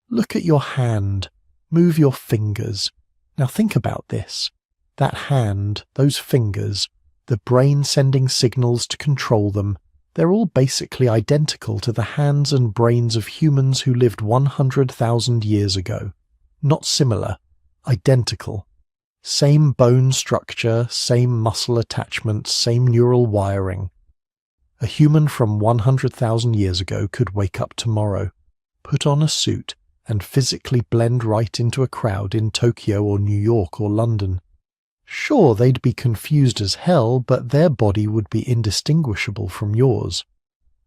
Look at your hand. Move your fingers. Now think about this. That hand, those fingers, the brain sending signals to control them, they're all basically identical to the hands and brains of humans who lived 100,000 years ago. Not similar, identical. Same bone structure, same muscle attachments, same neural wiring. A human from 100,000 years ago could wake up tomorrow, put on a suit, and physically blend right into a crowd in Tokyo or New York or London. Sure, they'd be confused as hell, but their body would be indistinguishable from yours.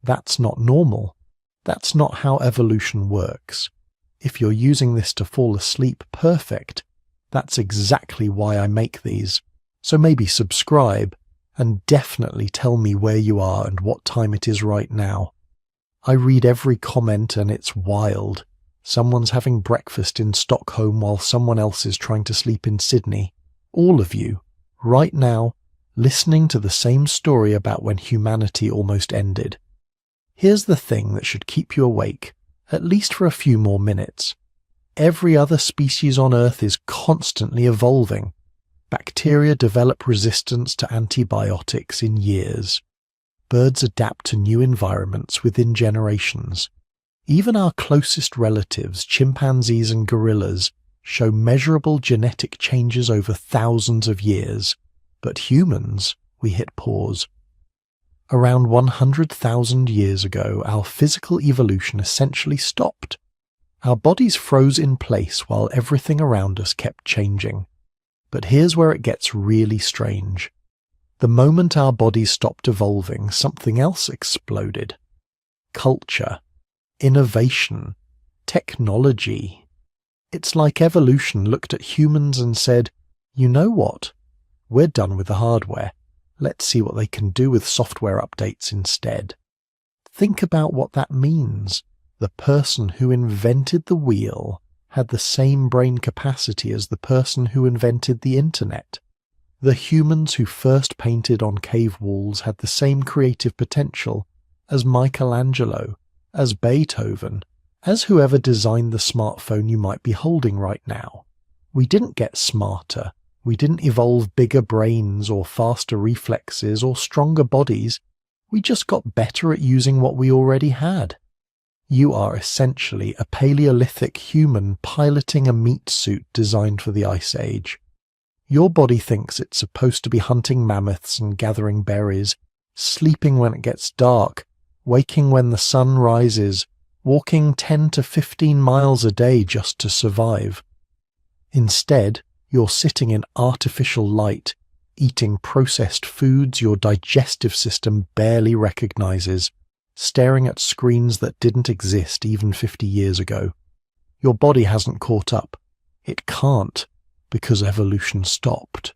That's not normal. That's not how evolution works. If you're using this to fall asleep, perfect. That's exactly why I make these. So maybe subscribe, and definitely tell me where you are and what time it is right now. I read every comment and it's wild. Someone's having breakfast in Stockholm while someone else is trying to sleep in Sydney. All of you, right now, listening to the same story about when humanity almost ended. Here's the thing that should keep you awake, at least for a few more minutes. Every other species on Earth is constantly evolving. Bacteria develop resistance to antibiotics in years. Birds adapt to new environments within generations. Even our closest relatives, chimpanzees and gorillas, show measurable genetic changes over thousands of years, but humans, we hit pause. Around 100,000 years ago, our physical evolution essentially stopped. Our bodies froze in place while everything around us kept changing. But here's where it gets really strange. The moment our bodies stopped evolving, something else exploded. Culture, innovation, technology. It's like evolution looked at humans and said, you know what? We're done with the hardware. Let's see what they can do with software updates instead. Think about what that means. The person who invented the wheel had the same brain capacity as the person who invented the internet. The humans who first painted on cave walls had the same creative potential as Michelangelo, as Beethoven, as whoever designed the smartphone you might be holding right now. We didn't get smarter. We didn't evolve bigger brains or faster reflexes or stronger bodies. We just got better at using what we already had. You are essentially a Paleolithic human piloting a meat suit designed for the Ice Age. Your body thinks it's supposed to be hunting mammoths and gathering berries, sleeping when it gets dark, waking when the sun rises, walking 10 to 15 miles a day just to survive. Instead, you're sitting in artificial light, eating processed foods your digestive system barely recognizes, staring at screens that didn't exist even 50 years ago. Your body hasn't caught up. It can't, because evolution stopped.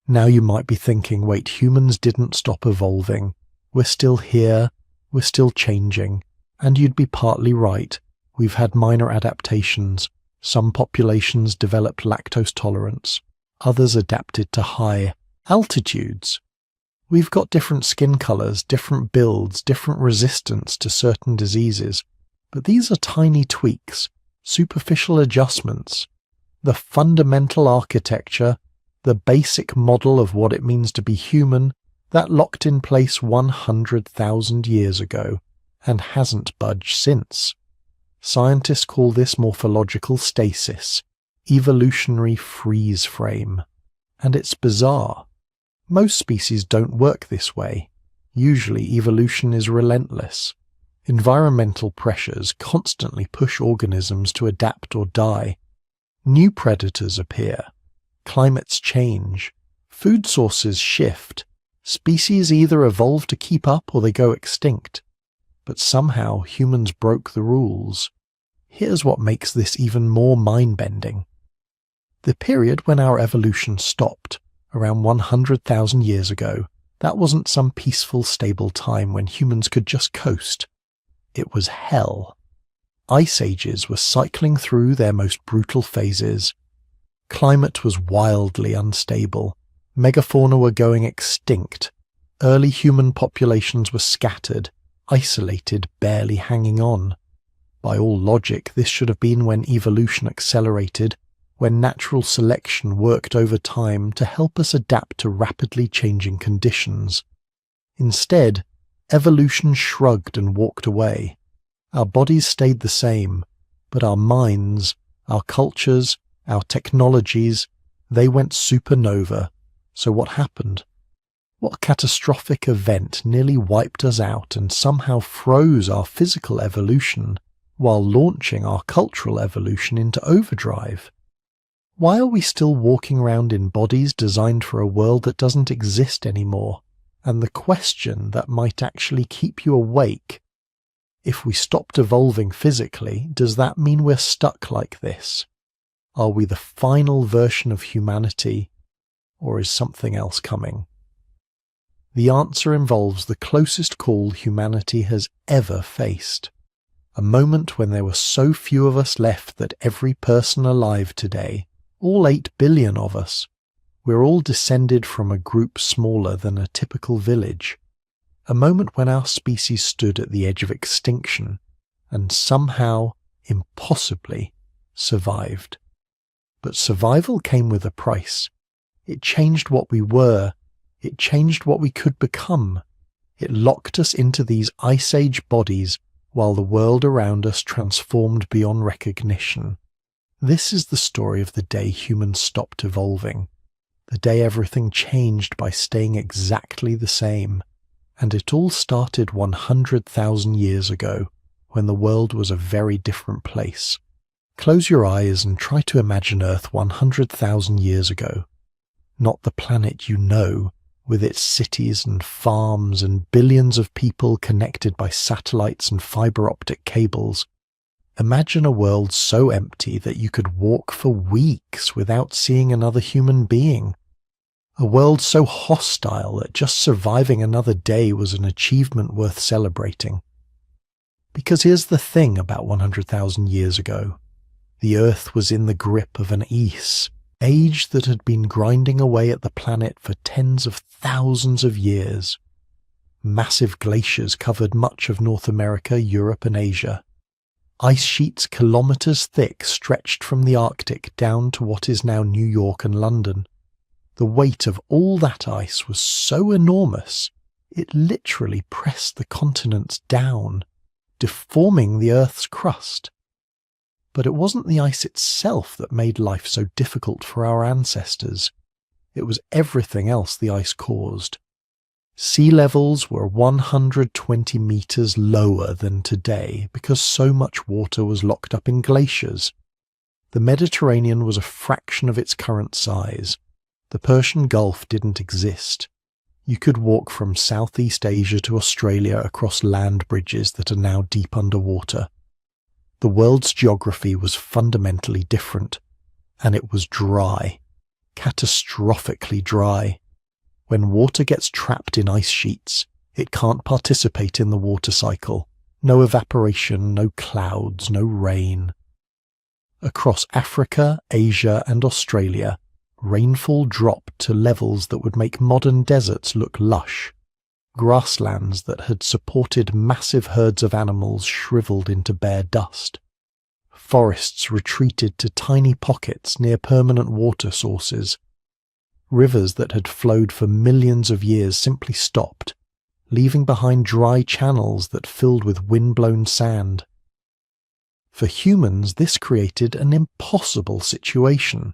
Now you might be thinking, wait, humans didn't stop evolving. We're still here, we're still changing. And you'd be partly right. We've had minor adaptations. Some populations developed lactose tolerance. Others adapted to high altitudes. We've got different skin colors, different builds, different resistance to certain diseases. But these are tiny tweaks, superficial adjustments. The fundamental architecture, the basic model of what it means to be human, that locked in place 100,000 years ago. And hasn't budged since. Scientists call this morphological stasis, evolutionary freeze frame. And it's bizarre. Most species don't work this way. Usually evolution is relentless. Environmental pressures constantly push organisms to adapt or die. New predators appear. Climates change. Food sources shift. Species either evolve to keep up or they go extinct. But somehow humans broke the rules. Here's what makes this even more mind-bending. The period when our evolution stopped, around 100,000 years ago, that wasn't some peaceful, stable time when humans could just coast. It was hell. Ice ages were cycling through their most brutal phases. Climate was wildly unstable. Megafauna were going extinct. Early human populations were scattered, isolated, barely hanging on. By all logic, this should have been when evolution accelerated, when natural selection worked over time to help us adapt to rapidly changing conditions. Instead, evolution shrugged and walked away. Our bodies stayed the same, but our minds, our cultures, our technologies, they went supernova. So what happened? What catastrophic event nearly wiped us out and somehow froze our physical evolution while launching our cultural evolution into overdrive? Why are we still walking around in bodies designed for a world that doesn't exist anymore? And the question that might actually keep you awake: if we stopped evolving physically, does that mean we're stuck like this? Are we the final version of humanity, or is something else coming? The answer involves the closest call humanity has ever faced. A moment when there were so few of us left that every person alive today, all 8 billion of us, we're all descended from a group smaller than a typical village. A moment when our species stood at the edge of extinction and somehow, impossibly, survived. But survival came with a price. It changed what we were. It changed what we could become. It locked us into these Ice Age bodies while the world around us transformed beyond recognition. This is the story of the day humans stopped evolving. The day everything changed by staying exactly the same. And it all started 100,000 years ago, when the world was a very different place. Close your eyes and try to imagine Earth 100,000 years ago. Not the planet you know, with its cities and farms and billions of people connected by satellites and fiber optic cables. Imagine a world so empty that you could walk for weeks without seeing another human being. A world so hostile that just surviving another day was an achievement worth celebrating. Because here's the thing about 100,000 years ago. The Earth was in the grip of an age that had been grinding away at the planet for tens of thousands of years. Massive glaciers covered much of North America, Europe, and Asia. Ice sheets kilometers thick stretched from the Arctic down to what is now New York and London. The weight of all that ice was so enormous, it literally pressed the continents down, deforming the Earth's crust. But it wasn't the ice itself that made life so difficult for our ancestors. It was everything else the ice caused. Sea levels were 120 meters lower than today because so much water was locked up in glaciers. The Mediterranean was a fraction of its current size. The Persian Gulf didn't exist. You could walk from Southeast Asia to Australia across land bridges that are now deep underwater. The world's geography was fundamentally different, and it was dry, catastrophically dry. When water gets trapped in ice sheets, it can't participate in the water cycle. No evaporation, no clouds, no rain. Across Africa, Asia, and Australia, rainfall dropped to levels that would make modern deserts look lush. Grasslands that had supported massive herds of animals shriveled into bare dust. Forests retreated to tiny pockets near permanent water sources. Rivers that had flowed for millions of years simply stopped, leaving behind dry channels that filled with wind-blown sand. For humans, this created an impossible situation.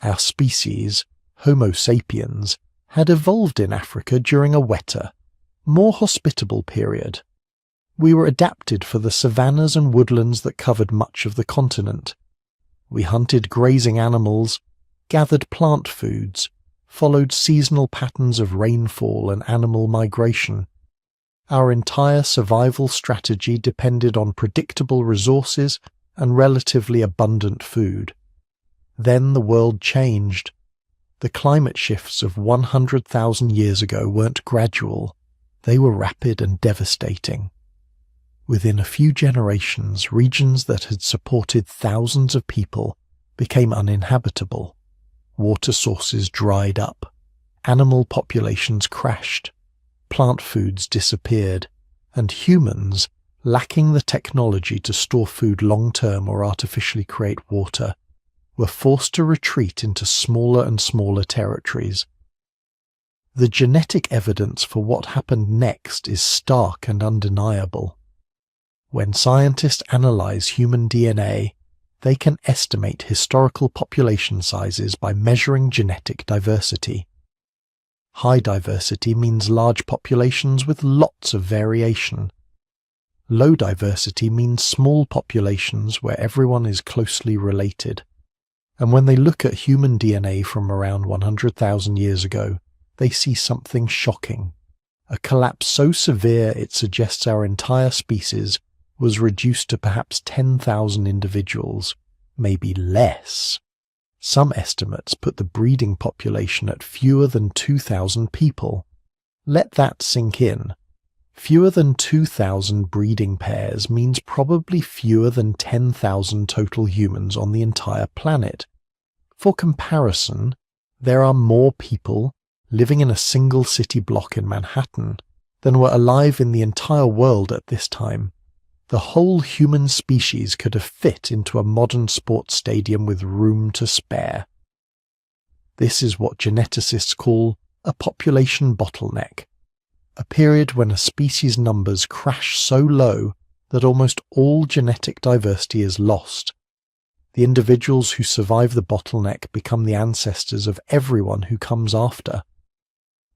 Our species, Homo sapiens, had evolved in Africa during a wetter, more hospitable period. We were adapted for the savannas and woodlands that covered much of the continent. We hunted grazing animals, gathered plant foods, followed seasonal patterns of rainfall and animal migration. Our entire survival strategy depended on predictable resources and relatively abundant food. Then the world changed. The climate shifts of 100,000 years ago weren't gradual. They were rapid and devastating. Within a few generations, regions that had supported thousands of people became uninhabitable. Water sources dried up. Animal populations crashed. Plant foods disappeared. And humans, lacking the technology to store food long-term or artificially create water, were forced to retreat into smaller and smaller territories. The genetic evidence for what happened next is stark and undeniable. When scientists analyze human DNA, they can estimate historical population sizes by measuring genetic diversity. High diversity means large populations with lots of variation. Low diversity means small populations where everyone is closely related. And when they look at human DNA from around 100,000 years ago, they see something shocking. A collapse so severe it suggests our entire species was reduced to perhaps 10,000 individuals, maybe less. Some estimates put the breeding population at fewer than 2,000 people. Let that sink in. Fewer than 2,000 breeding pairs means probably fewer than 10,000 total humans on the entire planet. For comparison, there are more people living in a single city block in Manhattan than were alive in the entire world at this time. The whole human species could have fit into a modern sports stadium with room to spare. This is what geneticists call a population bottleneck, a period when a species' numbers crash so low that almost all genetic diversity is lost. The individuals who survive the bottleneck become the ancestors of everyone who comes after.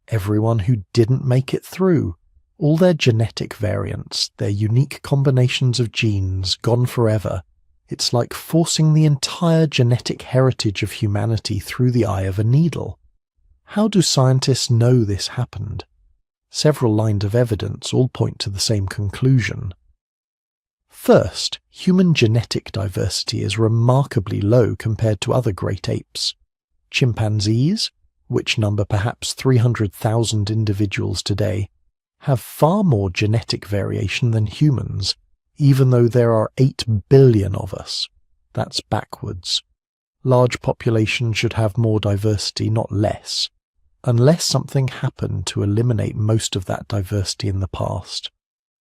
Everyone who didn't make it through, all their genetic variants, their unique combinations of genes, gone forever. It's like forcing the entire genetic heritage of humanity through the eye of a needle. How do scientists know this happened? Several lines of evidence all point to the same conclusion. First, human genetic diversity is remarkably low compared to other great apes. Chimpanzees, which number perhaps 300,000 individuals today, have far more genetic variation than humans, even though there are 8 billion of us. That's backwards. Large populations should have more diversity, not less, unless something happened to eliminate most of that diversity in the past.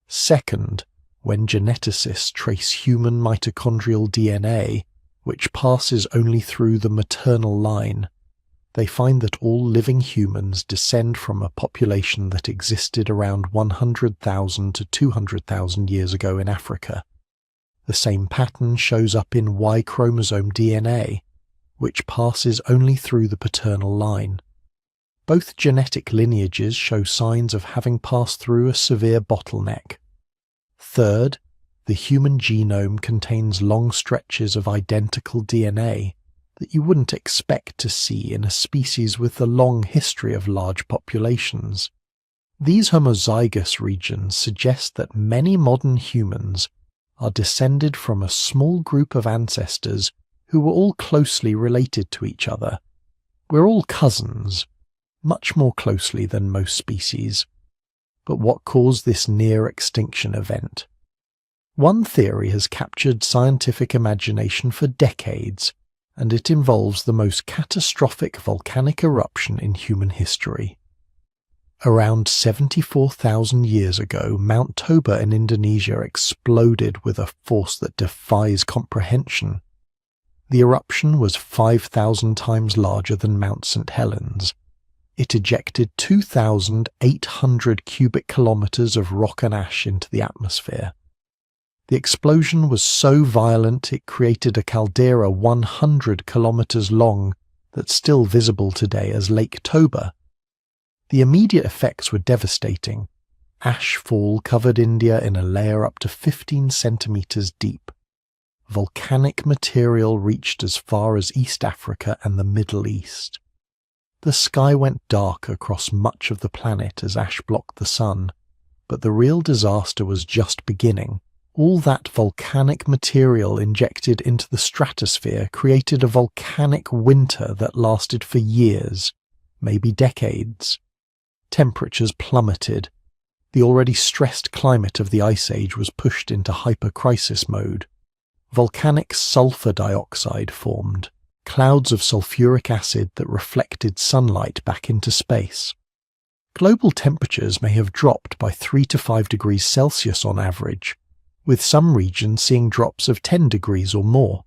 Second, when geneticists trace human mitochondrial DNA, which passes only through the maternal line, they find that all living humans descend from a population that existed around 100,000 to 200,000 years ago in Africa. The same pattern shows up in Y chromosome DNA, which passes only through the paternal line. Both genetic lineages show signs of having passed through a severe bottleneck. Third, the human genome contains long stretches of identical DNA that you wouldn't expect to see in a species with a long history of large populations. These homozygous regions suggest that many modern humans are descended from a small group of ancestors who were all closely related to each other. We're all cousins, much more closely than most species. But what caused this near-extinction event? One theory has captured scientific imagination for decades, and it involves the most catastrophic volcanic eruption in human history. Around 74,000 years ago, Mount Toba in Indonesia exploded with a force that defies comprehension. The eruption was 5,000 times larger than Mount St. Helens. It ejected 2,800 cubic kilometers of rock and ash into the atmosphere. The explosion was so violent it created a caldera 100 kilometers long that's still visible today as Lake Toba. The immediate effects were devastating. Ash fall covered India in a layer up to 15 centimeters deep. Volcanic material reached as far as East Africa and the Middle East. The sky went dark across much of the planet as ash blocked the sun, but the real disaster was just beginning. All that volcanic material injected into the stratosphere created a volcanic winter that lasted for years, maybe decades. Temperatures plummeted. The already stressed climate of the Ice Age was pushed into hypercrisis mode. Volcanic sulfur dioxide formed, clouds of sulfuric acid that reflected sunlight back into space. Global temperatures may have dropped by 3 to 5 degrees Celsius on average, with some regions seeing drops of 10 degrees or more.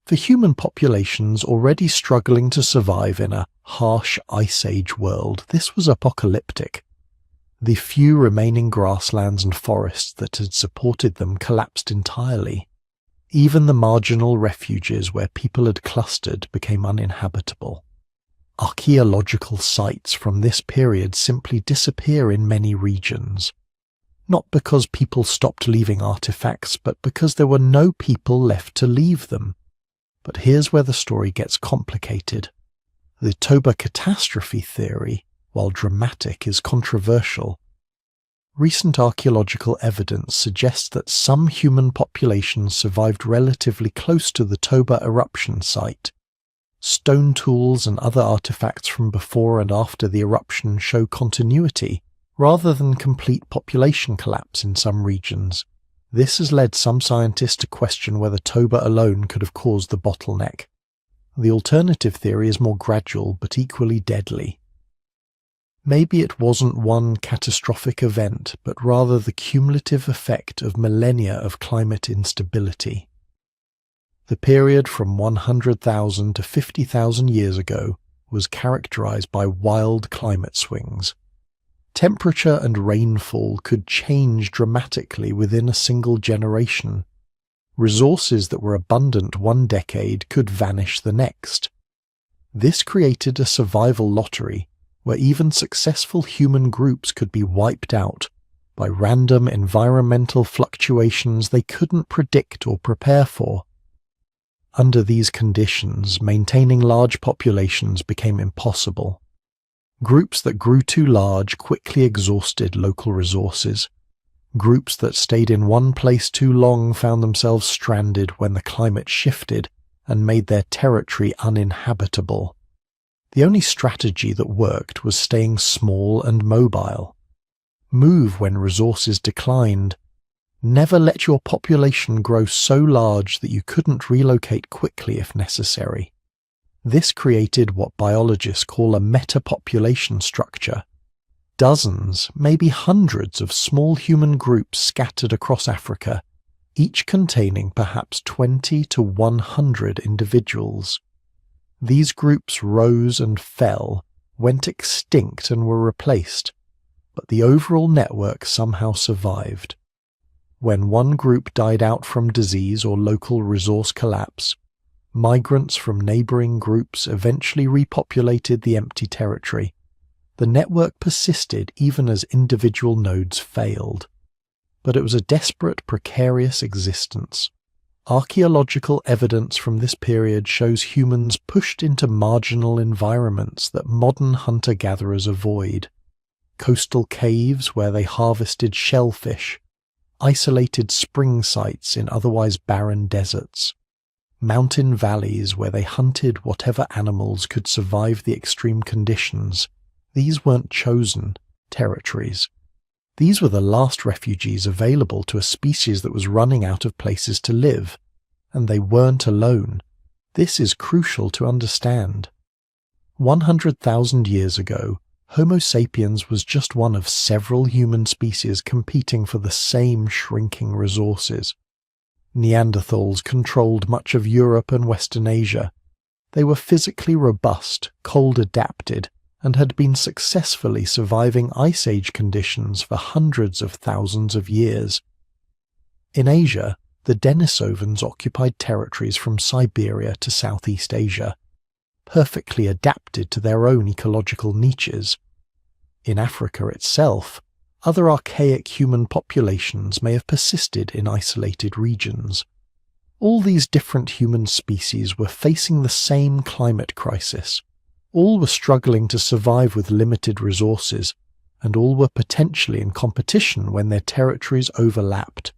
For human populations already struggling to survive in a harsh Ice Age world, this was apocalyptic. The few remaining grasslands and forests that had supported them collapsed entirely. Even the marginal refuges where people had clustered became uninhabitable. Archaeological sites from this period simply disappear in many regions. Not because people stopped leaving artifacts, but because there were no people left to leave them. But here's where the story gets complicated. The Toba catastrophe theory, while dramatic, is controversial. Recent archaeological evidence suggests that some human populations survived relatively close to the Toba eruption site. Stone tools and other artifacts from before and after the eruption show continuity, rather than complete population collapse in some regions. This has led some scientists to question whether Toba alone could have caused the bottleneck. The alternative theory is more gradual but equally deadly. Maybe it wasn't one catastrophic event, but rather the cumulative effect of millennia of climate instability. The period from 100,000 to 50,000 years ago was characterized by wild climate swings. Temperature and rainfall could change dramatically within a single generation. Resources that were abundant one decade could vanish the next. This created a survival lottery where even successful human groups could be wiped out by random environmental fluctuations they couldn't predict or prepare for. Under these conditions, maintaining large populations became impossible. Groups that grew too large quickly exhausted local resources. Groups that stayed in one place too long found themselves stranded when the climate shifted and made their territory uninhabitable. The only strategy that worked was staying small and mobile. Move when resources declined. Never let your population grow so large that you couldn't relocate quickly if necessary. This created what biologists call a metapopulation structure. Dozens, maybe hundreds of small human groups scattered across Africa, each containing perhaps 20 to 100 individuals. These groups rose and fell, went extinct and were replaced, but the overall network somehow survived. When one group died out from disease or local resource collapse, migrants from neighboring groups eventually repopulated the empty territory. The network persisted even as individual nodes failed. But it was a desperate, precarious existence. Archaeological evidence from this period shows humans pushed into marginal environments that modern hunter-gatherers avoid. Coastal caves where they harvested shellfish, isolated spring sites in otherwise barren deserts, mountain valleys where they hunted whatever animals could survive the extreme conditions. These weren't chosen territories. These were the last refugees available to a species that was running out of places to live, and they weren't alone. This is crucial to understand. 100,000 years ago, Homo sapiens was just one of several human species competing for the same shrinking resources. Neanderthals controlled much of Europe and Western Asia. They were physically robust, cold-adapted, and had been successfully surviving Ice Age conditions for hundreds of thousands of years. In Asia, the Denisovans occupied territories from Siberia to Southeast Asia, perfectly adapted to their own ecological niches. In Africa itself, other archaic human populations may have persisted in isolated regions. All these different human species were facing the same climate crisis. All were struggling to survive with limited resources, and all were potentially in competition when their territories overlapped.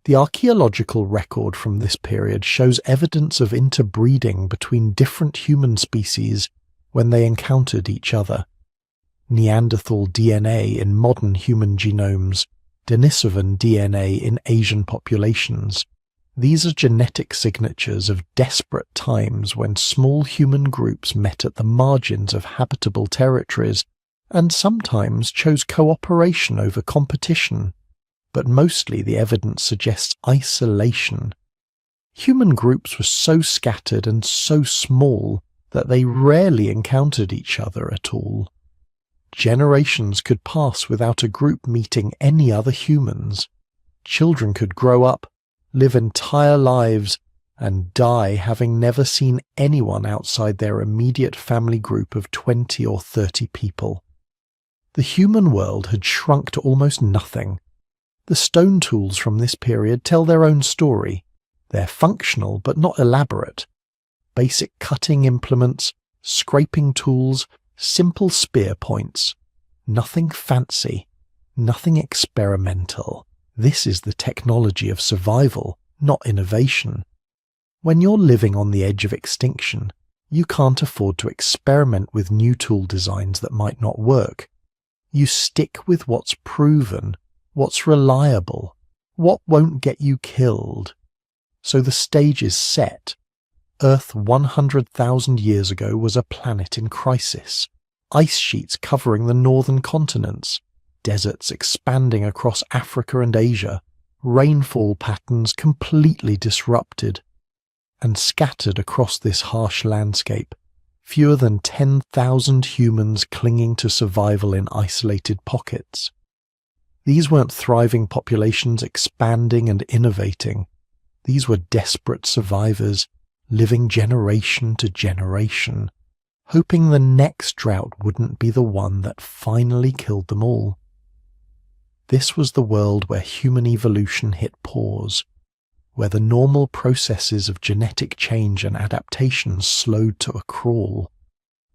The archaeological record from this period shows evidence of interbreeding between different human species when they encountered each other. Neanderthal DNA in modern human genomes, Denisovan DNA in Asian populations. These are genetic signatures of desperate times when small human groups met at the margins of habitable territories and sometimes chose cooperation over competition. but mostly the evidence suggests isolation. Human groups were so scattered and so small that they rarely encountered each other at all. Generations could pass without a group meeting any other humans. Children could grow up, live entire lives, and die having never seen anyone outside their immediate family group of 20 or 30 people. The human world had shrunk to almost nothing. The stone tools from this period tell their own story. They're functional but not elaborate. Basic cutting implements, scraping tools, simple spear points. Nothing fancy, nothing experimental. This is the technology of survival, not innovation. When you're living on the edge of extinction, you can't afford to experiment with new tool designs that might not work. You stick with what's proven, what's reliable, what won't get you killed. So the stage is set. Earth 100,000 years ago was a planet in crisis. Ice sheets covering the northern continents, deserts expanding across Africa and Asia, rainfall patterns completely disrupted. And scattered across this harsh landscape, fewer than 10,000 humans clinging to survival in isolated pockets. These weren't thriving populations expanding and innovating. These were desperate survivors, living generation to generation, hoping the next drought wouldn't be the one that finally killed them all. This was the world where human evolution hit pause, where the normal processes of genetic change and adaptation slowed to a crawl,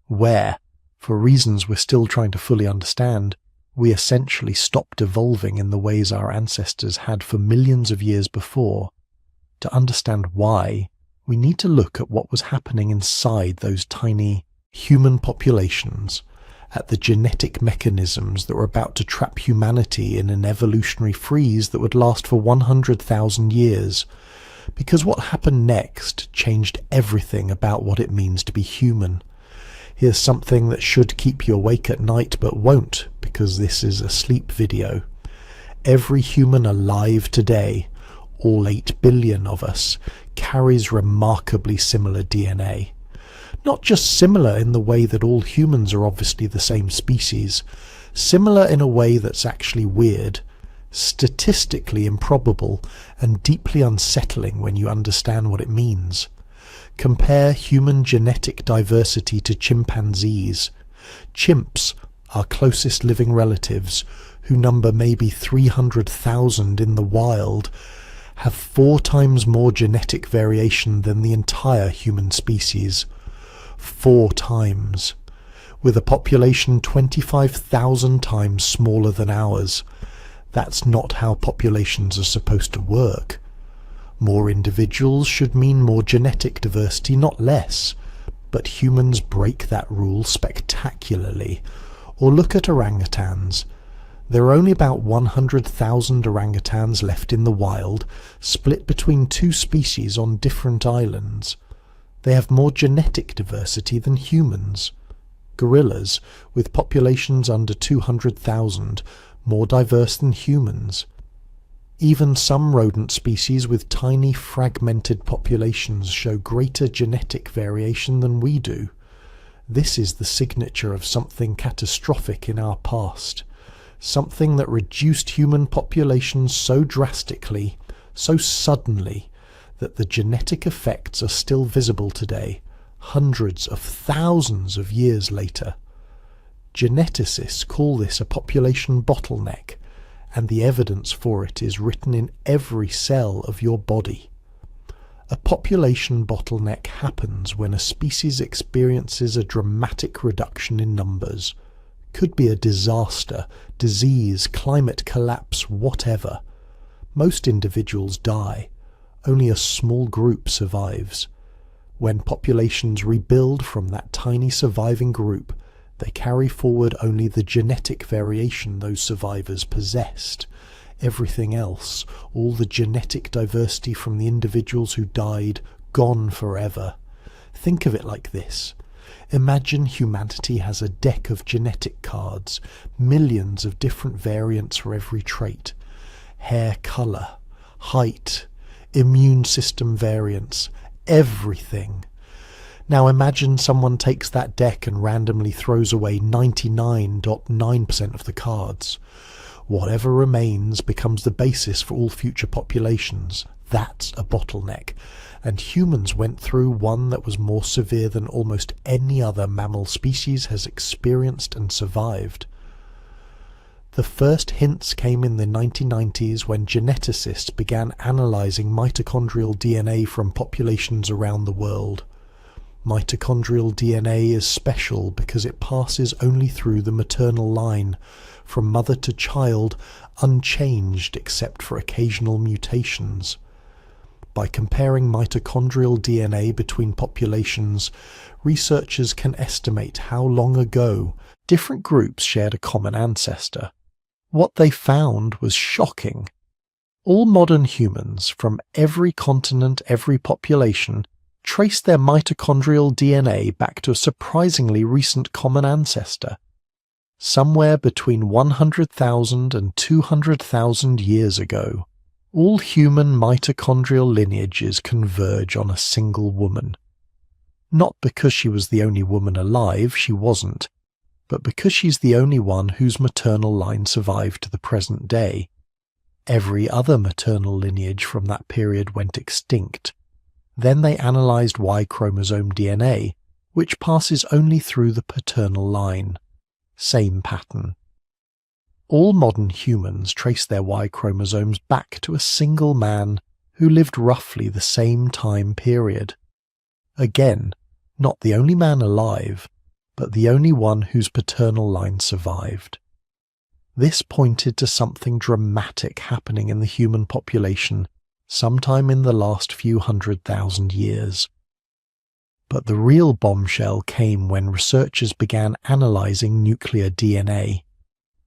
where, for reasons we're still trying to fully understand, we essentially stopped evolving in the ways our ancestors had for millions of years before. To understand why, we need to look at what was happening inside those tiny human populations, at the genetic mechanisms that were about to trap humanity in an evolutionary freeze that would last for 100,000 years, because what happened next changed everything about what it means to be human. Here's something that should keep you awake at night but won't, because this is a sleep video. Every human alive today, all 8 billion of us, carries remarkably similar DNA. Not just similar in the way that all humans are obviously the same species, similar in a way that's actually weird, statistically improbable, and deeply unsettling when you understand what it means. Compare human genetic diversity to chimpanzees. Chimps, our closest living relatives, who number maybe 300,000 in the wild, have 4 times more genetic variation than the entire human species. 4 times, with a population 25,000 times smaller than ours. That's not how populations are supposed to work. More individuals should mean more genetic diversity, not less. But humans break that rule spectacularly. Or look at orangutans. There are only about 100,000 orangutans left in the wild, split between 2 species on different islands. They have more genetic diversity than humans. Gorillas, with populations under 200,000, more diverse than humans. Even some rodent species with tiny fragmented populations show greater genetic variation than we do. This is the signature of something catastrophic in our past, something that reduced human populations so drastically, so suddenly, that the genetic effects are still visible today, hundreds of thousands of years later. Geneticists call this a population bottleneck, and the evidence for it is written in every cell of your body. A population bottleneck happens when a species experiences a dramatic reduction in numbers. Could be a disaster, disease, climate collapse, whatever. Most individuals die. Only a small group survives. When populations rebuild from that tiny surviving group, they carry forward only the genetic variation those survivors possessed. Everything else, all the genetic diversity from the individuals who died, gone forever. Think of it like this. Imagine humanity has a deck of genetic cards, millions of different variants for every trait. hair colour, height, immune system variants, everything. Now imagine someone takes that deck and randomly throws away 99.9% of the cards. Whatever remains becomes the basis for all future populations. That's a bottleneck. And humans went through one that was more severe than almost any other mammal species has experienced and survived. The first hints came in the 1990s when geneticists began analysing mitochondrial DNA from populations around the world. Mitochondrial DNA is special because it passes only through the maternal line, from mother to child, unchanged except for occasional mutations. By comparing mitochondrial DNA between populations, researchers can estimate how long ago different groups shared a common ancestor. What they found was shocking. All modern humans, from every continent, every population, trace their mitochondrial DNA back to a surprisingly recent common ancestor, somewhere between 100,000 and 200,000 years ago. All human mitochondrial lineages converge on a single woman. Not because she was the only woman alive, she wasn't, but because she's the only one whose maternal line survived to the present day. Every other maternal lineage from that period went extinct. Then they analysed Y chromosome DNA, which passes only through the paternal line. Same pattern. All modern humans trace their Y chromosomes back to a single man who lived roughly the same time period. Again, not the only man alive, but the only one whose paternal line survived. This pointed to something dramatic happening in the human population sometime in the last few 100,000 years. But the real bombshell came when researchers began analysing nuclear DNA,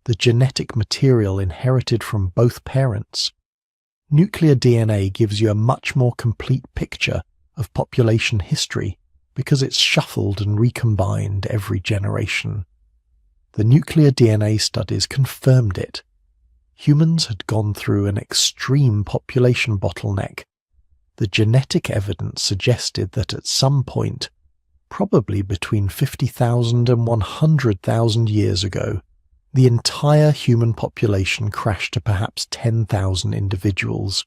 the genetic material inherited from both parents. Nuclear DNA gives you a much more complete picture of population history because it's shuffled and recombined every generation. The nuclear DNA studies confirmed it. Humans had gone through an extreme population bottleneck. The genetic evidence suggested that at some point, probably between 50,000 and 100,000 years ago, the entire human population crashed to perhaps 10,000 individuals.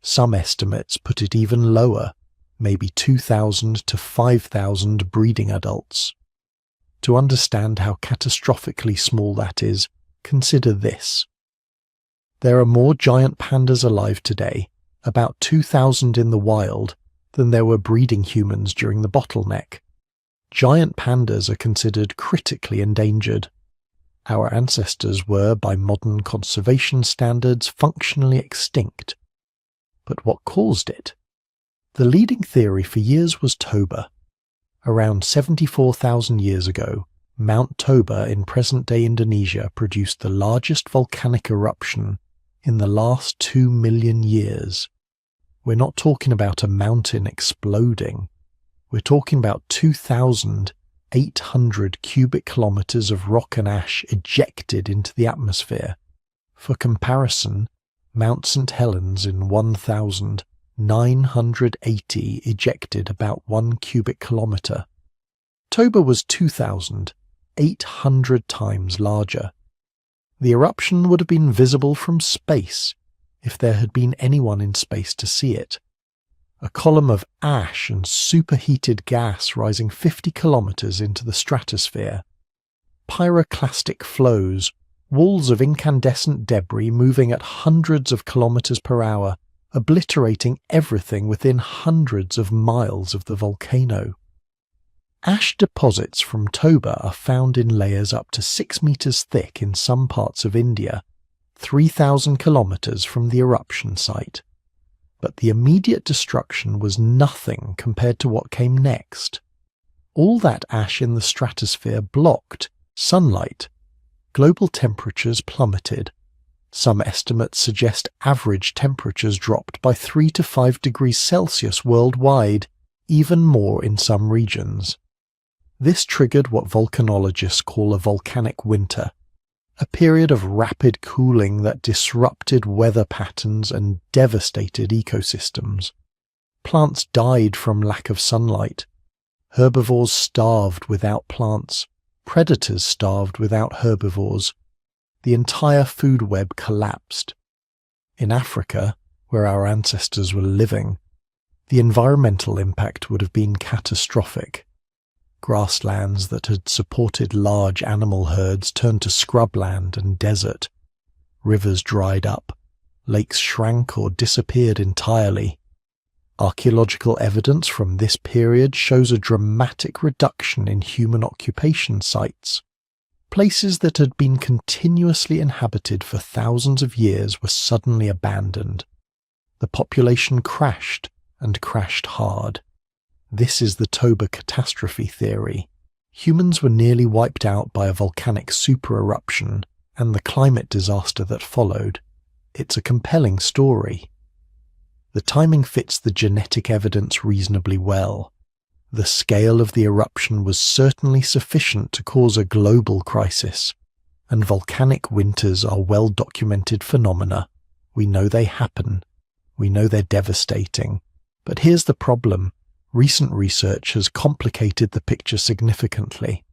Some estimates put it even lower, maybe 2,000 to 5,000 breeding adults. To understand how catastrophically small that is, consider this. There are more giant pandas alive today, about 2,000 in the wild, than there were breeding humans during the bottleneck. Giant pandas are considered critically endangered. Our ancestors were, by modern conservation standards, functionally extinct. But what caused it? The leading theory for years was Toba. Around 74,000 years ago, Mount Toba in present-day Indonesia produced the largest volcanic eruption in the last 2 million years. We're not talking about a mountain exploding. We're talking about 2,800 cubic kilometers of rock and ash ejected into the atmosphere. For comparison, Mount St. Helens in 1,980 ejected about 1 cubic kilometer. Toba was 2,800 times larger. The eruption would have been visible from space if there had been anyone in space to see it. A column of ash and superheated gas rising 50 kilometers into the stratosphere. Pyroclastic flows, walls of incandescent debris moving at hundreds of kilometers per hour, obliterating everything within hundreds of miles of the volcano. Ash deposits from Toba are found in layers up to 6 meters thick in some parts of India, 3,000 kilometers from the eruption site. But the immediate destruction was nothing compared to what came next. All that ash in the stratosphere blocked sunlight. Global temperatures plummeted. Some estimates suggest average temperatures dropped by 3 to 5 degrees Celsius worldwide, even more in some regions. This triggered what volcanologists call a volcanic winter. a period of rapid cooling that disrupted weather patterns and devastated ecosystems. Plants died from lack of sunlight. Herbivores starved without plants. Predators starved without herbivores. The entire food web collapsed. In Africa, where our ancestors were living, the environmental impact would have been catastrophic. Grasslands that had supported large animal herds turned to scrubland and desert. Rivers dried up. Lakes shrank or disappeared entirely. Archaeological evidence from this period shows a dramatic reduction in human occupation sites. Places that had been continuously inhabited for thousands of years were suddenly abandoned. The population crashed, and crashed hard. This is the Toba catastrophe theory. Humans were nearly wiped out by a volcanic supereruption and the climate disaster that followed. It's a compelling story. The timing fits the genetic evidence reasonably well. The scale of the eruption was certainly sufficient to cause a global crisis, and volcanic winters are well-documented phenomena. We know they happen. We know they're devastating. But here's the problem. Recent research has complicated the picture significantly.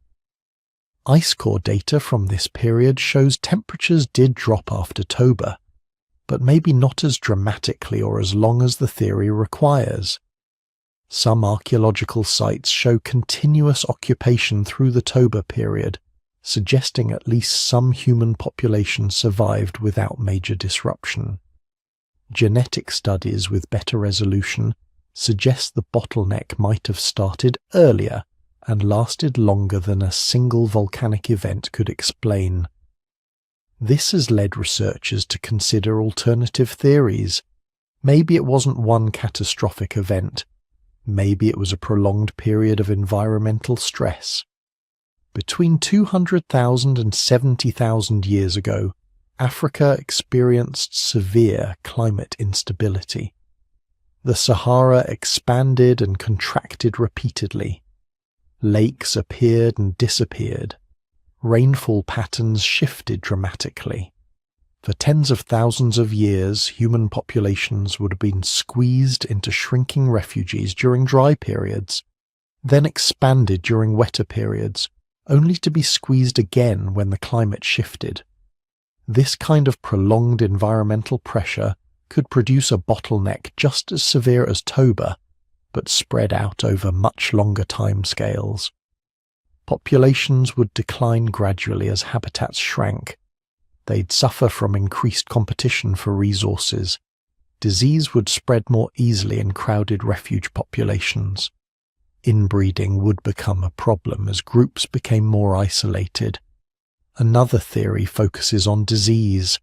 Ice core data from this period shows temperatures did drop after Toba, but maybe not as dramatically or as long as the theory requires. Some archaeological sites show continuous occupation through the Toba period, suggesting at least some human population survived without major disruption. Genetic studies with better resolution suggest the bottleneck might have started earlier and lasted longer than a single volcanic event could explain. This has led researchers to consider alternative theories. Maybe it wasn't one catastrophic event. Maybe it was a prolonged period of environmental stress. Between 200,000 and 70,000 years ago, Africa experienced severe climate instability. The Sahara expanded and contracted repeatedly. Lakes appeared and disappeared. Rainfall patterns shifted dramatically. For tens of thousands of years, human populations would have been squeezed into shrinking refuges during dry periods, then expanded during wetter periods, only to be squeezed again when the climate shifted. This kind of prolonged environmental pressure could produce a bottleneck just as severe as Toba, but spread out over much longer timescales. Populations would decline gradually as habitats shrank. They'd suffer from increased competition for resources. Disease would spread more easily in crowded refuge populations. Inbreeding would become a problem as groups became more isolated. Another theory focuses on disease.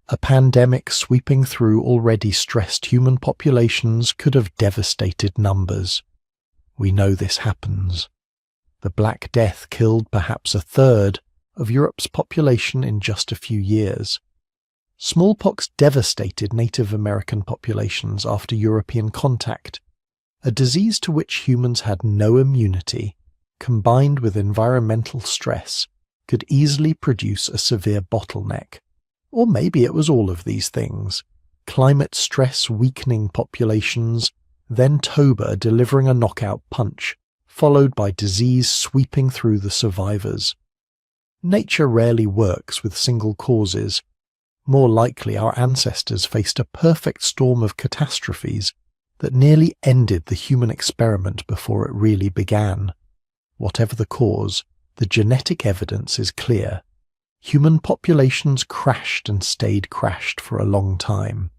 A pandemic sweeping through already stressed human populations could have devastated numbers. We know this happens. The Black Death killed perhaps a third of Europe's population in just a few years. Smallpox devastated Native American populations after European contact. A disease to which humans had no immunity, combined with environmental stress, could easily produce a severe bottleneck. Or maybe it was all of these things. Climate stress weakening populations, then Toba delivering a knockout punch, followed by disease sweeping through the survivors. Nature rarely works with single causes. More likely our ancestors faced a perfect storm of catastrophes that nearly ended the human experiment before it really began. Whatever the cause, the genetic evidence is clear. Human populations crashed and stayed crashed for a long time.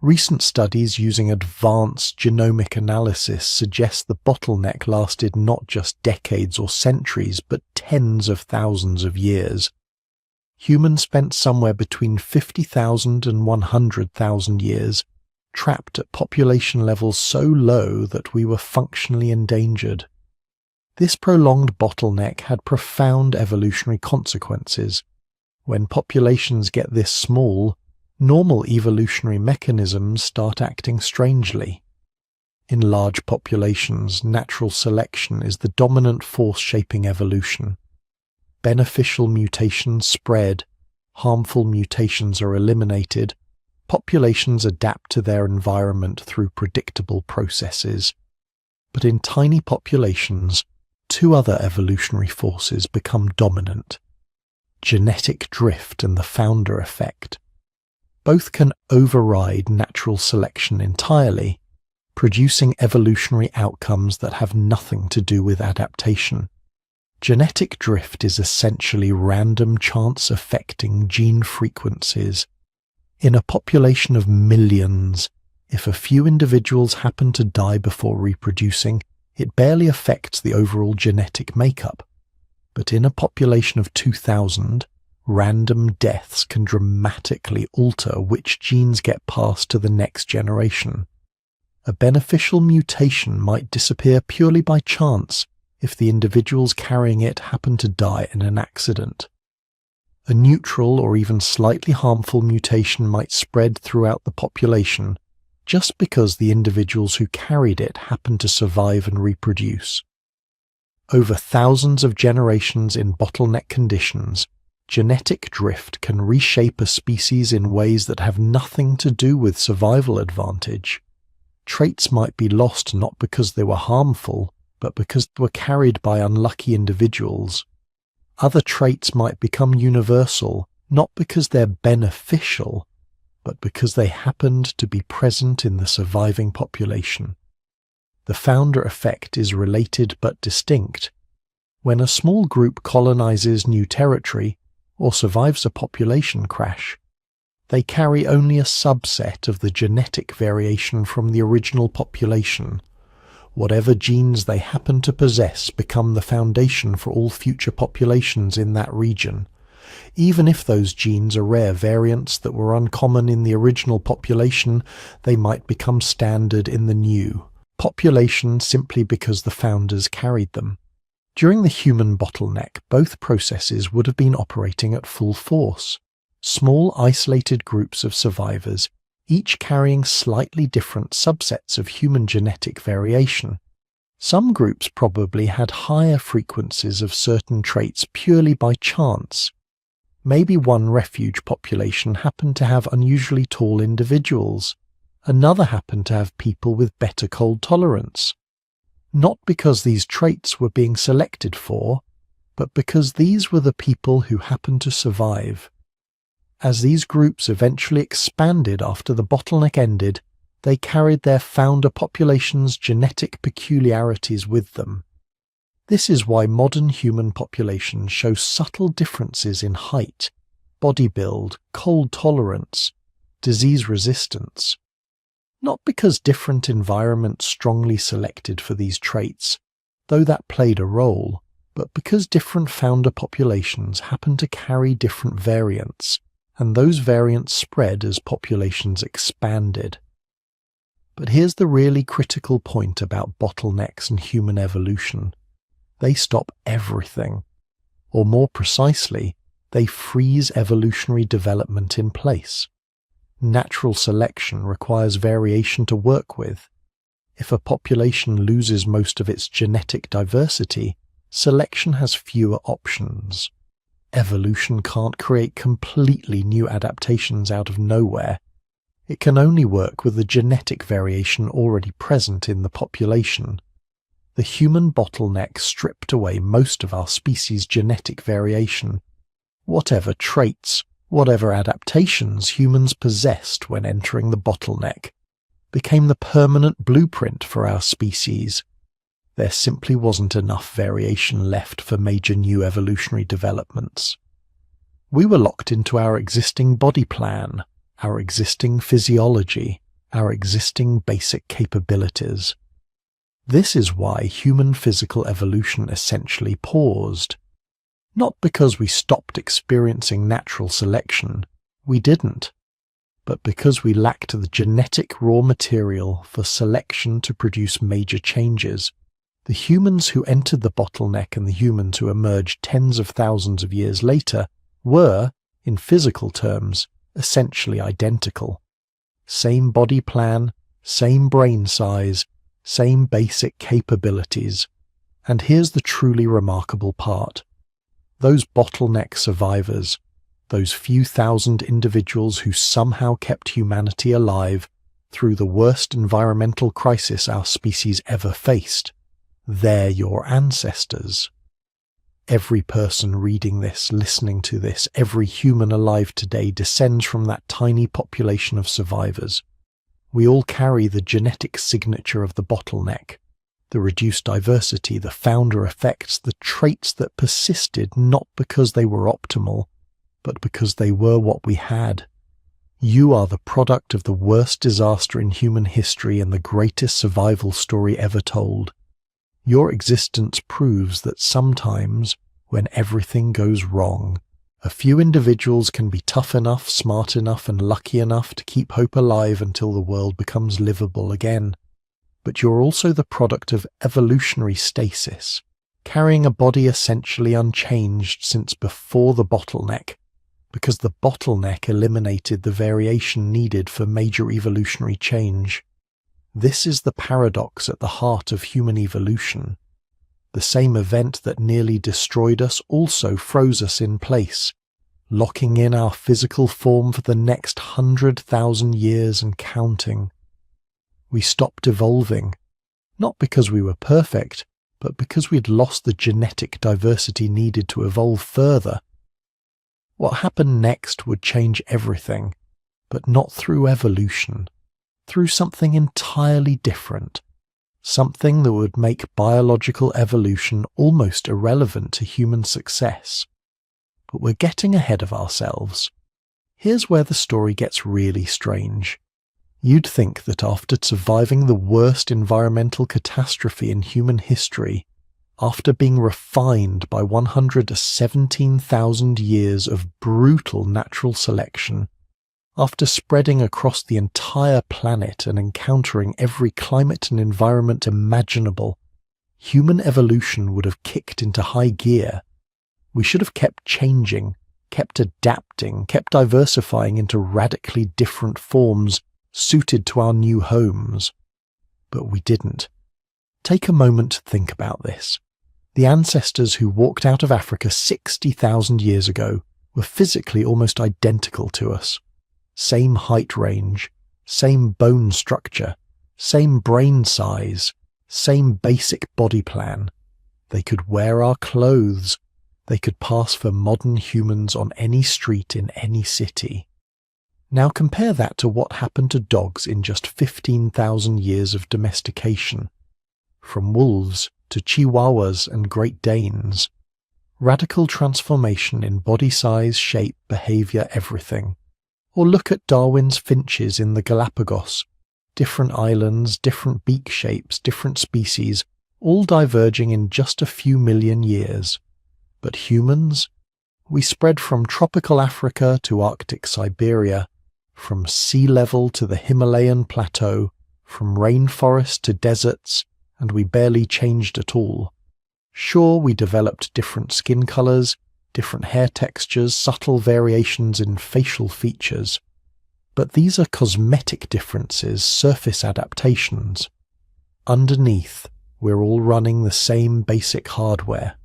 Recent studies using advanced genomic analysis suggest the bottleneck lasted not just decades or centuries, but tens of thousands of years. Humans spent somewhere between 50,000 and 100,000 years, trapped at population levels so low that we were functionally endangered. This prolonged bottleneck had profound evolutionary consequences. When populations get this small, normal evolutionary mechanisms start acting strangely. In large populations, natural selection is the dominant force shaping evolution. beneficial mutations spread, harmful mutations are eliminated, populations adapt to their environment through predictable processes. But in tiny populations, two other evolutionary forces become dominant: genetic drift and the founder effect. Both can override natural selection entirely, producing evolutionary outcomes that have nothing to do with adaptation. Genetic drift is essentially random chance affecting gene frequencies. In a population of millions, if a few individuals happen to die before reproducing, it barely affects the overall genetic makeup. But in a population of 2,000, random deaths can dramatically alter which genes get passed to the next generation. A beneficial mutation might disappear purely by chance if the individuals carrying it happen to die in an accident. A neutral or even slightly harmful mutation might spread throughout the population just because the individuals who carried it happened to survive and reproduce. Over thousands of generations in bottleneck conditions, genetic drift can reshape a species in ways that have nothing to do with survival advantage. Traits might be lost not because they were harmful, but because they were carried by unlucky individuals. Other traits might become universal, not because they're beneficial, but because they happened to be present in the surviving population. The founder effect is related but distinct. When a small group colonizes new territory or survives a population crash, they carry only a subset of the genetic variation from the original population. Whatever genes they happen to possess become the foundation for all future populations in that region. Even if those genes are rare variants that were uncommon in the original population, they might become standard in the new population simply because the founders carried them. During the human bottleneck, both processes would have been operating at full force. Small isolated groups of survivors, each carrying slightly different subsets of human genetic variation. Some groups probably had higher frequencies of certain traits purely by chance. Maybe one refuge population happened to have unusually tall individuals. Another happened to have people with better cold tolerance. Not because these traits were being selected for, but because these were the people who happened to survive. As these groups eventually expanded after the bottleneck ended, they carried their founder population's genetic peculiarities with them. This is why modern human populations show subtle differences in height, body build, cold tolerance, disease resistance. Not because different environments strongly selected for these traits, though that played a role, but because different founder populations happen to carry different variants, and those variants spread as populations expanded. But here's the really critical point about bottlenecks and human evolution. They stop everything. Or more precisely, they freeze evolutionary development in place. Natural selection requires variation to work with. If a population loses most of its genetic diversity, selection has fewer options. Evolution can't create completely new adaptations out of nowhere. It can only work with the genetic variation already present in the population. The human bottleneck stripped away most of our species' genetic variation. Whatever traits, whatever adaptations humans possessed when entering the bottleneck, became the permanent blueprint for our species. There simply wasn't enough variation left for major new evolutionary developments. We were locked into our existing body plan, our existing physiology, our existing basic capabilities. This is why human physical evolution essentially paused. Not because we stopped experiencing natural selection, we didn't, but because we lacked the genetic raw material for selection to produce major changes. The humans who entered the bottleneck and the humans who emerged tens of thousands of years later were, in physical terms, essentially identical. Same body plan, same brain size, same basic capabilities. And here's the truly remarkable part. Those bottleneck survivors, those few thousand individuals who somehow kept humanity alive through the worst environmental crisis our species ever faced, they're your ancestors. Every person reading this, listening to this, every human alive today descends from that tiny population of survivors. We all carry the genetic signature of the bottleneck, the reduced diversity, the founder effects, the traits that persisted not because they were optimal, but because they were what we had. You are the product of the worst disaster in human history and the greatest survival story ever told. Your existence proves that sometimes, when everything goes wrong, a few individuals can be tough enough, smart enough, and lucky enough to keep hope alive until the world becomes livable again. But you're also the product of evolutionary stasis, carrying a body essentially unchanged since before the bottleneck, because the bottleneck eliminated the variation needed for major evolutionary change. This is the paradox at the heart of human evolution. The same event that nearly destroyed us also froze us in place, locking in our physical form for the next 100,000 years and counting. We stopped evolving, not because we were perfect, but because we'd lost the genetic diversity needed to evolve further. What happened next would change everything, but not through evolution, through something entirely different, something that would make biological evolution almost irrelevant to human success. But we're getting ahead of ourselves. Here's where the story gets really strange. You'd think that after surviving the worst environmental catastrophe in human history, after being refined by 117,000 years of brutal natural selection, after spreading across the entire planet and encountering every climate and environment imaginable, human evolution would have kicked into high gear. We should have kept changing, kept adapting, kept diversifying into radically different forms suited to our new homes. But we didn't. Take a moment to think about this. The ancestors who walked out of Africa 60,000 years ago were physically almost identical to us. Same height range, same bone structure, same brain size, same basic body plan. They could wear our clothes. They could pass for modern humans on any street in any city. Now compare that to what happened to dogs in just 15,000 years of domestication. From wolves to chihuahuas and Great Danes. Radical transformation in body size, shape, behavior, everything. Or look at Darwin's finches in the Galapagos. Different islands, different beak shapes, different species, all diverging in just a few million years. But humans? We spread from tropical Africa to Arctic Siberia, from sea level to the Himalayan plateau, from rainforest to deserts, and we barely changed at all. Sure, we developed different skin colors, different hair textures, subtle variations in facial features. But these are cosmetic differences, surface adaptations. Underneath, we're all running the same basic hardware.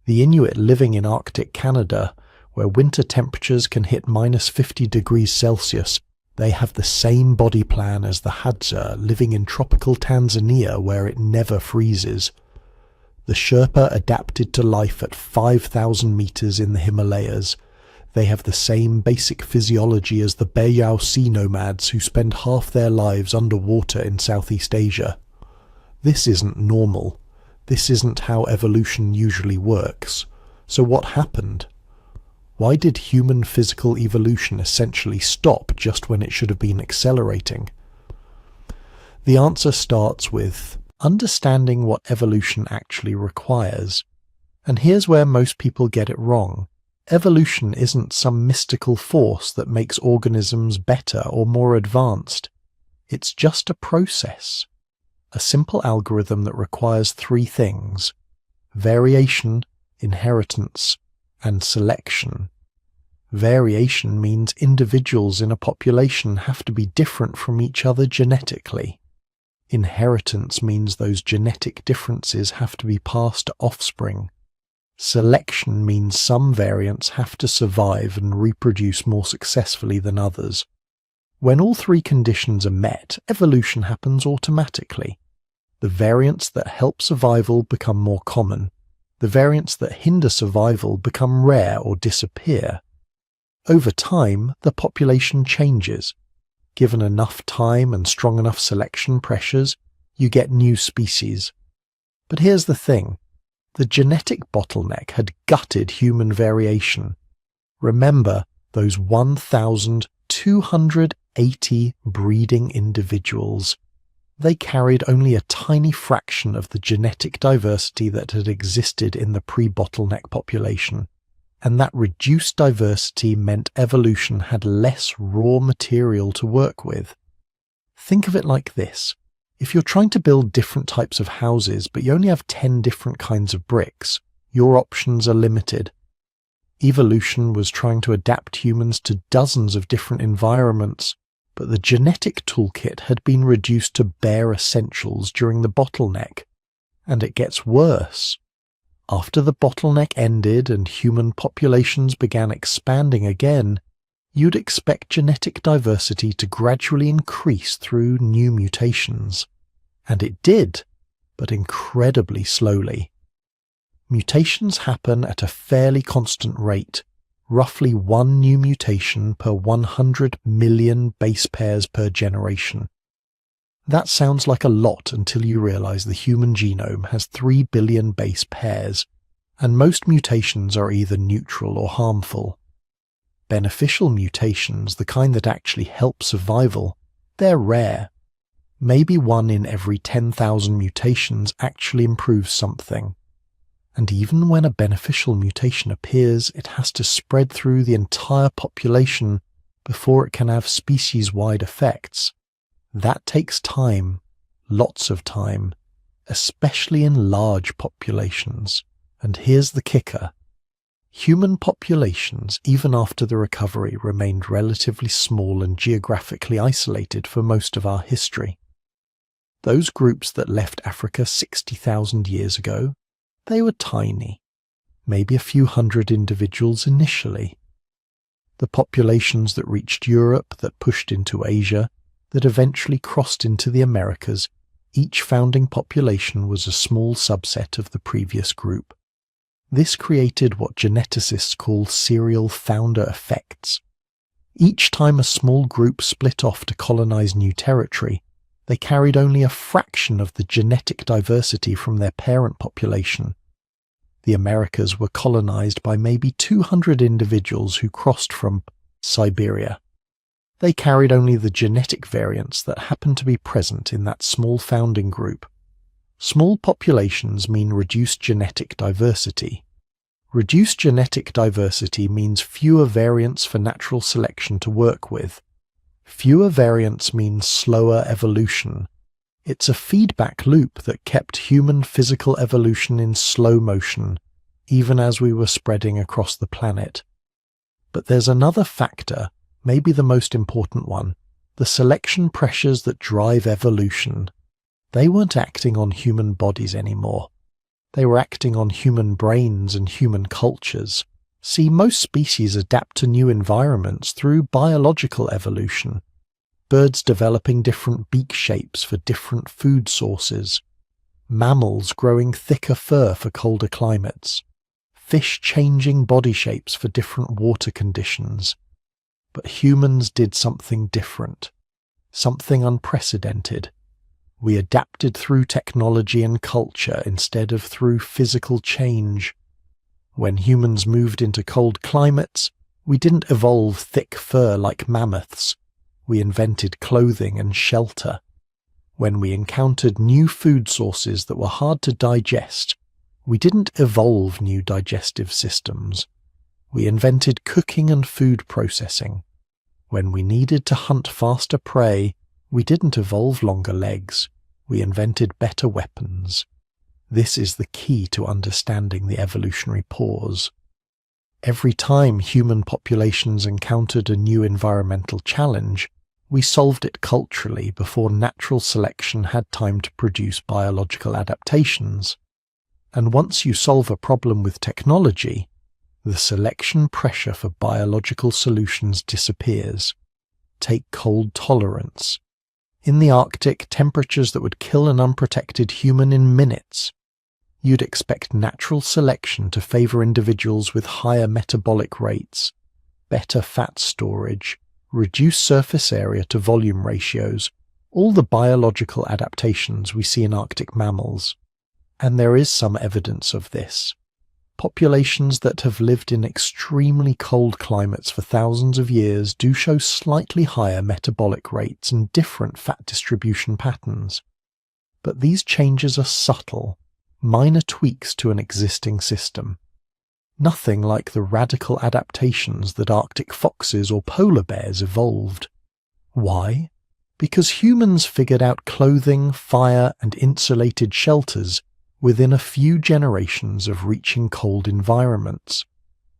The Inuit living in Arctic Canada, where winter temperatures can hit -50 degrees Celsius, they have the same body plan as the Hadza living in tropical Tanzania where it never freezes. The Sherpa adapted to life at 5,000 meters in the Himalayas. They have the same basic physiology as the Bayou sea nomads who spend half their lives underwater in Southeast Asia. This isn't normal. This isn't how evolution usually works. So what happened? Why did human physical evolution essentially stop just when it should have been accelerating? The answer starts with understanding what evolution actually requires. And here's where most people get it wrong. Evolution isn't some mystical force that makes organisms better or more advanced. It's just a process. A simple algorithm that requires three things: variation, inheritance, and selection. Variation means individuals in a population have to be different from each other genetically. Inheritance means those genetic differences have to be passed to offspring. Selection means some variants have to survive and reproduce more successfully than others. When all three conditions are met, evolution happens automatically. The variants that help survival become more common. The variants that hinder survival become rare or disappear. Over time, the population changes. Given enough time and strong enough selection pressures, you get new species. But here's the thing. The genetic bottleneck had gutted human variation. Remember those 1,280 breeding individuals. They carried only a tiny fraction of the genetic diversity that had existed in the pre-bottleneck population, and that reduced diversity meant evolution had less raw material to work with. Think of it like this. If you're trying to build different types of houses but you only have 10 different kinds of bricks, your options are limited. Evolution was trying to adapt humans to dozens of different environments, but the genetic toolkit had been reduced to bare essentials during the bottleneck. And it gets worse. After the bottleneck ended and human populations began expanding again, you'd expect genetic diversity to gradually increase through new mutations. And it did, but incredibly slowly. Mutations happen at a fairly constant rate, roughly one new mutation per 100 million base pairs per generation. That sounds like a lot until you realize the human genome has 3 billion base pairs, and most mutations are either neutral or harmful. Beneficial mutations, the kind that actually help survival, they're rare. Maybe one in every 10,000 mutations actually improves something. And even when a beneficial mutation appears, it has to spread through the entire population before it can have species-wide effects. That takes time, lots of time, especially in large populations. And here's the kicker. Human populations, even after the recovery, remained relatively small and geographically isolated for most of our history. Those groups that left Africa 60,000 years ago, they were tiny, maybe a few hundred individuals initially. The populations that reached Europe, that pushed into Asia, that eventually crossed into the Americas, each founding population was a small subset of the previous group. This created what geneticists call serial founder effects. Each time a small group split off to colonize new territory, they carried only a fraction of the genetic diversity from their parent population. The Americas were colonized by maybe 200 individuals who crossed from Siberia. They carried only the genetic variants that happened to be present in that small founding group. Small populations mean reduced genetic diversity. Reduced genetic diversity means fewer variants for natural selection to work with. Fewer variants means slower evolution. It's a feedback loop that kept human physical evolution in slow motion, even as we were spreading across the planet. But there's another factor, maybe the most important one, the selection pressures that drive evolution. They weren't acting on human bodies anymore. They were acting on human brains and human cultures. See, most species adapt to new environments through biological evolution. Birds developing different beak shapes for different food sources. Mammals growing thicker fur for colder climates. Fish changing body shapes for different water conditions. But humans did something different. Something unprecedented. We adapted through technology and culture instead of through physical change. When humans moved into cold climates, we didn't evolve thick fur like mammoths. We invented clothing and shelter. When we encountered new food sources that were hard to digest, we didn't evolve new digestive systems. We invented cooking and food processing. When we needed to hunt faster prey, we didn't evolve longer legs. We invented better weapons. This is the key to understanding the evolutionary pause. Every time human populations encountered a new environmental challenge, we solved it culturally before natural selection had time to produce biological adaptations. And once you solve a problem with technology, the selection pressure for biological solutions disappears. Take cold tolerance. In the Arctic, temperatures that would kill an unprotected human in minutes. You'd expect natural selection to favor individuals with higher metabolic rates, better fat storage, reduced surface area to volume ratios, all the biological adaptations we see in Arctic mammals. And there is some evidence of this. Populations that have lived in extremely cold climates for thousands of years do show slightly higher metabolic rates and different fat distribution patterns. But these changes are subtle, minor tweaks to an existing system. Nothing like the radical adaptations that Arctic foxes or polar bears evolved. Why? Because humans figured out clothing, fire, and insulated shelters within a few generations of reaching cold environments.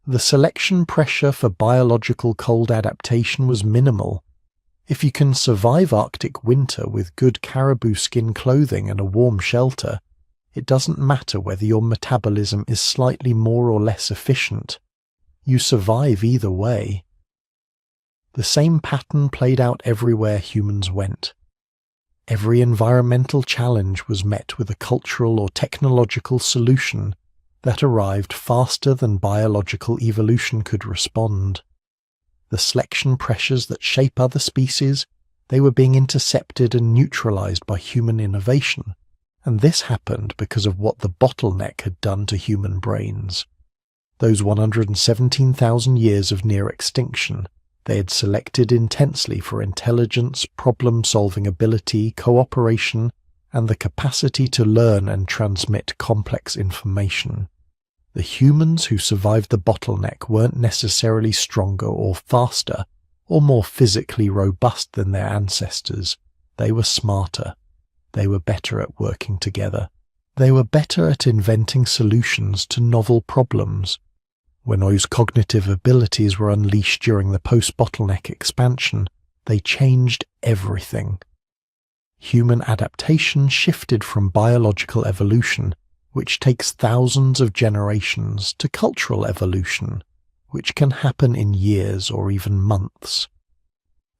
The selection pressure for biological cold adaptation was minimal. If you can survive Arctic winter with good caribou skin clothing and a warm shelter, it doesn't matter whether your metabolism is slightly more or less efficient. You survive either way. The same pattern played out everywhere humans went. Every environmental challenge was met with a cultural or technological solution that arrived faster than biological evolution could respond. The selection pressures that shape other species, they were being intercepted and neutralized by human innovation, and this happened because of what the bottleneck had done to human brains. Those 117,000 years of near extinction, they had selected intensely for intelligence, problem-solving ability, cooperation, and the capacity to learn and transmit complex information. The humans who survived the bottleneck weren't necessarily stronger or faster, or more physically robust than their ancestors. They were smarter. They were better at working together. They were better at inventing solutions to novel problems. When those cognitive abilities were unleashed during the post-bottleneck expansion, they changed everything. Human adaptation shifted from biological evolution, which takes thousands of generations, to cultural evolution, which can happen in years or even months.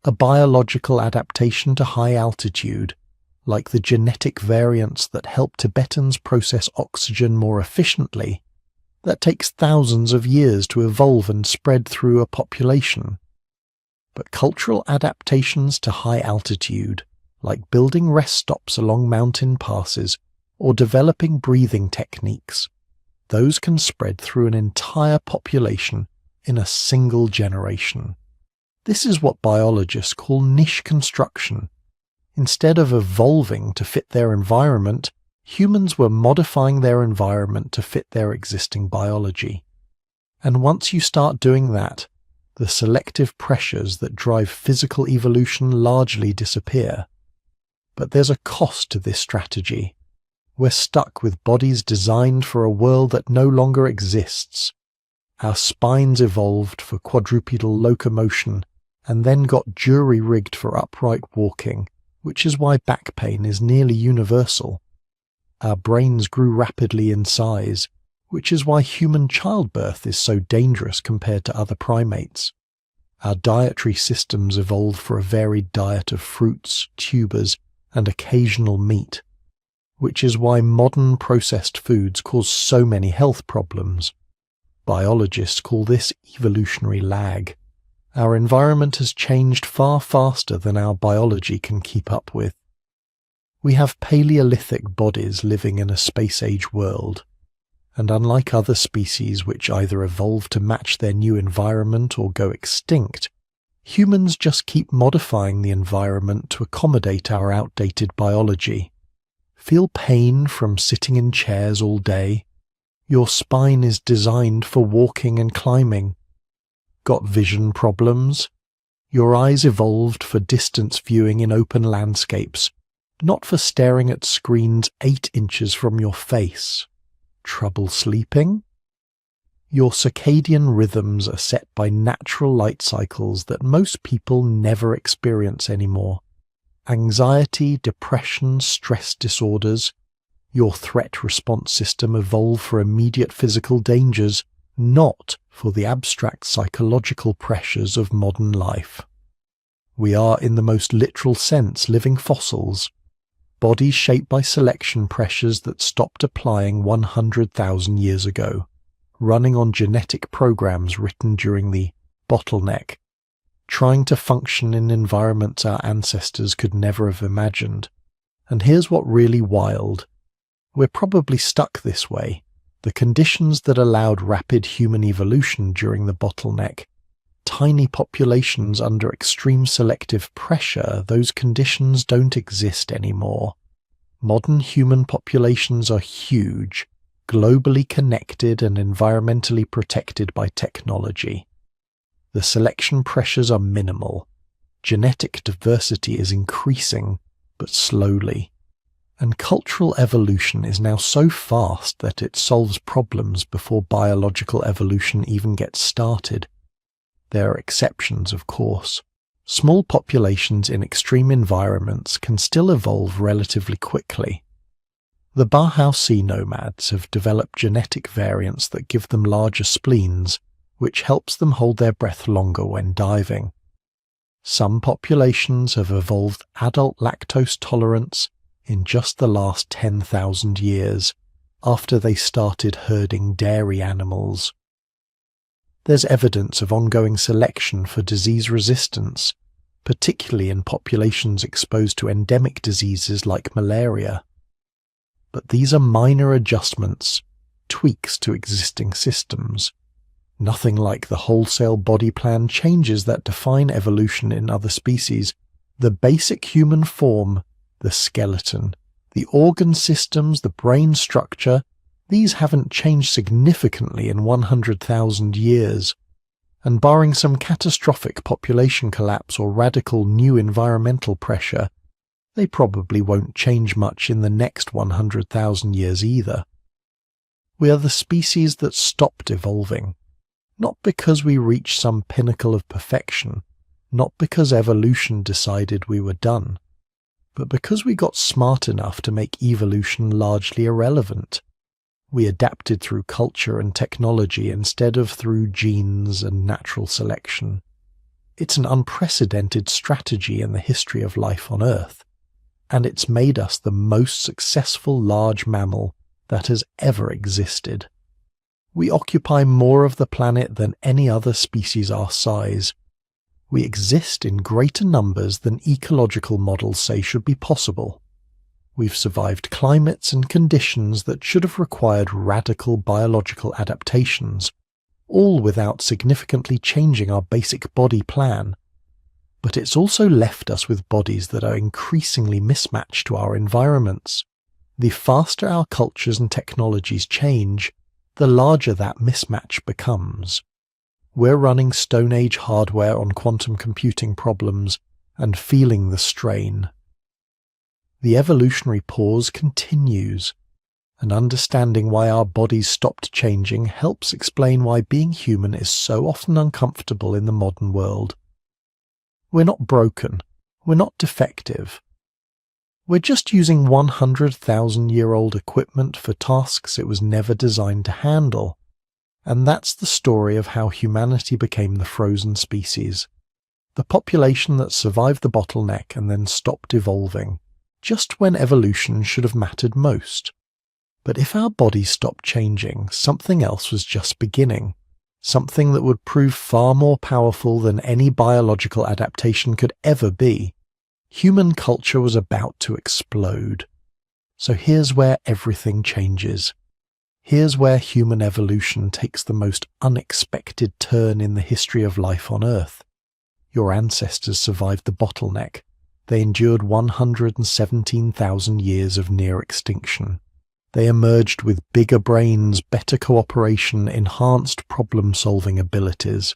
A biological adaptation to high altitude, like the genetic variants that help Tibetans process oxygen more efficiently, that takes thousands of years to evolve and spread through a population. But cultural adaptations to high altitude, like building rest stops along mountain passes or developing breathing techniques, those can spread through an entire population in a single generation. This is what biologists call niche construction. Instead of evolving to fit their environment, humans were modifying their environment to fit their existing biology. And once you start doing that, the selective pressures that drive physical evolution largely disappear. But there's a cost to this strategy. We're stuck with bodies designed for a world that no longer exists. Our spines evolved for quadrupedal locomotion and then got jury-rigged for upright walking, which is why back pain is nearly universal. Our brains grew rapidly in size, which is why human childbirth is so dangerous compared to other primates. Our dietary systems evolved for a varied diet of fruits, tubers, and occasional meat, which is why modern processed foods cause so many health problems. Biologists call this evolutionary lag. Our environment has changed far faster than our biology can keep up with. We have Paleolithic bodies living in a space-age world, and unlike other species which either evolve to match their new environment or go extinct, humans just keep modifying the environment to accommodate our outdated biology. Feel pain from sitting in chairs all day? Your spine is designed for walking and climbing. Got vision problems? Your eyes evolved for distance viewing in open landscapes, not for staring at screens 8 inches from your face. Trouble sleeping? Your circadian rhythms are set by natural light cycles that most people never experience anymore. Anxiety, depression, stress disorders. Your threat response system evolved for immediate physical dangers, not for the abstract psychological pressures of modern life. We are, in the most literal sense, living fossils, bodies shaped by selection pressures that stopped applying 100,000 years ago, running on genetic programs written during the bottleneck, trying to function in environments our ancestors could never have imagined. And here's what really wild. We're probably stuck this way. The conditions that allowed rapid human evolution during the bottleneck, tiny populations under extreme selective pressure, those conditions don't exist anymore. Modern human populations are huge, globally connected and environmentally protected by technology. The selection pressures are minimal. Genetic diversity is increasing, but slowly. And cultural evolution is now so fast that it solves problems before biological evolution even gets started. There are exceptions, of course. Small populations in extreme environments can still evolve relatively quickly. The Bauhaus sea nomads have developed genetic variants that give them larger spleens, which helps them hold their breath longer when diving. Some populations have evolved adult lactose tolerance in just the last 10,000 years, after they started herding dairy animals. There's evidence of ongoing selection for disease resistance, particularly in populations exposed to endemic diseases like malaria. But these are minor adjustments, tweaks to existing systems. Nothing like the wholesale body plan changes that define evolution in other species. The basic human form, the skeleton, the organ systems, the brain structure, these haven't changed significantly in 100,000 years, and barring some catastrophic population collapse or radical new environmental pressure, they probably won't change much in the next 100,000 years either. We are the species that stopped evolving, not because we reached some pinnacle of perfection, not because evolution decided we were done, but because we got smart enough to make evolution largely irrelevant. We adapted through culture and technology instead of through genes and natural selection. It's an unprecedented strategy in the history of life on Earth, and it's made us the most successful large mammal that has ever existed. We occupy more of the planet than any other species our size. We exist in greater numbers than ecological models say should be possible. We've survived climates and conditions that should have required radical biological adaptations, all without significantly changing our basic body plan. But it's also left us with bodies that are increasingly mismatched to our environments. The faster our cultures and technologies change, the larger that mismatch becomes. We're running Stone Age hardware on quantum computing problems and feeling the strain. The evolutionary pause continues, and understanding why our bodies stopped changing helps explain why being human is so often uncomfortable in the modern world. We're not broken, we're not defective. We're just using 100,000-year-old equipment for tasks it was never designed to handle. And that's the story of how humanity became the frozen species. The population that survived the bottleneck and then stopped evolving, just when evolution should have mattered most. But if our bodies stopped changing, something else was just beginning. Something that would prove far more powerful than any biological adaptation could ever be. Human culture was about to explode. So here's where everything changes. Here's where human evolution takes the most unexpected turn in the history of life on Earth. Your ancestors survived the bottleneck. They endured 117,000 years of near extinction. They emerged with bigger brains, better cooperation, enhanced problem-solving abilities.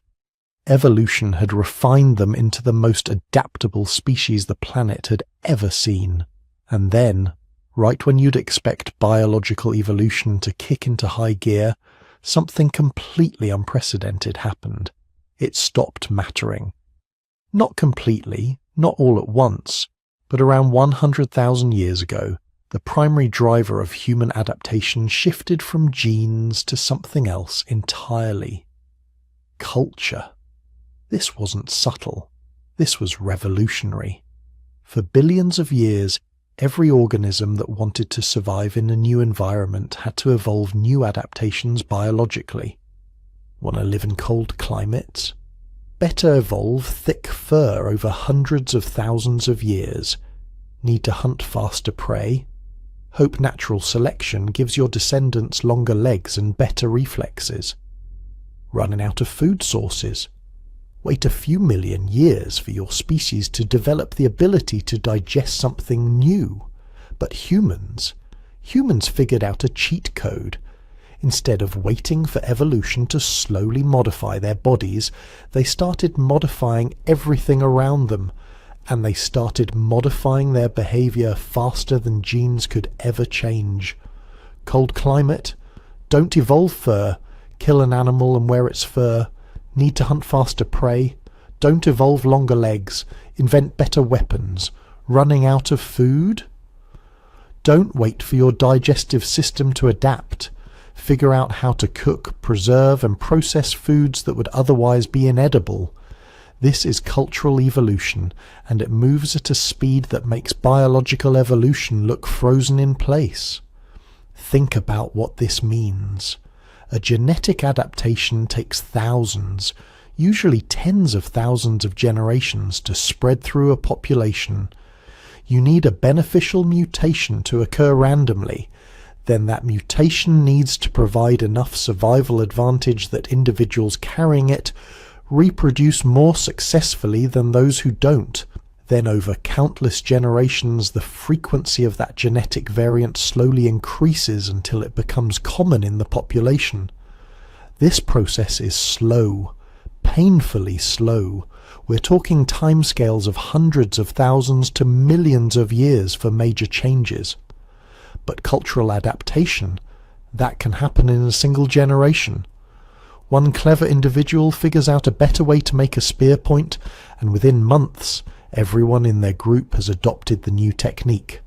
Evolution had refined them into the most adaptable species the planet had ever seen. And then, right when you'd expect biological evolution to kick into high gear, something completely unprecedented happened. It stopped mattering. Not completely, not all at once, but around 100,000 years ago, the primary driver of human adaptation shifted from genes to something else entirely. Culture. This wasn't subtle. This was revolutionary. For billions of years, every organism that wanted to survive in a new environment had to evolve new adaptations biologically. Want to live in cold climates? Better evolve thick fur over hundreds of thousands of years. Need to hunt faster prey? Hope natural selection gives your descendants longer legs and better reflexes. Running out of food sources? Wait a few million years for your species to develop the ability to digest something new. But humans figured out a cheat code. Instead of waiting for evolution to slowly modify their bodies, they started modifying everything around them, and they started modifying their behavior faster than genes could ever change. Cold climate? Don't evolve fur. Kill an animal and wear its fur. Need to hunt faster prey? Don't evolve longer legs. Invent better weapons. Running out of food? Don't wait for your digestive system to adapt. Figure out how to cook, preserve, and process foods that would otherwise be inedible. This is cultural evolution, and it moves at a speed that makes biological evolution look frozen in place. Think about what this means. A genetic adaptation takes thousands, usually tens of thousands of generations to spread through a population. You need a beneficial mutation to occur randomly. Then that mutation needs to provide enough survival advantage that individuals carrying it reproduce more successfully than those who don't. Then over countless generations, the frequency of that genetic variant slowly increases until it becomes common in the population. This process is slow, painfully slow. We're talking timescales of hundreds of thousands to millions of years for major changes. But cultural adaptation, that can happen in a single generation. One clever individual figures out a better way to make a spear point, and within months, everyone in their group has adopted the new technique.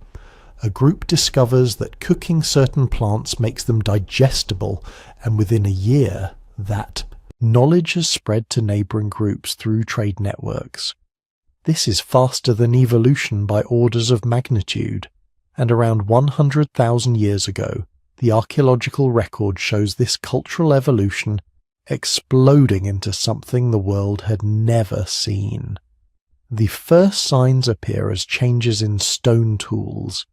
A group discovers that cooking certain plants makes them digestible, and within a year, that knowledge has spread to neighbouring groups through trade networks. This is faster than evolution by orders of magnitude, and around 100,000 years ago, the archaeological record shows this cultural evolution exploding into something the world had never seen. The first signs appear as changes in stone tools.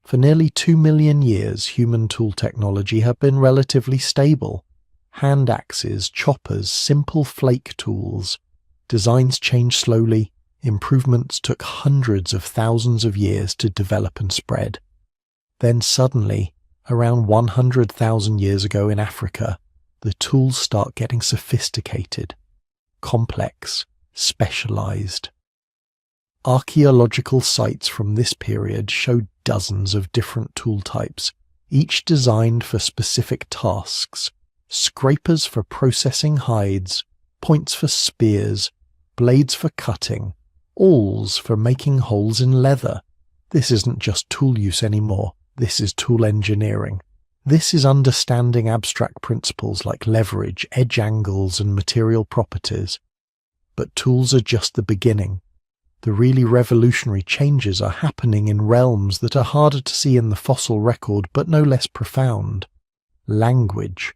For nearly 2 million years, human tool technology had been relatively stable. Hand axes, choppers, simple flake tools. Designs changed slowly. Improvements took hundreds of thousands of years to develop and spread. Then suddenly, around 100,000 years ago in Africa, the tools start getting sophisticated, complex, specialized. Archaeological sites from this period show dozens of different tool types, each designed for specific tasks. Scrapers for processing hides, points for spears, blades for cutting, awls for making holes in leather. This isn't just tool use anymore, this is tool engineering. This is understanding abstract principles like leverage, edge angles, and material properties. But tools are just the beginning. The really revolutionary changes are happening in realms that are harder to see in the fossil record but no less profound. Language.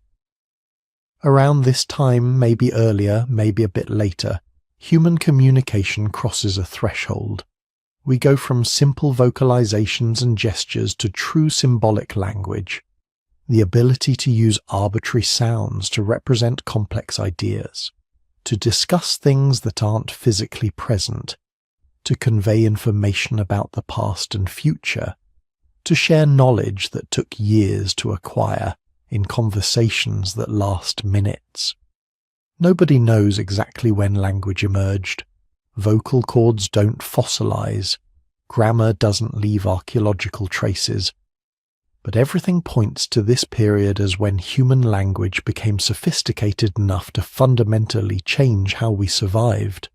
Around this time, maybe earlier, maybe a bit later, human communication crosses a threshold. We go from simple vocalizations and gestures to true symbolic language. The ability to use arbitrary sounds to represent complex ideas, to discuss things that aren't physically present, to convey information about the past and future, to share knowledge that took years to acquire in conversations that last minutes. Nobody knows exactly when language emerged. Vocal cords don't fossilize. Grammar doesn't leave archaeological traces. But everything points to this period as when human language became sophisticated enough to fundamentally change how we survived.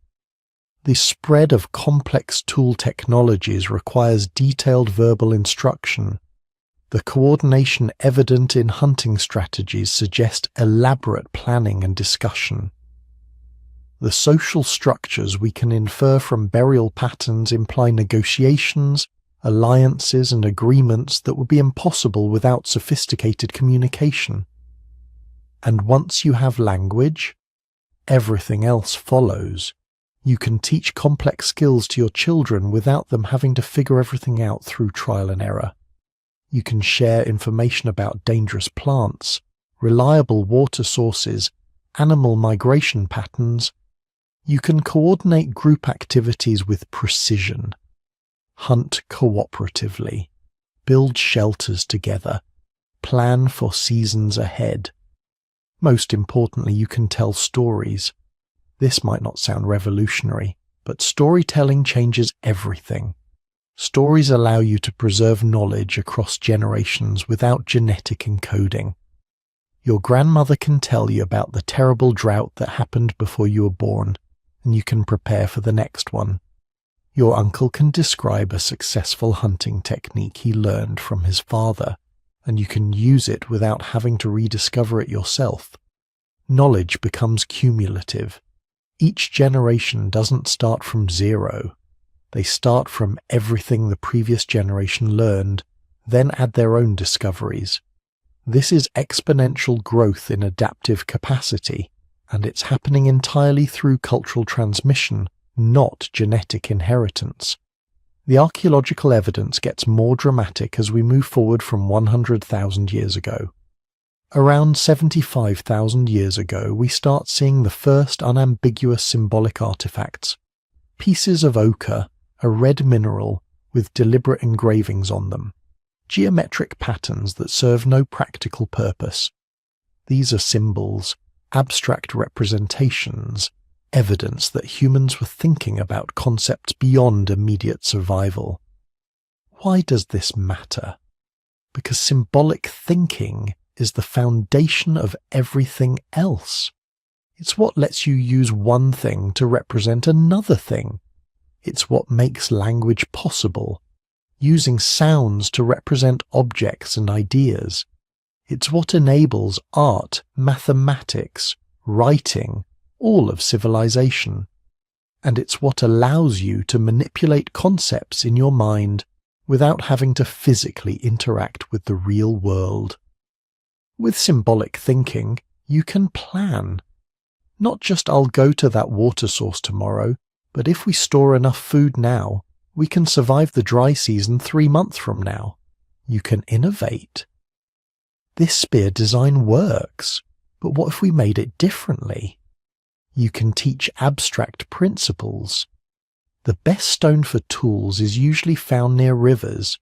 The spread of complex tool technologies requires detailed verbal instruction, The coordination evident in hunting strategies suggests elaborate planning and discussion. The social structures we can infer from burial patterns imply negotiations, alliances, and agreements that would be impossible without sophisticated communication. And once you have language, everything else follows. You can teach complex skills to your children without them having to figure everything out through trial and error. You can share information about dangerous plants, reliable water sources, animal migration patterns. You can coordinate group activities with precision, hunt cooperatively, build shelters together, plan for seasons ahead. Most importantly, you can tell stories. This might not sound revolutionary, but storytelling changes everything. Stories allow you to preserve knowledge across generations without genetic encoding. Your grandmother can tell you about the terrible drought that happened before you were born, and you can prepare for the next one. Your uncle can describe a successful hunting technique he learned from his father, and you can use it without having to rediscover it yourself. Knowledge becomes cumulative. Each generation doesn't start from zero. They start from everything the previous generation learned, then add their own discoveries. This is exponential growth in adaptive capacity, and it's happening entirely through cultural transmission, not genetic inheritance. The archaeological evidence gets more dramatic as we move forward from 100,000 years ago. Around 75,000 years ago, we start seeing the first unambiguous symbolic artifacts. Pieces of ochre, a red mineral with deliberate engravings on them. Geometric patterns that serve no practical purpose. These are symbols, abstract representations, evidence that humans were thinking about concepts beyond immediate survival. Why does this matter? Because symbolic thinking is the foundation of everything else. It's what lets you use one thing to represent another thing. It's what makes language possible, using sounds to represent objects and ideas. It's what enables art, mathematics, writing, all of civilization. And it's what allows you to manipulate concepts in your mind without having to physically interact with the real world. With symbolic thinking, you can plan. Not just I'll go to that water source tomorrow, but if we store enough food now, we can survive the dry season 3 months from now. You can innovate. This spear design works, but what if we made it differently? You can teach abstract principles. The best stone for tools is usually found near rivers.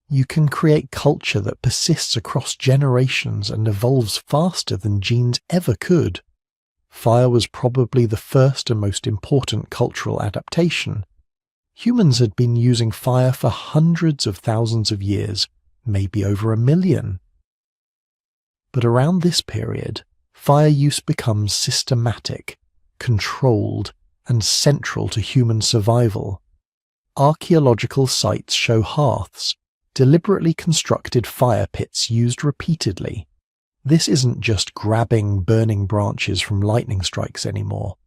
You can create culture that persists across generations and evolves faster than genes ever could. Fire was probably the first and most important cultural adaptation. Humans had been using fire for hundreds of thousands of years, maybe over 1 million. But around this period, fire use becomes systematic, controlled, and central to human survival. Archaeological sites show hearths, deliberately constructed fire pits used repeatedly. This isn't just grabbing burning branches from lightning strikes anymore.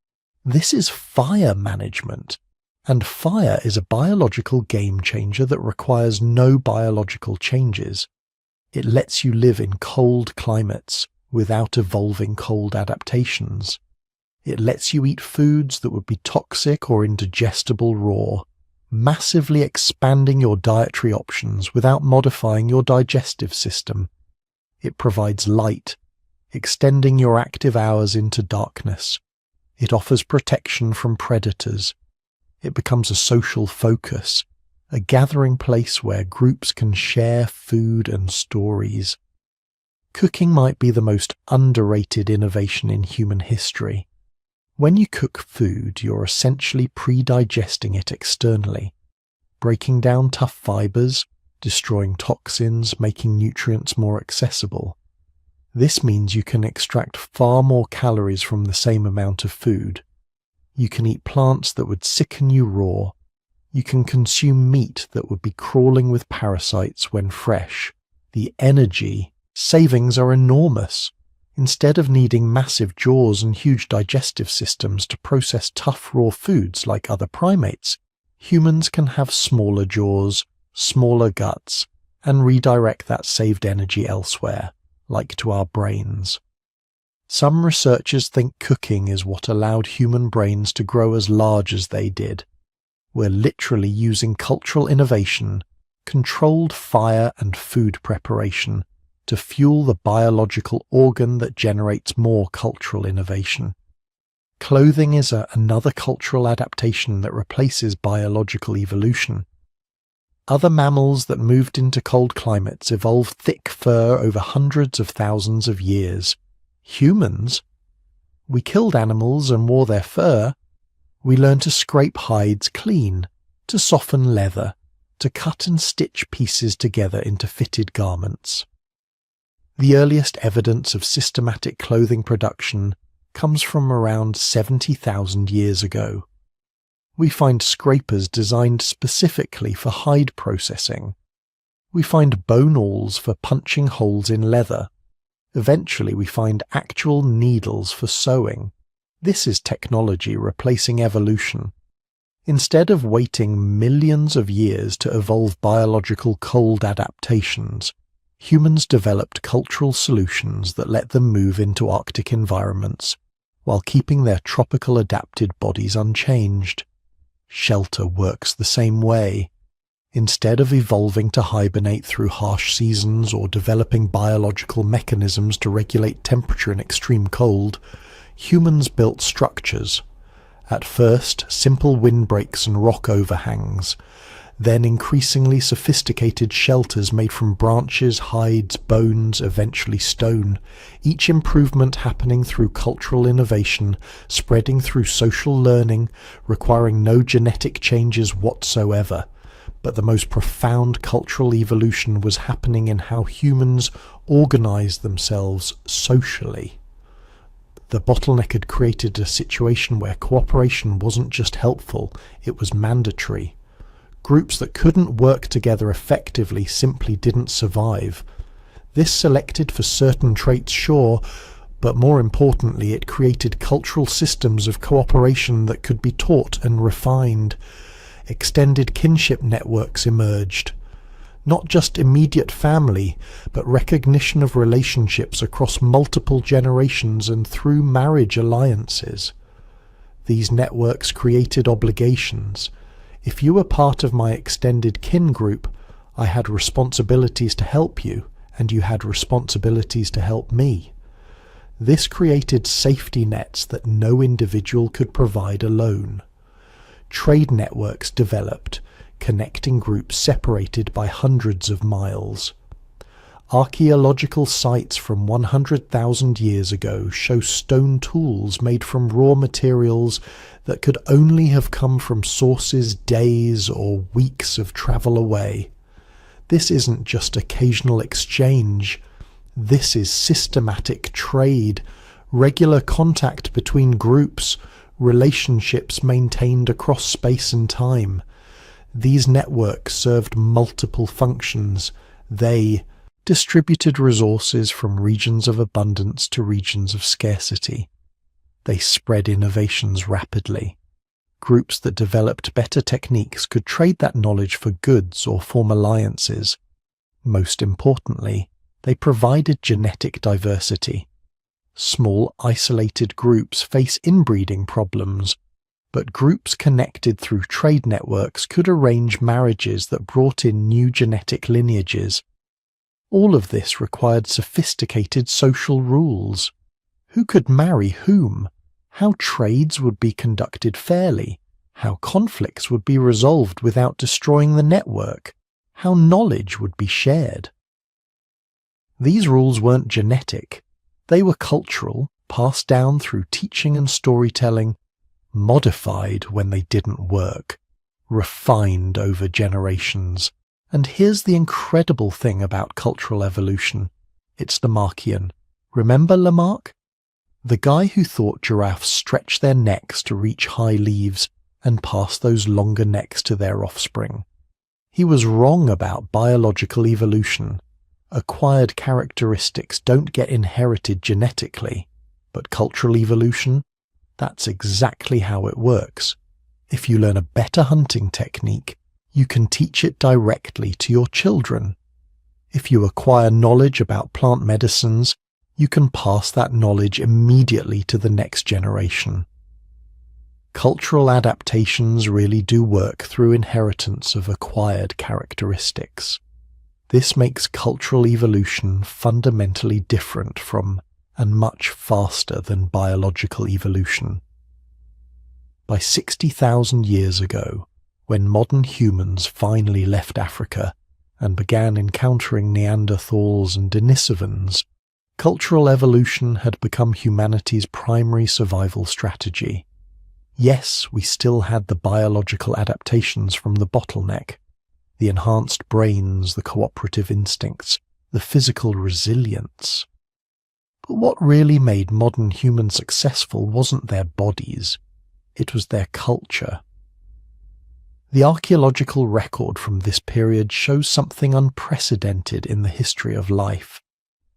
This is fire management. And fire is a biological game changer that requires no biological changes. It lets you live in cold climates without evolving cold adaptations. It lets you eat foods that would be toxic or indigestible raw, massively expanding your dietary options without modifying your digestive system. It provides light, extending your active hours into darkness. It offers protection from predators. It becomes a social focus, a gathering place where groups can share food and stories. Cooking might be the most underrated innovation in human history. When you cook food, you're essentially pre-digesting it externally, breaking down tough fibers, destroying toxins, making nutrients more accessible. This means you can extract far more calories from the same amount of food. You can eat plants that would sicken you raw. You can consume meat that would be crawling with parasites when fresh, The energy savings are enormous. Instead of needing massive jaws and huge digestive systems to process tough raw foods like other primates, humans can have smaller jaws, smaller guts, and redirect that saved energy elsewhere, like to our brains. Some researchers think cooking is what allowed human brains to grow as large as they did. We're literally using cultural innovation, controlled fire and food preparation, to fuel the biological organ that generates more cultural innovation. Clothing is another cultural adaptation that replaces biological evolution. Other mammals that moved into cold climates evolved thick fur over hundreds of thousands of years. Humans? We killed animals and wore their fur. We learned to scrape hides clean, to soften leather, to cut and stitch pieces together into fitted garments. The earliest evidence of systematic clothing production comes from around 70,000 years ago. We find scrapers designed specifically for hide processing. We find bone awls for punching holes in leather. Eventually we find actual needles for sewing. This is technology replacing evolution. Instead of waiting millions of years to evolve biological cold adaptations, humans developed cultural solutions that let them move into Arctic environments while keeping their tropical adapted bodies unchanged. Shelter works the same way. Instead of evolving to hibernate through harsh seasons or developing biological mechanisms to regulate temperature in extreme cold, humans built structures. At first, simple windbreaks and rock overhangs, then increasingly sophisticated shelters made from branches, hides, bones, eventually stone, each improvement happening through cultural innovation, spreading through social learning, requiring no genetic changes whatsoever. But the most profound cultural evolution was happening in how humans organized themselves socially. The bottleneck had created a situation where cooperation wasn't just helpful, it was mandatory. Groups that couldn't work together effectively simply didn't survive. This selected for certain traits, sure, but more importantly, it created cultural systems of cooperation that could be taught and refined. Extended kinship networks emerged. Not just immediate family, but recognition of relationships across multiple generations and through marriage alliances. These networks created obligations. If you were part of my extended kin group, I had responsibilities to help you, and you had responsibilities to help me. This created safety nets that no individual could provide alone. Trade networks developed, connecting groups separated by hundreds of miles. Archaeological sites from 100,000 years ago show stone tools made from raw materials that could only have come from sources days or weeks of travel away. This isn't just occasional exchange. This is systematic trade, regular contact between groups, relationships maintained across space and time. These networks served multiple functions. They distributed resources from regions of abundance to regions of scarcity. They spread innovations rapidly. Groups that developed better techniques could trade that knowledge for goods or form alliances. Most importantly, they provided genetic diversity. Small, isolated groups face inbreeding problems, but groups connected through trade networks could arrange marriages that brought in new genetic lineages. All of this required sophisticated social rules. Who could marry whom? How trades would be conducted fairly? How conflicts would be resolved without destroying the network? How knowledge would be shared? These rules weren't genetic. They were cultural, passed down through teaching and storytelling, modified when they didn't work, refined over generations. And here's the incredible thing about cultural evolution. It's Lamarckian. Remember Lamarck? The guy who thought giraffes stretch their necks to reach high leaves and pass those longer necks to their offspring. He was wrong about biological evolution. acquired characteristics don't get inherited genetically, but cultural evolution, that's exactly how it works. If you learn a better hunting technique, you can teach it directly to your children. If you acquire knowledge about plant medicines, you can pass that knowledge immediately to the next generation. Cultural adaptations really do work through inheritance of acquired characteristics. This makes cultural evolution fundamentally different from and much faster than biological evolution. By 60,000 years ago, when modern humans finally left Africa and began encountering Neanderthals and Denisovans, cultural evolution had become humanity's primary survival strategy. Yes, we still had the biological adaptations from the bottleneck, the enhanced brains, the cooperative instincts, the physical resilience. But what really made modern humans successful wasn't their bodies, it was their culture. The archaeological record from this period shows something unprecedented in the history of life.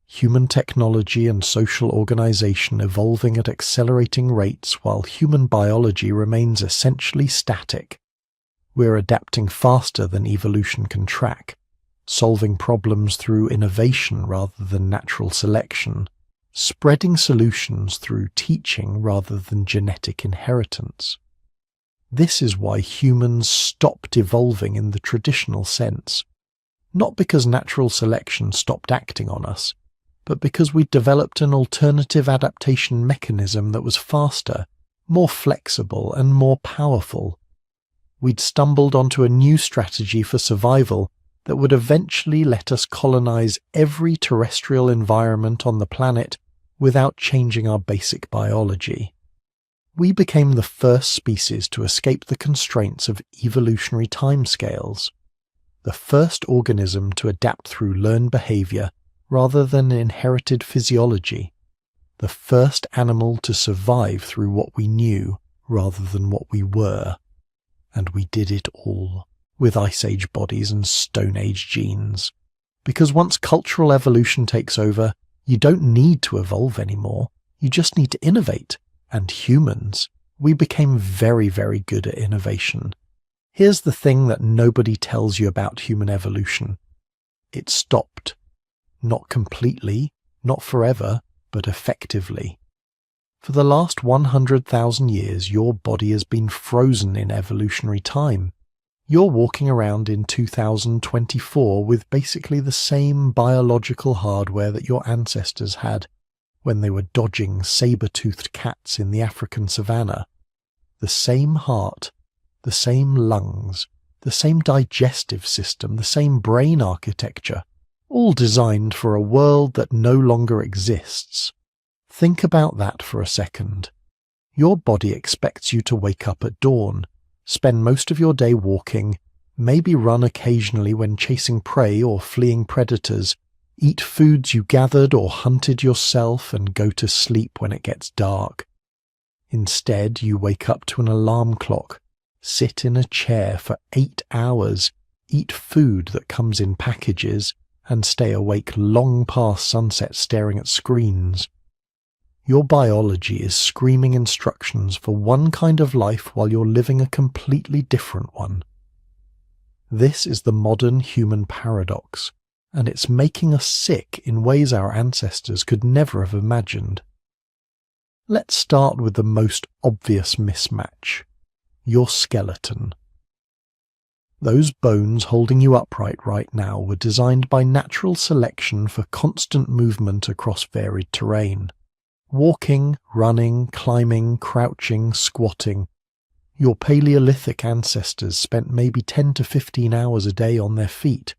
Human technology and social organization evolving at accelerating rates while human biology remains essentially static. We're adapting faster than evolution can track, solving problems through innovation rather than natural selection, spreading solutions through teaching rather than genetic inheritance. This is why humans stopped evolving in the traditional sense, not because natural selection stopped acting on us, but because we developed an alternative adaptation mechanism that was faster, more flexible, and more powerful. We'd stumbled onto a new strategy for survival that would eventually let us colonize every terrestrial environment on the planet without changing our basic biology. We became the first species to escape the constraints of evolutionary timescales, the first organism to adapt through learned behavior rather than inherited physiology, the first animal to survive through what we knew rather than what we were. And we did it all, with Ice Age bodies and Stone Age genes. Because once cultural evolution takes over, you don't need to evolve anymore, you just need to innovate. And humans, we became very, very good at innovation. Here's the thing that nobody tells you about human evolution. It stopped. Not completely, not forever, but effectively. For the last 100,000 years, your body has been frozen in evolutionary time. You're walking around in 2024 with basically the same biological hardware that your ancestors had when they were dodging saber-toothed cats in the African savannah. The same heart, the same lungs, the same digestive system, the same brain architecture, all designed for a world that no longer exists. Think about that for a second. Your body expects you to wake up at dawn, spend most of your day walking, maybe run occasionally when chasing prey or fleeing predators, eat foods you gathered or hunted yourself, and go to sleep when it gets dark. Instead, you wake up to an alarm clock, sit in a chair for 8 hours, eat food that comes in packages, and stay awake long past sunset staring at screens. Your biology is screaming instructions for one kind of life while you're living a completely different one. This is the modern human paradox, and it's making us sick in ways our ancestors could never have imagined. Let's start with the most obvious mismatch: your skeleton. Those bones holding you upright right now were designed by natural selection for constant movement across varied terrain. Walking, running, climbing, crouching, squatting. Your Paleolithic ancestors spent maybe 10 to 15 hours a day on their feet.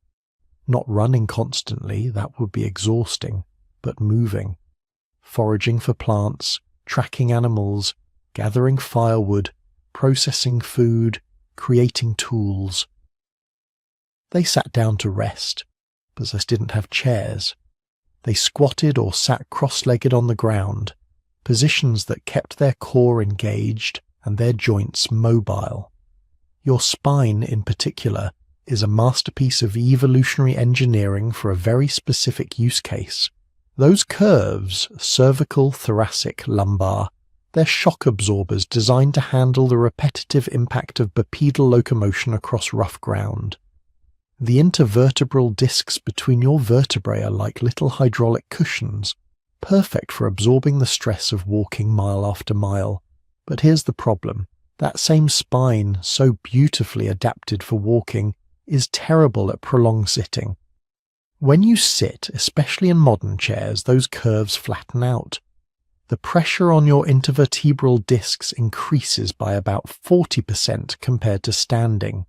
Not running constantly, that would be exhausting, but moving. Foraging for plants, tracking animals, gathering firewood, processing food, creating tools. They sat down to rest, but they didn't have chairs. They squatted or sat cross-legged on the ground, positions that kept their core engaged and their joints mobile. Your spine, in particular, is a masterpiece of evolutionary engineering for a very specific use case. Those curves, cervical, thoracic, lumbar, they're shock absorbers designed to handle the repetitive impact of bipedal locomotion across rough ground. The intervertebral discs between your vertebrae are like little hydraulic cushions, perfect for absorbing the stress of walking mile after mile. But here's the problem. That same spine, so beautifully adapted for walking, is terrible at prolonged sitting. When you sit, especially in modern chairs, those curves flatten out. The pressure on your intervertebral discs increases by about 40% compared to standing.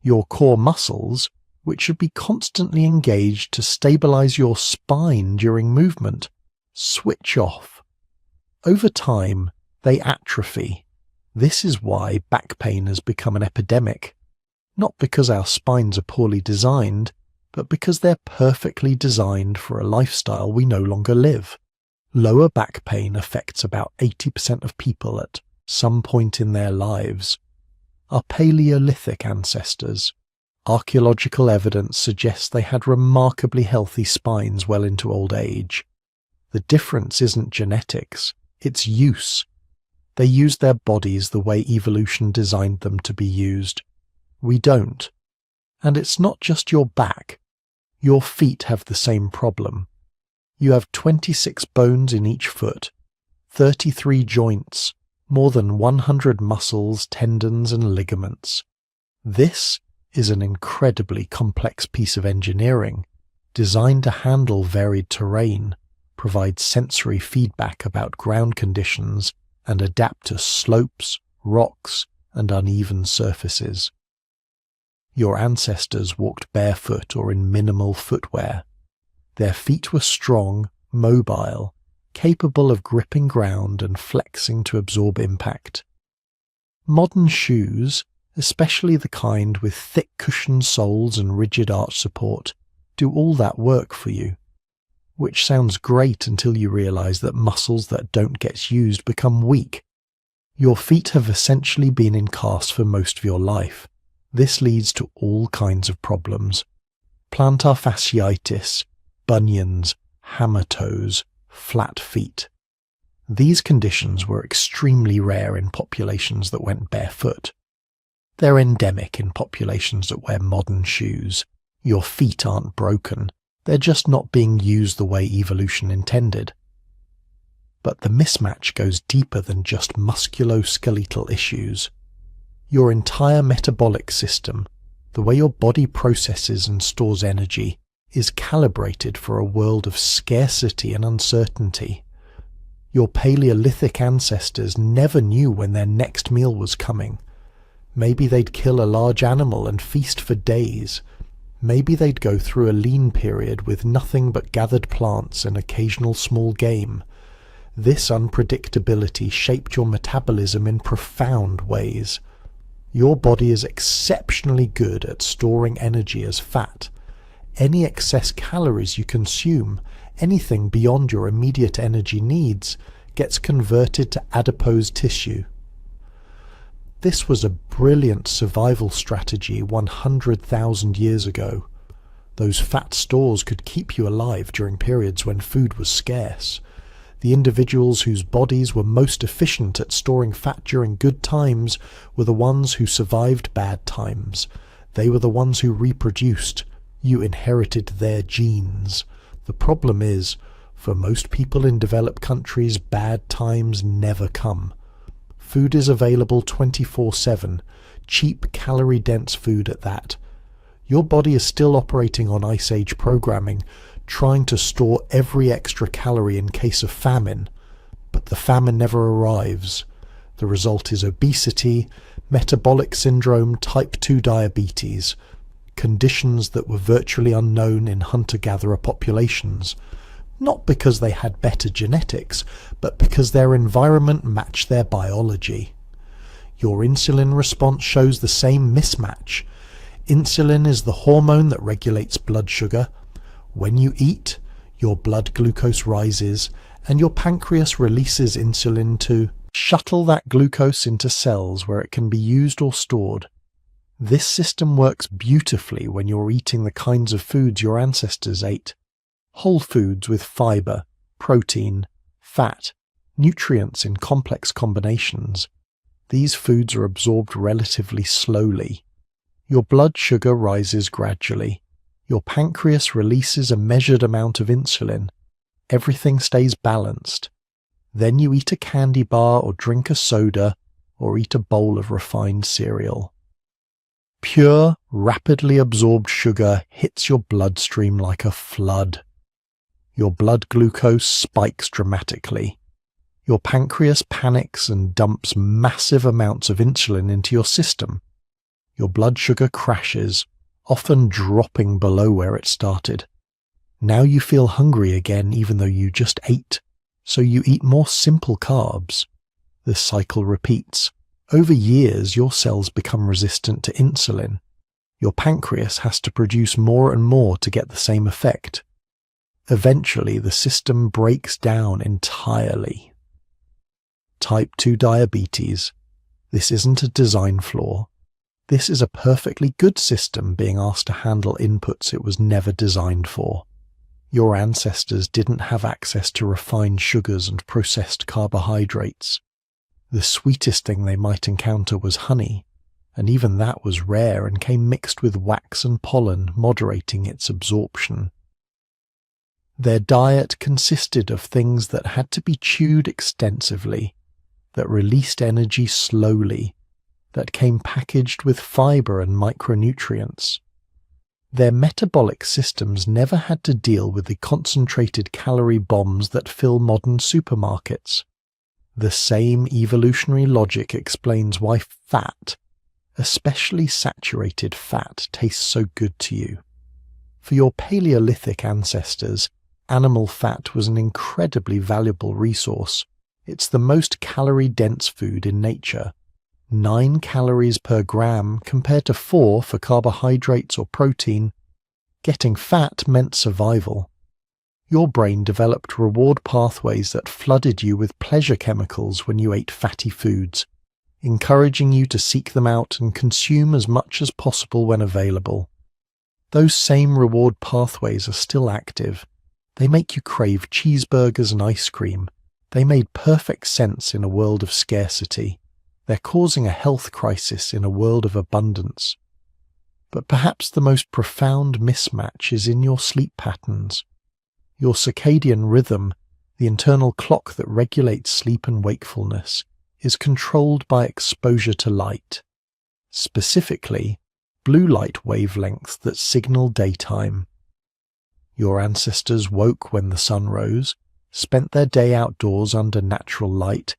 Your core muscles, which should be constantly engaged to stabilize your spine during movement, switch off. Over time, they atrophy. This is why back pain has become an epidemic. Not because our spines are poorly designed, but because they're perfectly designed for a lifestyle we no longer live. Lower back pain affects about 80% of people at some point in their lives. Our Paleolithic ancestors. Archaeological evidence suggests they had remarkably healthy spines well into old age. The difference isn't genetics, it's use. They used their bodies the way evolution designed them to be used. We don't. And it's not just your back. Your feet have the same problem. You have 26 bones in each foot, 33 joints, more than 100 muscles, tendons, and ligaments. This is an incredibly complex piece of engineering, designed to handle varied terrain, provide sensory feedback about ground conditions, and adapt to slopes, rocks, and uneven surfaces. Your ancestors walked barefoot or in minimal footwear. Their feet were strong, mobile, capable of gripping ground and flexing to absorb impact. Modern shoes, especially the kind with thick cushioned soles and rigid arch support, do all that work for you. Which sounds great until you realize that muscles that don't get used become weak. Your feet have essentially been in cast for most of your life. This leads to all kinds of problems. Plantar fasciitis, bunions, hammer toes, flat feet. These conditions were extremely rare in populations that went barefoot. They're endemic in populations that wear modern shoes. Your feet aren't broken. They're just not being used the way evolution intended. But the mismatch goes deeper than just musculoskeletal issues. Your entire metabolic system, the way your body processes and stores energy, is calibrated for a world of scarcity and uncertainty. Your Paleolithic ancestors never knew when their next meal was coming. Maybe they'd kill a large animal and feast for days. Maybe they'd go through a lean period with nothing but gathered plants and occasional small game. This unpredictability shaped your metabolism in profound ways. Your body is exceptionally good at storing energy as fat. Any excess calories you consume, anything beyond your immediate energy needs, gets converted to adipose tissue. This was a brilliant survival strategy 100,000 years ago. Those fat stores could keep you alive during periods when food was scarce. The individuals whose bodies were most efficient at storing fat during good times were the ones who survived bad times. They were the ones who reproduced. You inherited their genes. The problem is, for most people in developed countries, bad times never come. Food is available 24/7, cheap, calorie-dense food at that. Your body is still operating on Ice Age programming, trying to store every extra calorie in case of famine, but the famine never arrives. The result is obesity, metabolic syndrome, type 2 diabetes, conditions that were virtually unknown in hunter-gatherer populations, not because they had better genetics, but because their environment matched their biology. Your insulin response shows the same mismatch. Insulin is the hormone that regulates blood sugar. When you eat, your blood glucose rises, and your pancreas releases insulin to shuttle that glucose into cells where it can be used or stored. This system works beautifully when you're eating the kinds of foods your ancestors ate. Whole foods with fiber, protein, fat, nutrients in complex combinations. These foods are absorbed relatively slowly. Your blood sugar rises gradually. Your pancreas releases a measured amount of insulin. Everything stays balanced. Then you eat a candy bar or drink a soda or eat a bowl of refined cereal. Pure, rapidly absorbed sugar hits your bloodstream like a flood. Your blood glucose spikes dramatically. Your pancreas panics and dumps massive amounts of insulin into your system. Your blood sugar crashes, often dropping below where it started. Now you feel hungry again even though you just ate, so you eat more simple carbs. The cycle repeats. Over years, your cells become resistant to insulin. Your pancreas has to produce more and more to get the same effect. Eventually, the system breaks down entirely. Type 2 diabetes. This isn't a design flaw. This is a perfectly good system being asked to handle inputs it was never designed for. Your ancestors didn't have access to refined sugars and processed carbohydrates. The sweetest thing they might encounter was honey, and even that was rare and came mixed with wax and pollen, moderating its absorption. Their diet consisted of things that had to be chewed extensively, that released energy slowly, that came packaged with fiber and micronutrients. Their metabolic systems never had to deal with the concentrated calorie bombs that fill modern supermarkets. The same evolutionary logic explains why fat, especially saturated fat, tastes so good to you. For your Paleolithic ancestors, animal fat was an incredibly valuable resource. It's the most calorie-dense food in nature. 9 calories per gram compared to 4 for carbohydrates or protein. Getting fat meant survival. Your brain developed reward pathways that flooded you with pleasure chemicals when you ate fatty foods, encouraging you to seek them out and consume as much as possible when available. Those same reward pathways are still active. They make you crave cheeseburgers and ice cream. They made perfect sense in a world of scarcity. They're causing a health crisis in a world of abundance. But perhaps the most profound mismatch is in your sleep patterns. Your circadian rhythm, the internal clock that regulates sleep and wakefulness, is controlled by exposure to light. Specifically, blue light wavelengths that signal daytime. Your ancestors woke when the sun rose, spent their day outdoors under natural light,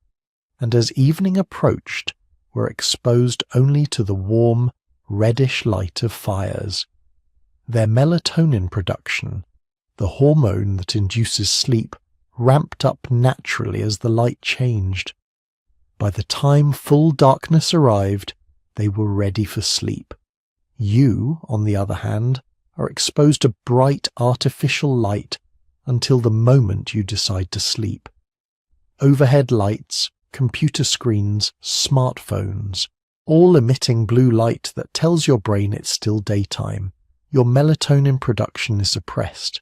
and as evening approached, were exposed only to the warm, reddish light of fires. Their melatonin production, the hormone that induces sleep, ramped up naturally as the light changed. By the time full darkness arrived, they were ready for sleep. You, on the other hand, are exposed to bright artificial light until the moment you decide to sleep. Overhead lights, computer screens, smartphones, all emitting blue light that tells your brain it's still daytime. Your melatonin production is suppressed.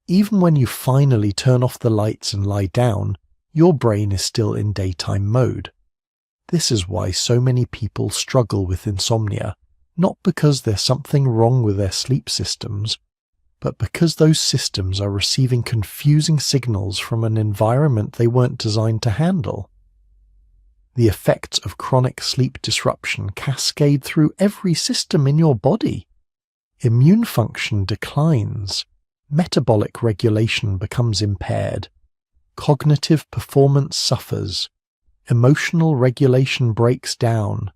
Even when you finally turn off the lights and lie down, your brain is still in daytime mode. This is why so many people struggle with insomnia, not because there's something wrong with their sleep systems, but because those systems are receiving confusing signals from an environment they weren't designed to handle. The effects of chronic sleep disruption cascade through every system in your body. Immune function declines. Metabolic regulation becomes impaired. Cognitive performance suffers. Emotional regulation breaks down.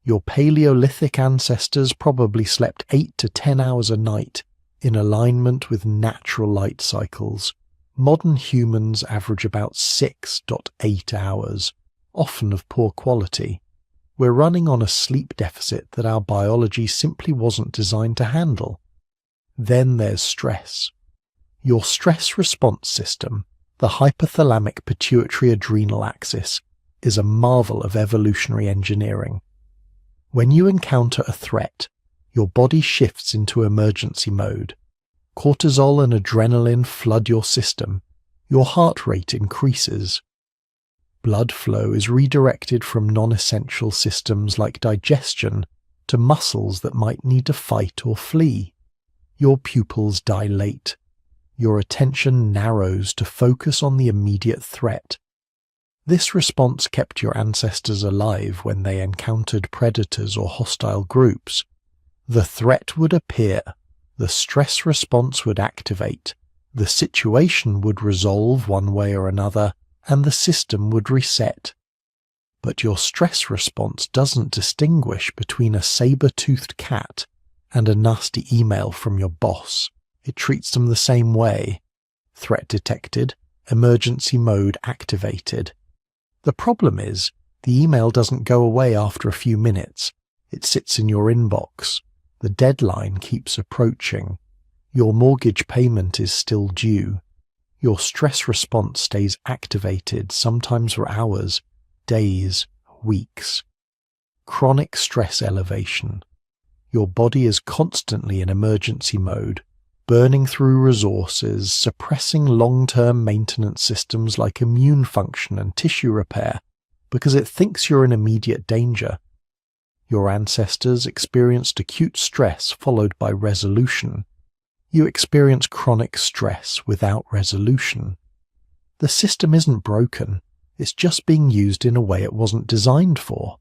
Your Paleolithic ancestors probably slept 8 to 10 hours a night in alignment with natural light cycles. Modern humans average about 6.8 hours, often of poor quality. We're running on a sleep deficit that our biology simply wasn't designed to handle. Then there's stress. Your stress response system, the hypothalamic pituitary adrenal axis, is a marvel of evolutionary engineering. When you encounter a threat, your body shifts into emergency mode. Cortisol and adrenaline flood your system. Your heart rate increases. Blood flow is redirected from non-essential systems like digestion to muscles that might need to fight or flee. Your pupils dilate. Your attention narrows to focus on the immediate threat. This response kept your ancestors alive when they encountered predators or hostile groups. The threat would appear, the stress response would activate, the situation would resolve one way or another, and the system would reset. But your stress response doesn't distinguish between a saber-toothed cat and a nasty email from your boss. It treats them the same way. Threat detected, emergency mode activated. The problem is, the email doesn't go away after a few minutes. It sits in your inbox. The deadline keeps approaching. Your mortgage payment is still due. Your stress response stays activated, sometimes for hours, days, weeks. Chronic stress elevation. Your body is constantly in emergency mode, burning through resources, suppressing long-term maintenance systems like immune function and tissue repair, because it thinks you're in immediate danger. Your ancestors experienced acute stress followed by resolution. You experience chronic stress without resolution. The system isn't broken, it's just being used in a way it wasn't designed for.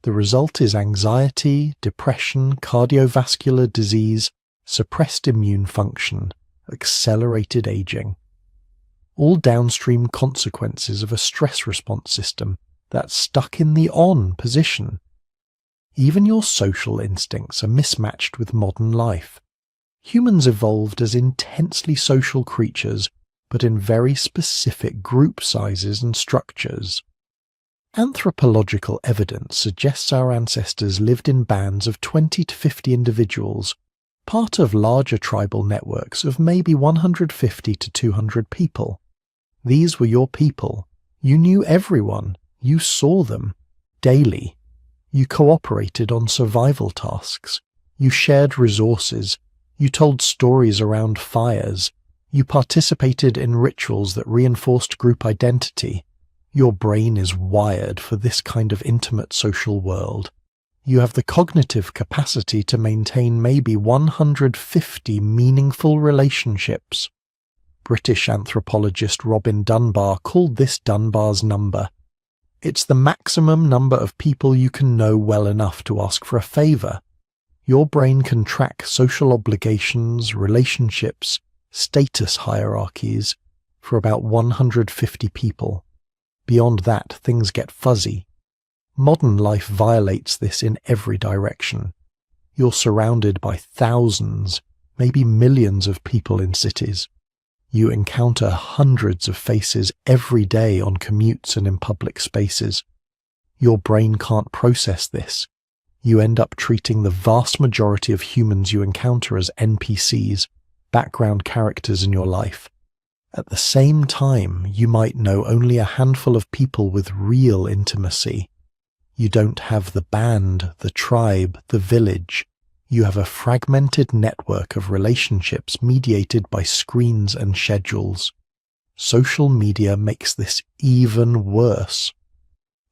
The result is anxiety, depression, cardiovascular disease, suppressed immune function, accelerated aging. All downstream consequences of a stress response system that's stuck in the on position. Even your social instincts are mismatched with modern life. Humans evolved as intensely social creatures, but in very specific group sizes and structures. Anthropological evidence suggests our ancestors lived in bands of 20 to 50 individuals, part of larger tribal networks of maybe 150 to 200 people. These were your people. You knew everyone. You saw them daily. You cooperated on survival tasks. You shared resources. You told stories around fires. You participated in rituals that reinforced group identity. Your brain is wired for this kind of intimate social world. You have the cognitive capacity to maintain maybe 150 meaningful relationships. British anthropologist Robin Dunbar called this Dunbar's number. It's the maximum number of people you can know well enough to ask for a favour. Your brain can track social obligations, relationships, status hierarchies for about 150 people. Beyond that, things get fuzzy. Modern life violates this in every direction. You're surrounded by thousands, maybe millions of people in cities. You encounter hundreds of faces every day on commutes and in public spaces. Your brain can't process this. You end up treating the vast majority of humans you encounter as NPCs, background characters in your life. At the same time, you might know only a handful of people with real intimacy. You don't have the band, the tribe, the village. You have a fragmented network of relationships mediated by screens and schedules. Social media makes this even worse.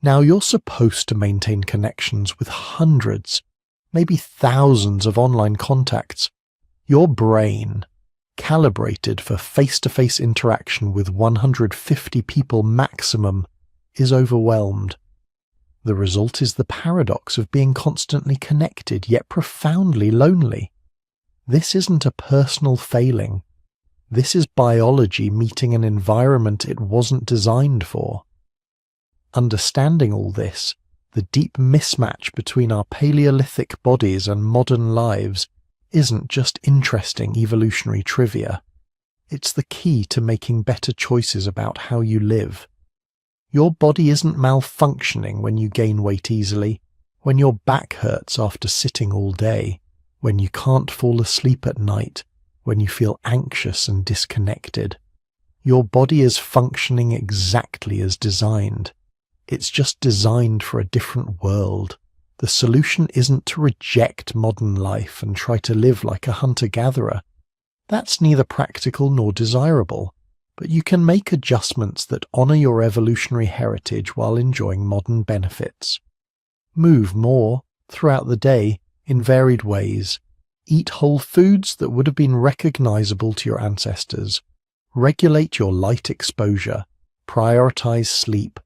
Now you're supposed to maintain connections with hundreds, maybe thousands of online contacts. Your brain, calibrated for face-to-face interaction with 150 people maximum, is overwhelmed. The result is the paradox of being constantly connected yet profoundly lonely. This isn't a personal failing. This is biology meeting an environment it wasn't designed for. Understanding all this, the deep mismatch between our Paleolithic bodies and modern lives, isn't just interesting evolutionary trivia. It's the key to making better choices about how you live. Your body isn't malfunctioning when you gain weight easily, when your back hurts after sitting all day, when you can't fall asleep at night, when you feel anxious and disconnected. Your body is functioning exactly as designed. It's just designed for a different world, The solution isn't to reject modern life and try to live like a hunter-gatherer. That's neither practical nor desirable, but you can make adjustments that honor your evolutionary heritage while enjoying modern benefits. Move more, throughout the day, in varied ways. Eat whole foods that would have been recognizable to your ancestors. Regulate your light exposure. Prioritize sleep.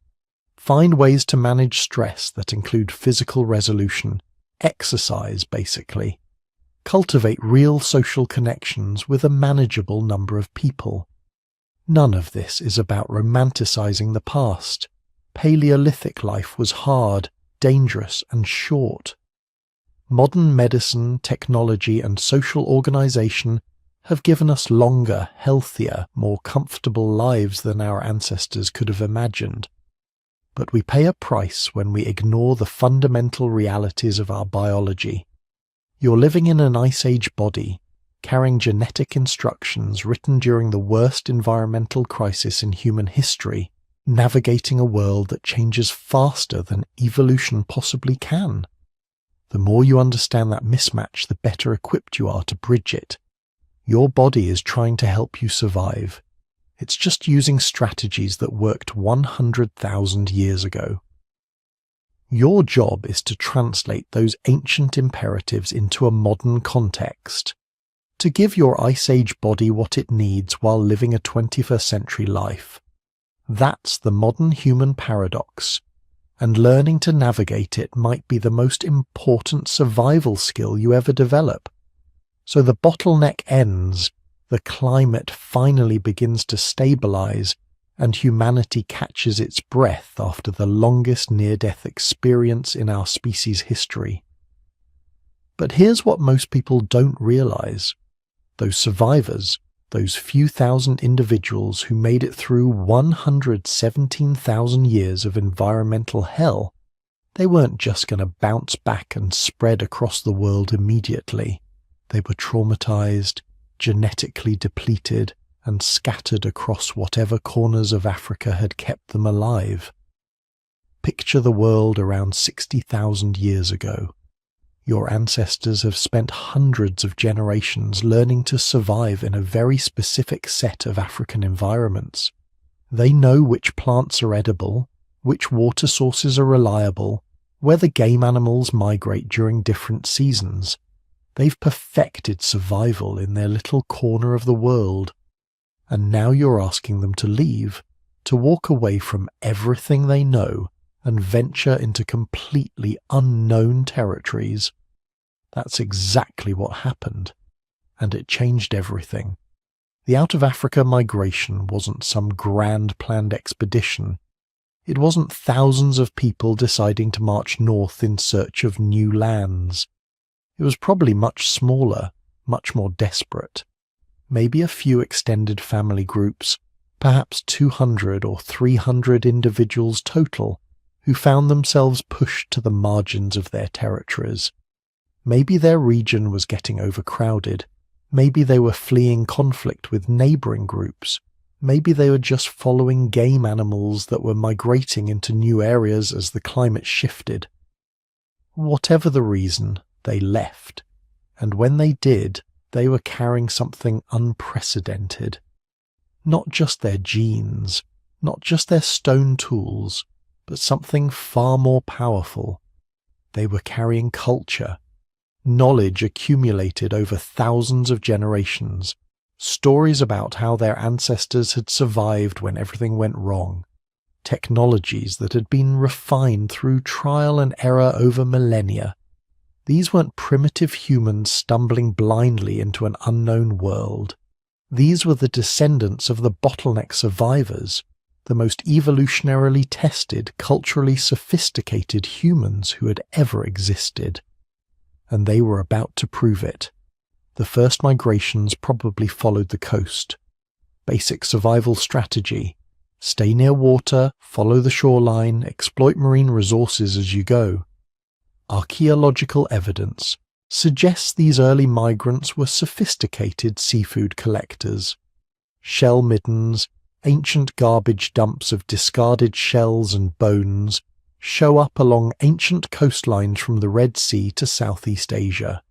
Find ways to manage stress that include physical resolution. Exercise, basically. Cultivate real social connections with a manageable number of people. None of this is about romanticizing the past. Paleolithic life was hard, dangerous, and short. Modern medicine, technology, and social organization have given us longer, healthier, more comfortable lives than our ancestors could have imagined. But we pay a price when we ignore the fundamental realities of our biology. You're living in an Ice Age body, carrying genetic instructions written during the worst environmental crisis in human history, navigating a world that changes faster than evolution possibly can. The more you understand that mismatch, the better equipped you are to bridge it. Your body is trying to help you survive. It's just using strategies that worked 100,000 years ago. Your job is to translate those ancient imperatives into a modern context, to give your Ice Age body what it needs while living a 21st century life. That's the modern human paradox, and learning to navigate it might be the most important survival skill you ever develop. So the bottleneck ends, the climate finally begins to stabilize, and humanity catches its breath after the longest near-death experience in our species' history. But here's what most people don't realize. Those survivors, those few thousand individuals who made it through 117,000 years of environmental hell, they weren't just going to bounce back and spread across the world immediately. They were traumatized, genetically depleted, and scattered across whatever corners of Africa had kept them alive. Picture the world around 60,000 years ago. Your ancestors have spent hundreds of generations learning to survive in a very specific set of African environments. They know which plants are edible, which water sources are reliable, whether game animals migrate during different seasons. They've perfected survival in their little corner of the world. And now you're asking them to leave, to walk away from everything they know and venture into completely unknown territories. That's exactly what happened, and it changed everything. The Out of Africa migration wasn't some grand planned expedition. It wasn't thousands of people deciding to march north in search of new lands. It was probably much smaller, much more desperate. Maybe a few extended family groups, perhaps 200 or 300 individuals total, who found themselves pushed to the margins of their territories. Maybe their region was getting overcrowded. Maybe they were fleeing conflict with neighboring groups. Maybe they were just following game animals that were migrating into new areas as the climate shifted. Whatever the reason, they left, and when they did, they were carrying something unprecedented. Not just their genes, not just their stone tools, but something far more powerful. They were carrying culture, knowledge accumulated over thousands of generations, stories about how their ancestors had survived when everything went wrong, technologies that had been refined through trial and error over millennia. These weren't primitive humans stumbling blindly into an unknown world. These were the descendants of the bottleneck survivors, the most evolutionarily tested, culturally sophisticated humans who had ever existed. And they were about to prove it. The first migrations probably followed the coast. Basic survival strategy: stay near water, follow the shoreline, exploit marine resources as you go. Archaeological evidence suggests these early migrants were sophisticated seafood collectors. Shell middens, ancient garbage dumps of discarded shells and bones, show up along ancient coastlines from the Red Sea to Southeast Asia.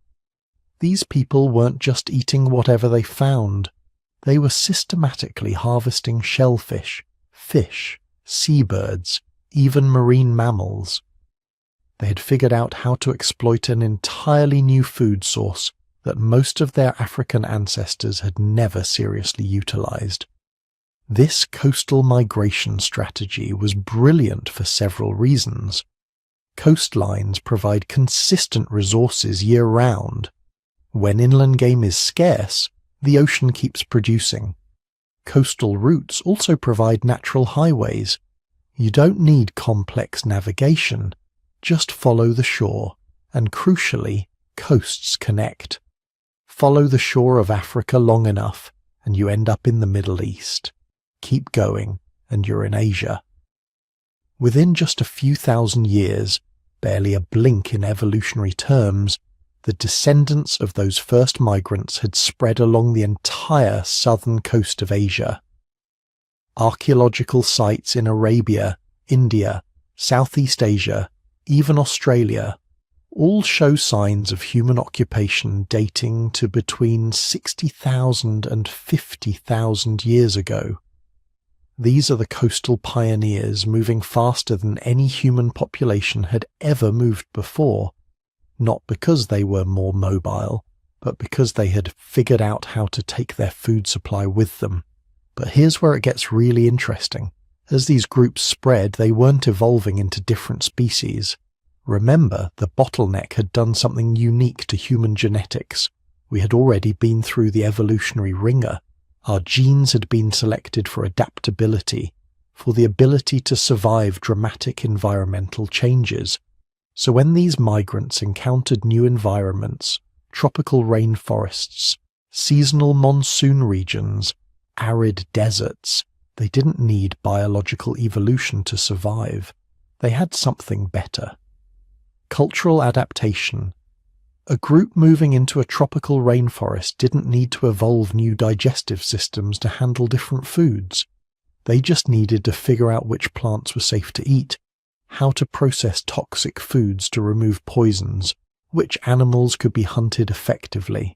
These people weren't just eating whatever they found. They were systematically harvesting shellfish, fish, seabirds, even marine mammals. They had figured out how to exploit an entirely new food source that most of their African ancestors had never seriously utilized. This coastal migration strategy was brilliant for several reasons. Coastlines provide consistent resources year-round. When inland game is scarce, the ocean keeps producing. Coastal routes also provide natural highways. You don't need complex navigation. Just follow the shore, and crucially, coasts connect. Follow the shore of Africa long enough, and you end up in the Middle East. Keep going, and you're in Asia. Within just a few thousand years, barely a blink in evolutionary terms, the descendants of those first migrants had spread along the entire southern coast of Asia. Archaeological sites in Arabia, India, Southeast Asia, even Australia, all show signs of human occupation dating to between 60,000 and 50,000 years ago. These are the coastal pioneers moving faster than any human population had ever moved before, not because they were more mobile, but because they had figured out how to take their food supply with them. But here's where it gets really interesting. As these groups spread, they weren't evolving into different species. Remember, the bottleneck had done something unique to human genetics. We had already been through the evolutionary ringer. Our genes had been selected for adaptability, for the ability to survive dramatic environmental changes. So when these migrants encountered new environments, tropical rainforests, seasonal monsoon regions, arid deserts, they didn't need biological evolution to survive. They had something better. Cultural adaptation. A group moving into a tropical rainforest didn't need to evolve new digestive systems to handle different foods. They just needed to figure out which plants were safe to eat, how to process toxic foods to remove poisons, which animals could be hunted effectively.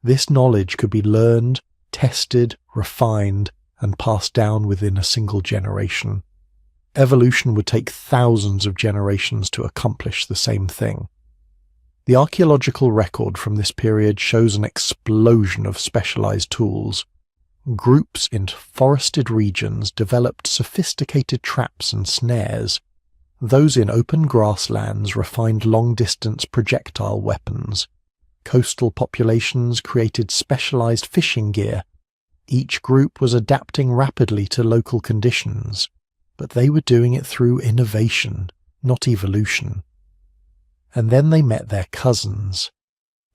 This knowledge could be learned, tested, refined, and passed down within a single generation. Evolution would take thousands of generations to accomplish the same thing. The archaeological record from this period shows an explosion of specialized tools. Groups in forested regions developed sophisticated traps and snares. Those in open grasslands refined long-distance projectile weapons. Coastal populations created specialized fishing gear. Each group was adapting rapidly to local conditions, but they were doing it through innovation, not evolution. And then they met their cousins.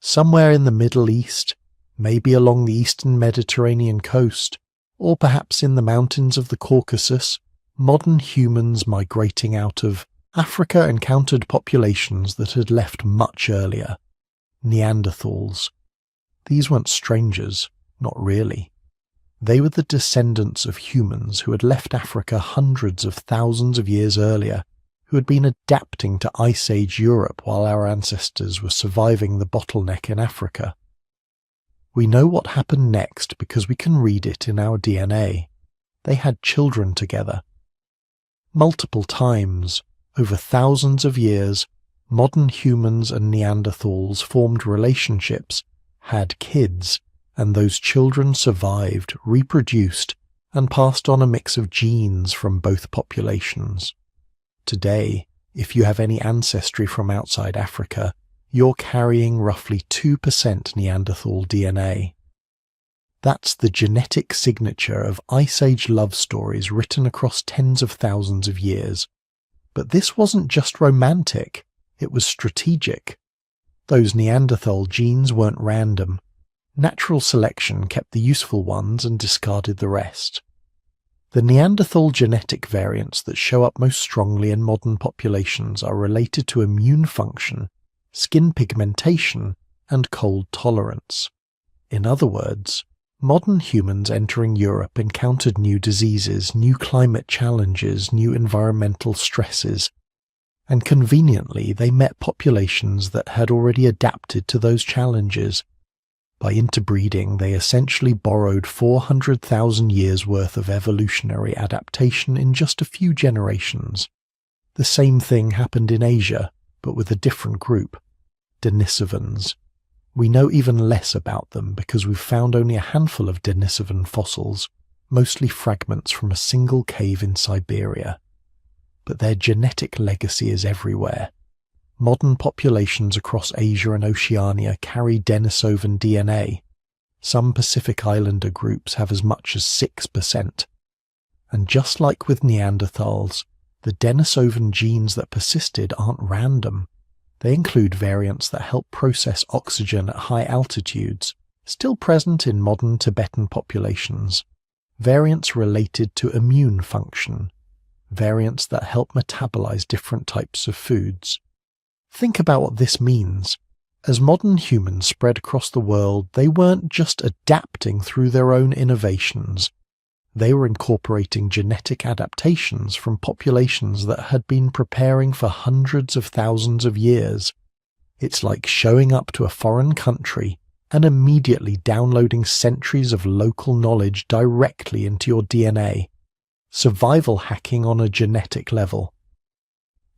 Somewhere in the Middle East, maybe along the eastern Mediterranean coast, or perhaps in the mountains of the Caucasus, modern humans migrating out of Africa encountered populations that had left much earlier. Neanderthals. These weren't strangers, not really. They were the descendants of humans who had left Africa hundreds of thousands of years earlier, who had been adapting to Ice Age Europe while our ancestors were surviving the bottleneck in Africa. We know what happened next because we can read it in our DNA. They had children together. Multiple times, over thousands of years, modern humans and Neanderthals formed relationships, had kids, and those children survived, reproduced, and passed on a mix of genes from both populations. Today, if you have any ancestry from outside Africa, you're carrying roughly 2% Neanderthal DNA. That's the genetic signature of Ice Age love stories written across tens of thousands of years. But this wasn't just romantic, it was strategic. Those Neanderthal genes weren't random. Natural selection kept the useful ones and discarded the rest. The Neanderthal genetic variants that show up most strongly in modern populations are related to immune function, skin pigmentation, and cold tolerance. In other words, modern humans entering Europe encountered new diseases, new climate challenges, new environmental stresses. And conveniently, they met populations that had already adapted to those challenges. By interbreeding, they essentially borrowed 400,000 years' worth of evolutionary adaptation in just a few generations. The same thing happened in Asia, but with a different group, Denisovans. We know even less about them because we've found only a handful of Denisovan fossils, mostly fragments from a single cave in Siberia. But their genetic legacy is everywhere. Modern populations across Asia and Oceania carry Denisovan DNA. Some Pacific Islander groups have as much as 6%. And just like with Neanderthals, the Denisovan genes that persisted aren't random. They include variants that help process oxygen at high altitudes, still present in modern Tibetan populations. Variants related to immune function. Variants that help metabolize different types of foods. Think about what this means. As modern humans spread across the world, they weren't just adapting through their own innovations. They were incorporating genetic adaptations from populations that had been preparing for hundreds of thousands of years. It's like showing up to a foreign country and immediately downloading centuries of local knowledge directly into your DNA. Survival hacking on a genetic level.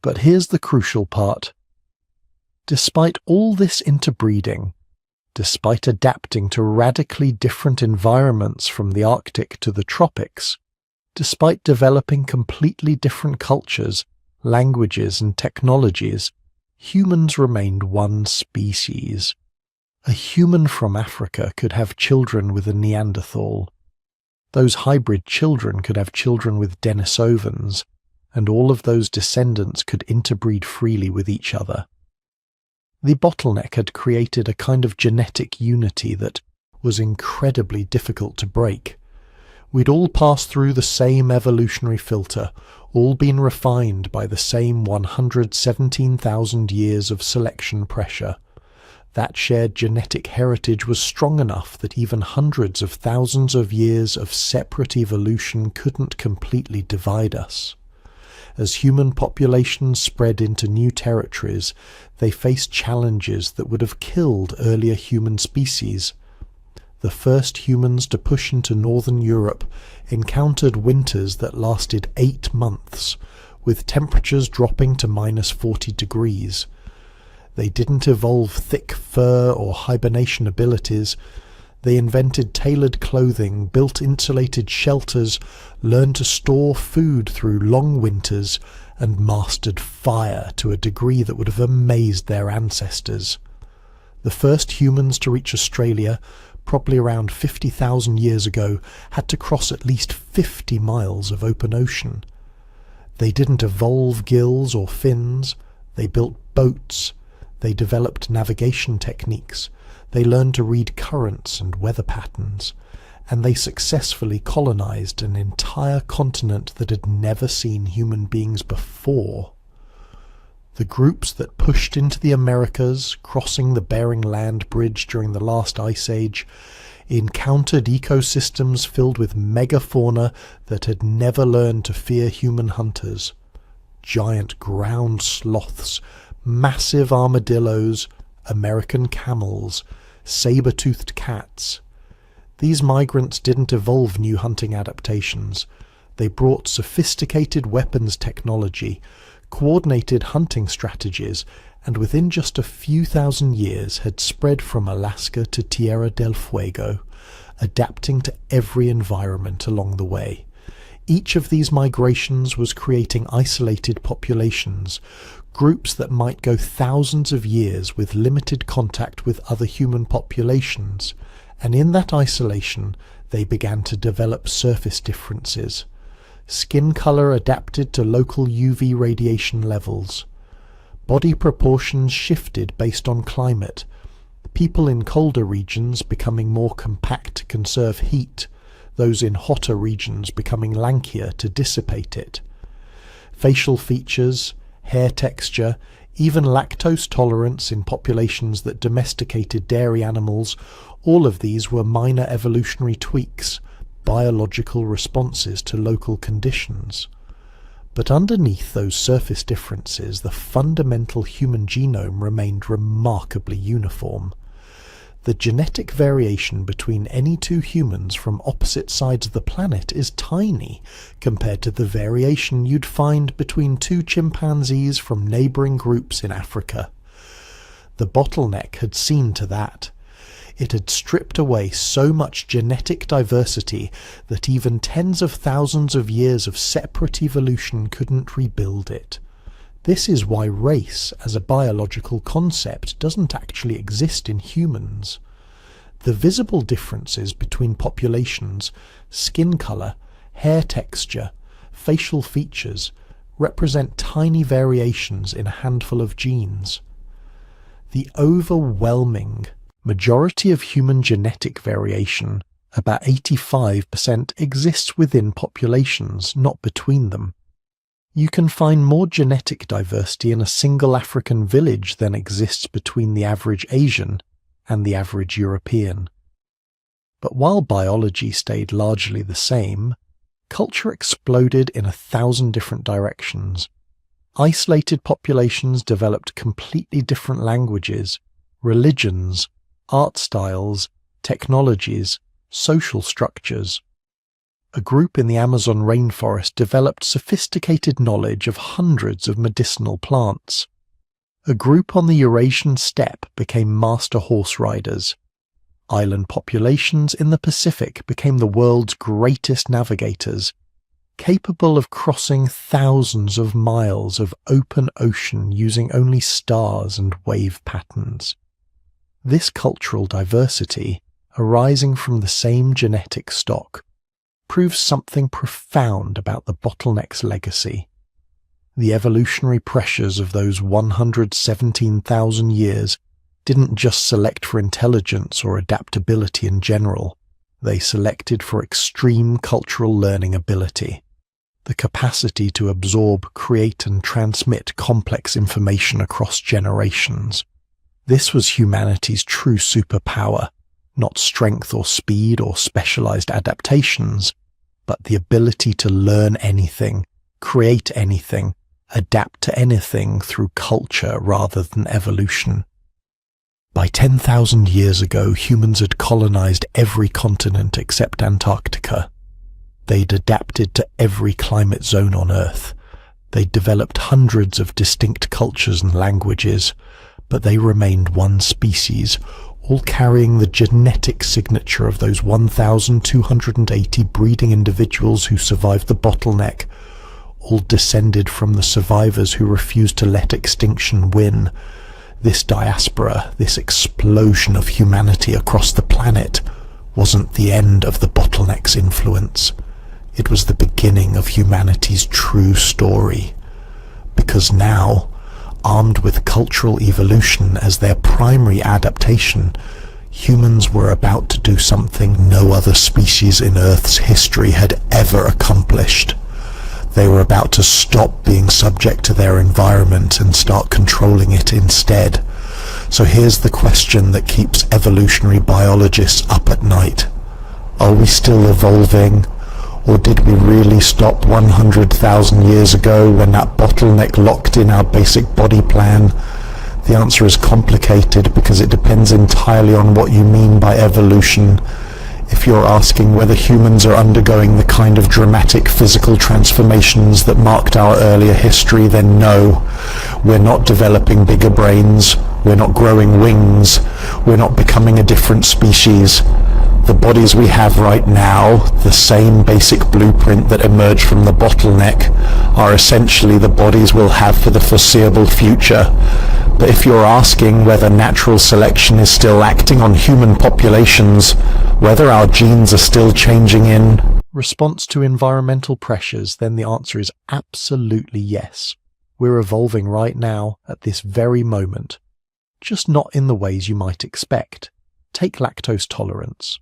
But here's the crucial part. Despite all this interbreeding, despite adapting to radically different environments from the Arctic to the tropics, despite developing completely different cultures, languages and technologies, humans remained one species. A human from Africa could have children with a Neanderthal. Those hybrid children could have children with Denisovans, and all of those descendants could interbreed freely with each other. The bottleneck had created a kind of genetic unity that was incredibly difficult to break. We'd all passed through the same evolutionary filter, all been refined by the same 117,000 years of selection pressure. That shared genetic heritage was strong enough that even hundreds of thousands of years of separate evolution couldn't completely divide us. As human populations spread into new territories, they faced challenges that would have killed earlier human species. The first humans to push into northern Europe encountered winters that lasted 8 months, with temperatures dropping to -40 degrees. They didn't evolve thick fur or hibernation abilities. They invented tailored clothing, built insulated shelters, learned to store food through long winters, and mastered fire to a degree that would have amazed their ancestors. The first humans to reach Australia, probably around 50,000 years ago, had to cross at least 50 miles of open ocean. They didn't evolve gills or fins. They built boats. They developed navigation techniques. They learned to read currents and weather patterns, and they successfully colonized an entire continent that had never seen human beings before. The groups that pushed into the Americas, crossing the Bering Land Bridge during the last ice age, encountered ecosystems filled with megafauna that had never learned to fear human hunters. Giant ground sloths, massive armadillos, American camels, saber-toothed cats. These migrants didn't evolve new hunting adaptations. They brought sophisticated weapons technology, coordinated hunting strategies, and within just a few thousand years had spread from Alaska to Tierra del Fuego, adapting to every environment along the way. Each of these migrations was creating isolated populations, groups that might go thousands of years with limited contact with other human populations, and in that isolation they began to develop surface differences. Skin color adapted to local UV radiation levels. Body proportions shifted based on climate, people in colder regions becoming more compact to conserve heat, those in hotter regions becoming lankier to dissipate it. Facial features, hair texture, even lactose tolerance in populations that domesticated dairy animals, all of these were minor evolutionary tweaks, biological responses to local conditions. But underneath those surface differences, the fundamental human genome remained remarkably uniform. The genetic variation between any two humans from opposite sides of the planet is tiny compared to the variation you'd find between two chimpanzees from neighbouring groups in Africa. The bottleneck had seen to that. It had stripped away so much genetic diversity that even tens of thousands of years of separate evolution couldn't rebuild it. This is why race as a biological concept doesn't actually exist in humans. The visible differences between populations, skin colour, hair texture, facial features, represent tiny variations in a handful of genes. The overwhelming majority of human genetic variation, about 85%, exists within populations, not between them. You can find more genetic diversity in a single African village than exists between the average Asian and the average European. But while biology stayed largely the same, culture exploded in 1,000 different directions. Isolated populations developed completely different languages, religions, art styles, technologies, social structures. A group in the Amazon rainforest developed sophisticated knowledge of hundreds of medicinal plants. A group on the Eurasian steppe became master horse riders. Island populations in the Pacific became the world's greatest navigators, capable of crossing thousands of miles of open ocean using only stars and wave patterns. This cultural diversity, arising from the same genetic stock, proves something profound about the bottleneck's legacy. The evolutionary pressures of those 117,000 years didn't just select for intelligence or adaptability in general, they selected for extreme cultural learning ability, the capacity to absorb, create and transmit complex information across generations. This was humanity's true superpower, not strength or speed or specialized adaptations, but the ability to learn anything, create anything, adapt to anything through culture rather than evolution. By 10,000 years ago, humans had colonized every continent except Antarctica. They'd adapted to every climate zone on Earth. They'd developed hundreds of distinct cultures and languages, but they remained one species, all carrying the genetic signature of those 1,280 breeding individuals who survived the bottleneck, all descended from the survivors who refused to let extinction win. This diaspora, this explosion of humanity across the planet, wasn't the end of the bottleneck's influence. It was the beginning of humanity's true story. Because now, armed with cultural evolution as their primary adaptation, humans were about to do something no other species in Earth's history had ever accomplished. They were about to stop being subject to their environment and start controlling it instead. So here's the question that keeps evolutionary biologists up at night. Are we still evolving? Or did we really stop 100,000 years ago when that bottleneck locked in our basic body plan? The answer is complicated because it depends entirely on what you mean by evolution. If you're asking whether humans are undergoing the kind of dramatic physical transformations that marked our earlier history, then no. We're not developing bigger brains, we're not growing wings, we're not becoming a different species. The bodies we have right now, the same basic blueprint that emerged from the bottleneck, are essentially the bodies we'll have for the foreseeable future. But if you're asking whether natural selection is still acting on human populations, whether our genes are still changing in response to environmental pressures, then the answer is absolutely yes. We're evolving right now, at this very moment. Just not in the ways you might expect. Take lactose tolerance.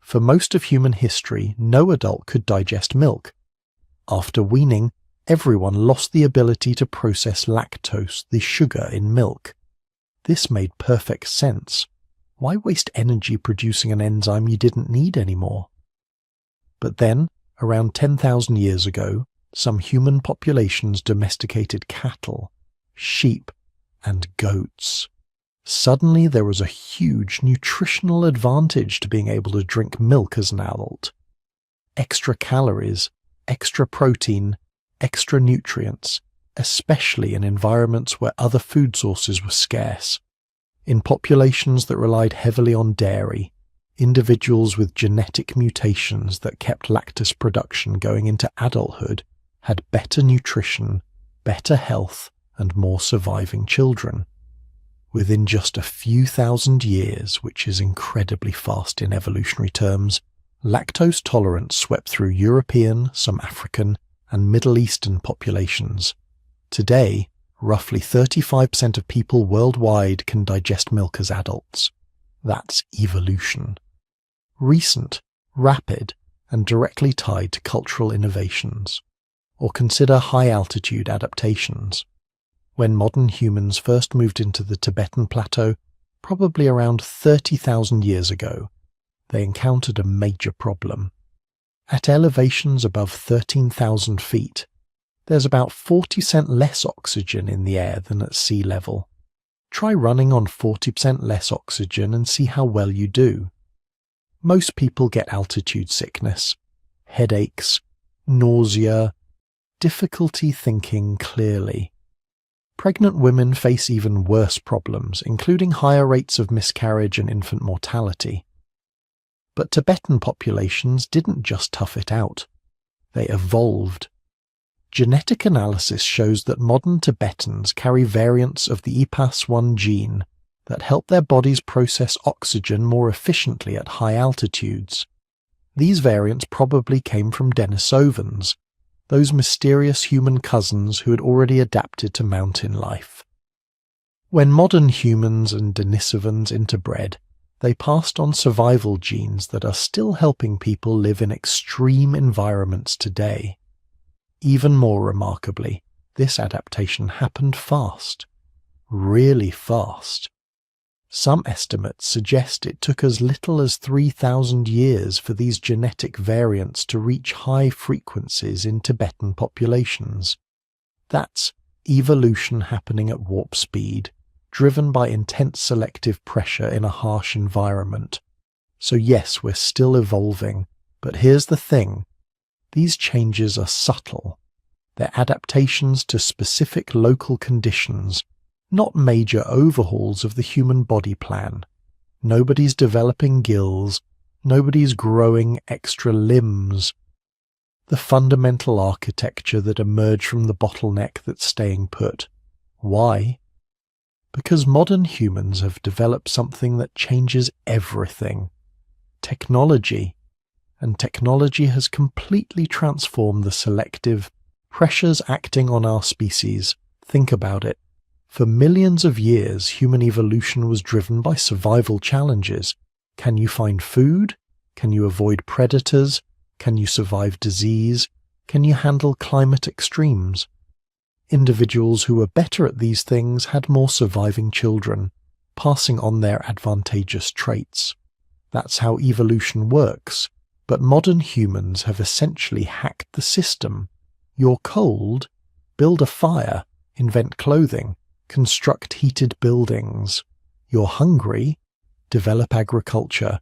For most of human history, no adult could digest milk. After weaning, everyone lost the ability to process lactose, the sugar in milk. This made perfect sense. Why waste energy producing an enzyme you didn't need anymore? But then, around 10,000 years ago, some human populations domesticated cattle, sheep, and goats. Suddenly there was a huge nutritional advantage to being able to drink milk as an adult. Extra calories, extra protein, extra nutrients, especially in environments where other food sources were scarce. In populations that relied heavily on dairy, individuals with genetic mutations that kept lactose production going into adulthood had better nutrition, better health, and more surviving children. Within just a few thousand years, which is incredibly fast in evolutionary terms, lactose tolerance swept through European, some African, and Middle Eastern populations. Today, roughly 35% of people worldwide can digest milk as adults. That's evolution. Recent, rapid, and directly tied to cultural innovations. Or consider high-altitude adaptations. When modern humans first moved into the Tibetan Plateau, probably around 30,000 years ago, they encountered a major problem. At elevations above 13,000 feet, there's about 40% less oxygen in the air than at sea level. Try running on 40% less oxygen and see how well you do. Most people get altitude sickness, headaches, nausea, difficulty thinking clearly. Pregnant women face even worse problems, including higher rates of miscarriage and infant mortality. But Tibetan populations didn't just tough it out. They evolved. Genetic analysis shows that modern Tibetans carry variants of the EPAS1 gene that help their bodies process oxygen more efficiently at high altitudes. These variants probably came from Denisovans, those mysterious human cousins who had already adapted to mountain life. When modern humans and Denisovans interbred, they passed on survival genes that are still helping people live in extreme environments today. Even more remarkably, this adaptation happened fast. Really fast. Some estimates suggest it took as little as 3,000 years for these genetic variants to reach high frequencies in Tibetan populations. That's evolution happening at warp speed, driven by intense selective pressure in a harsh environment. So yes, we're still evolving, but here's the thing. These changes are subtle. They're adaptations to specific local conditions, not major overhauls of the human body plan. Nobody's developing gills, nobody's growing extra limbs. The fundamental architecture that emerged from the bottleneck that's staying put. Why? Because modern humans have developed something that changes everything. Technology. And technology has completely transformed the selective pressures acting on our species. Think about it. For millions of years, human evolution was driven by survival challenges. Can you find food? Can you avoid predators? Can you survive disease? Can you handle climate extremes? Individuals who were better at these things had more surviving children, passing on their advantageous traits. That's how evolution works. But modern humans have essentially hacked the system. You're cold? Build a fire, invent clothing, construct heated buildings. You're hungry? Develop agriculture,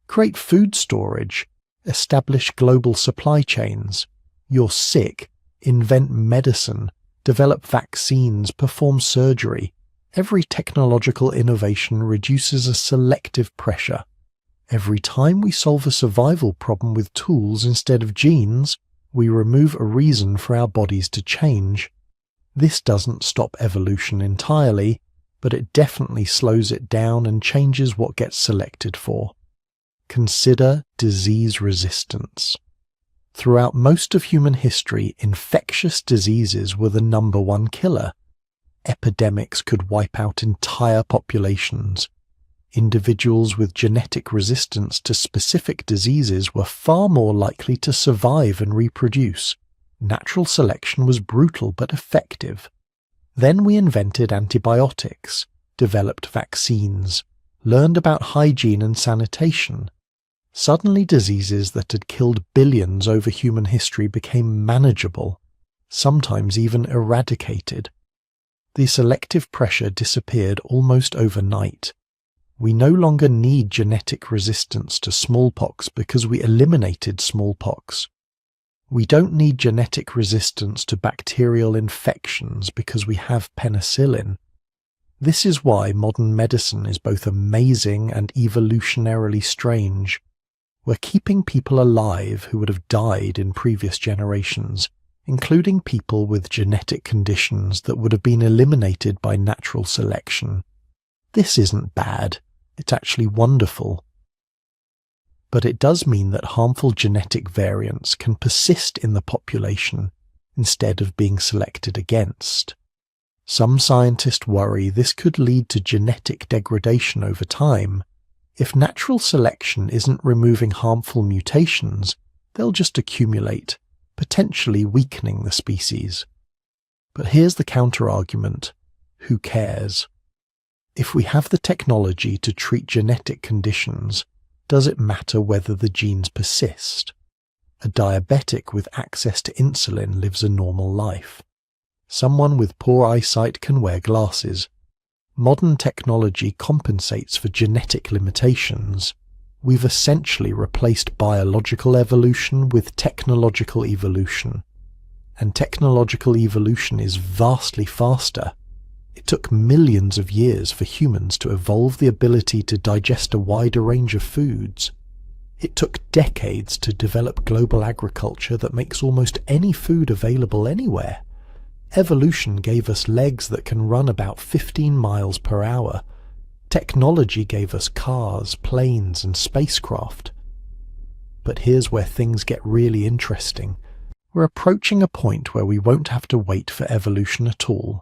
create food storage, establish global supply chains. You're sick? Invent medicine, develop vaccines, perform surgery. Every technological innovation reduces a selective pressure. Every time we solve a survival problem with tools instead of genes, we remove a reason for our bodies to change. This doesn't stop evolution entirely, but it definitely slows it down and changes what gets selected for. Consider disease resistance. Throughout most of human history, infectious diseases were the #1 killer. Epidemics could wipe out entire populations. Individuals with genetic resistance to specific diseases were far more likely to survive and reproduce. Natural selection was brutal but effective. Then we invented antibiotics, developed vaccines, learned about hygiene and sanitation. Suddenly diseases that had killed billions over human history became manageable. sometimes even eradicated. The selective pressure disappeared almost overnight. We no longer need genetic resistance to smallpox because we eliminated smallpox. We don't need genetic resistance to bacterial infections because we have penicillin. This is why modern medicine is both amazing and evolutionarily strange. We're keeping people alive who would have died in previous generations, including people with genetic conditions that would have been eliminated by natural selection. This isn't bad, it's actually wonderful. But it does mean that harmful genetic variants can persist in the population instead of being selected against. Some scientists worry this could lead to genetic degradation over time. If natural selection isn't removing harmful mutations, they'll just accumulate, potentially weakening the species. But here's the counter-argument: who cares? If we have the technology to treat genetic conditions, does it matter whether the genes persist? A diabetic with access to insulin lives a normal life. Someone with poor eyesight can wear glasses. Modern technology compensates for genetic limitations. We've essentially replaced biological evolution with technological evolution. And technological evolution is vastly faster. It took millions of years for humans to evolve the ability to digest a wider range of foods. It took decades to develop global agriculture that makes almost any food available anywhere. Evolution gave us legs that can run about 15 miles per hour. Technology gave us cars, planes, and spacecraft. But here's where things get really interesting. We're approaching a point where we won't have to wait for evolution at all.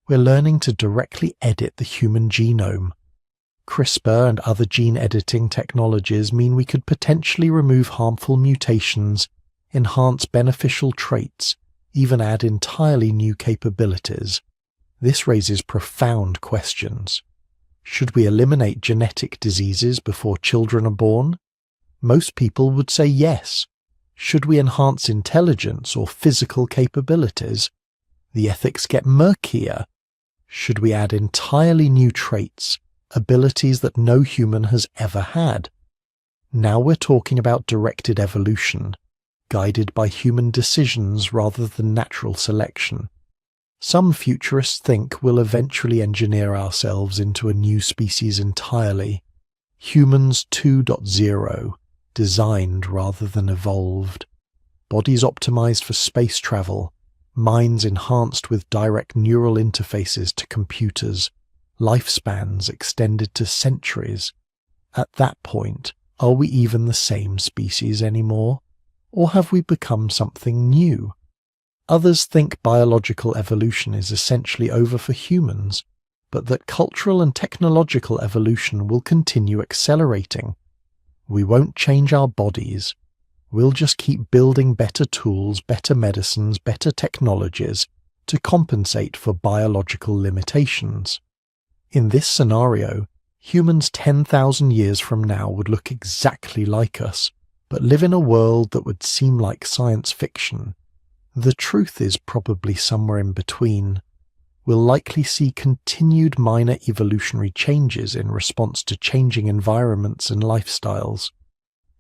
We're learning to directly edit the human genome. CRISPR and other gene editing technologies mean we could potentially remove harmful mutations, enhance beneficial traits, even add entirely new capabilities. This raises profound questions. Should we eliminate genetic diseases before children are born? Most people would say yes. Should we enhance intelligence or physical capabilities? The ethics get murkier. Should we add entirely new traits, abilities that no human has ever had? Now we're talking about directed evolution, guided by human decisions rather than natural selection. Some futurists think we'll eventually engineer ourselves into a new species entirely. Humans 2.0, designed rather than evolved. Bodies optimized for space travel, minds enhanced with direct neural interfaces to computers, lifespans extended to centuries. At that point, are we even the same species anymore? Or have we become something new? Others think biological evolution is essentially over for humans, but that cultural and technological evolution will continue accelerating. We won't change our bodies. We'll just keep building better tools, better medicines, better technologies to compensate for biological limitations. In this scenario, humans 10,000 years from now would look exactly like us, but live in a world that would seem like science fiction. The truth is probably somewhere in between. We'll likely see continued minor evolutionary changes in response to changing environments and lifestyles.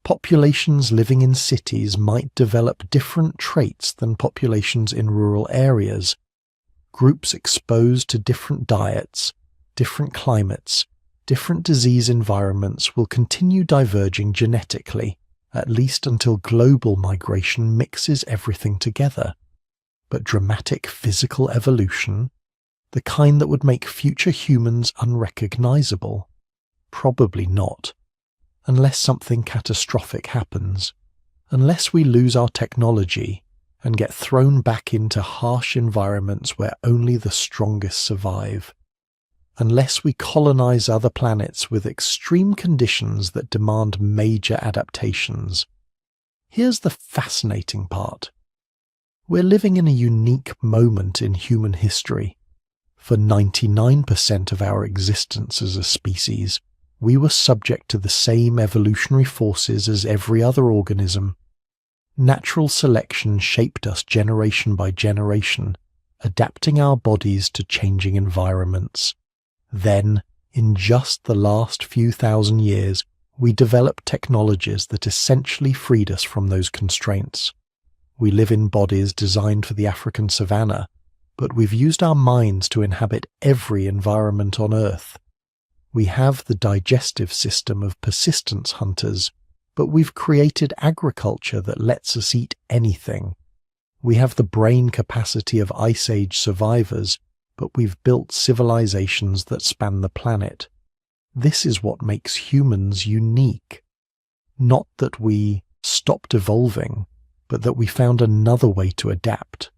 Populations living in cities might develop different traits than populations in rural areas. Groups exposed to different diets, different climates, different disease environments will continue diverging genetically, at least until global migration mixes everything together. But dramatic physical evolution, the kind that would make future humans unrecognizable? Probably not. Unless something catastrophic happens. Unless we lose our technology and get thrown back into harsh environments where only the strongest survive. Unless we colonize other planets with extreme conditions that demand major adaptations. Here's the fascinating part. We're living in a unique moment in human history. For 99% of our existence as a species, we were subject to the same evolutionary forces as every other organism. Natural selection shaped us generation by generation, adapting our bodies to changing environments. Then, in just the last few thousand years, we developed technologies that essentially freed us from those constraints. We live in bodies designed for the African savanna, but we've used our minds to inhabit every environment on Earth. We have the digestive system of persistence hunters, but we've created agriculture that lets us eat anything. We have the brain capacity of Ice Age survivors, but we've built civilizations that span the planet. This is what makes humans unique. Not that we stopped evolving, but that we found another way to adapt.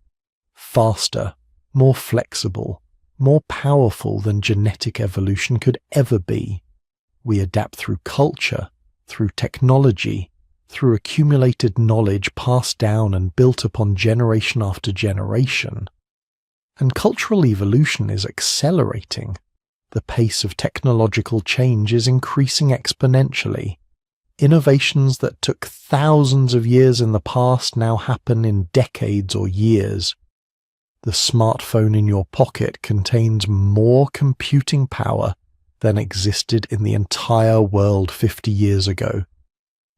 Faster, more flexible, more powerful than genetic evolution could ever be. We adapt through culture, through technology, through accumulated knowledge passed down and built upon generation after generation. And cultural evolution is accelerating. The pace of technological change is increasing exponentially. Innovations that took thousands of years in the past now happen in decades or years. The smartphone in your pocket contains more computing power than existed in the entire world 50 years ago.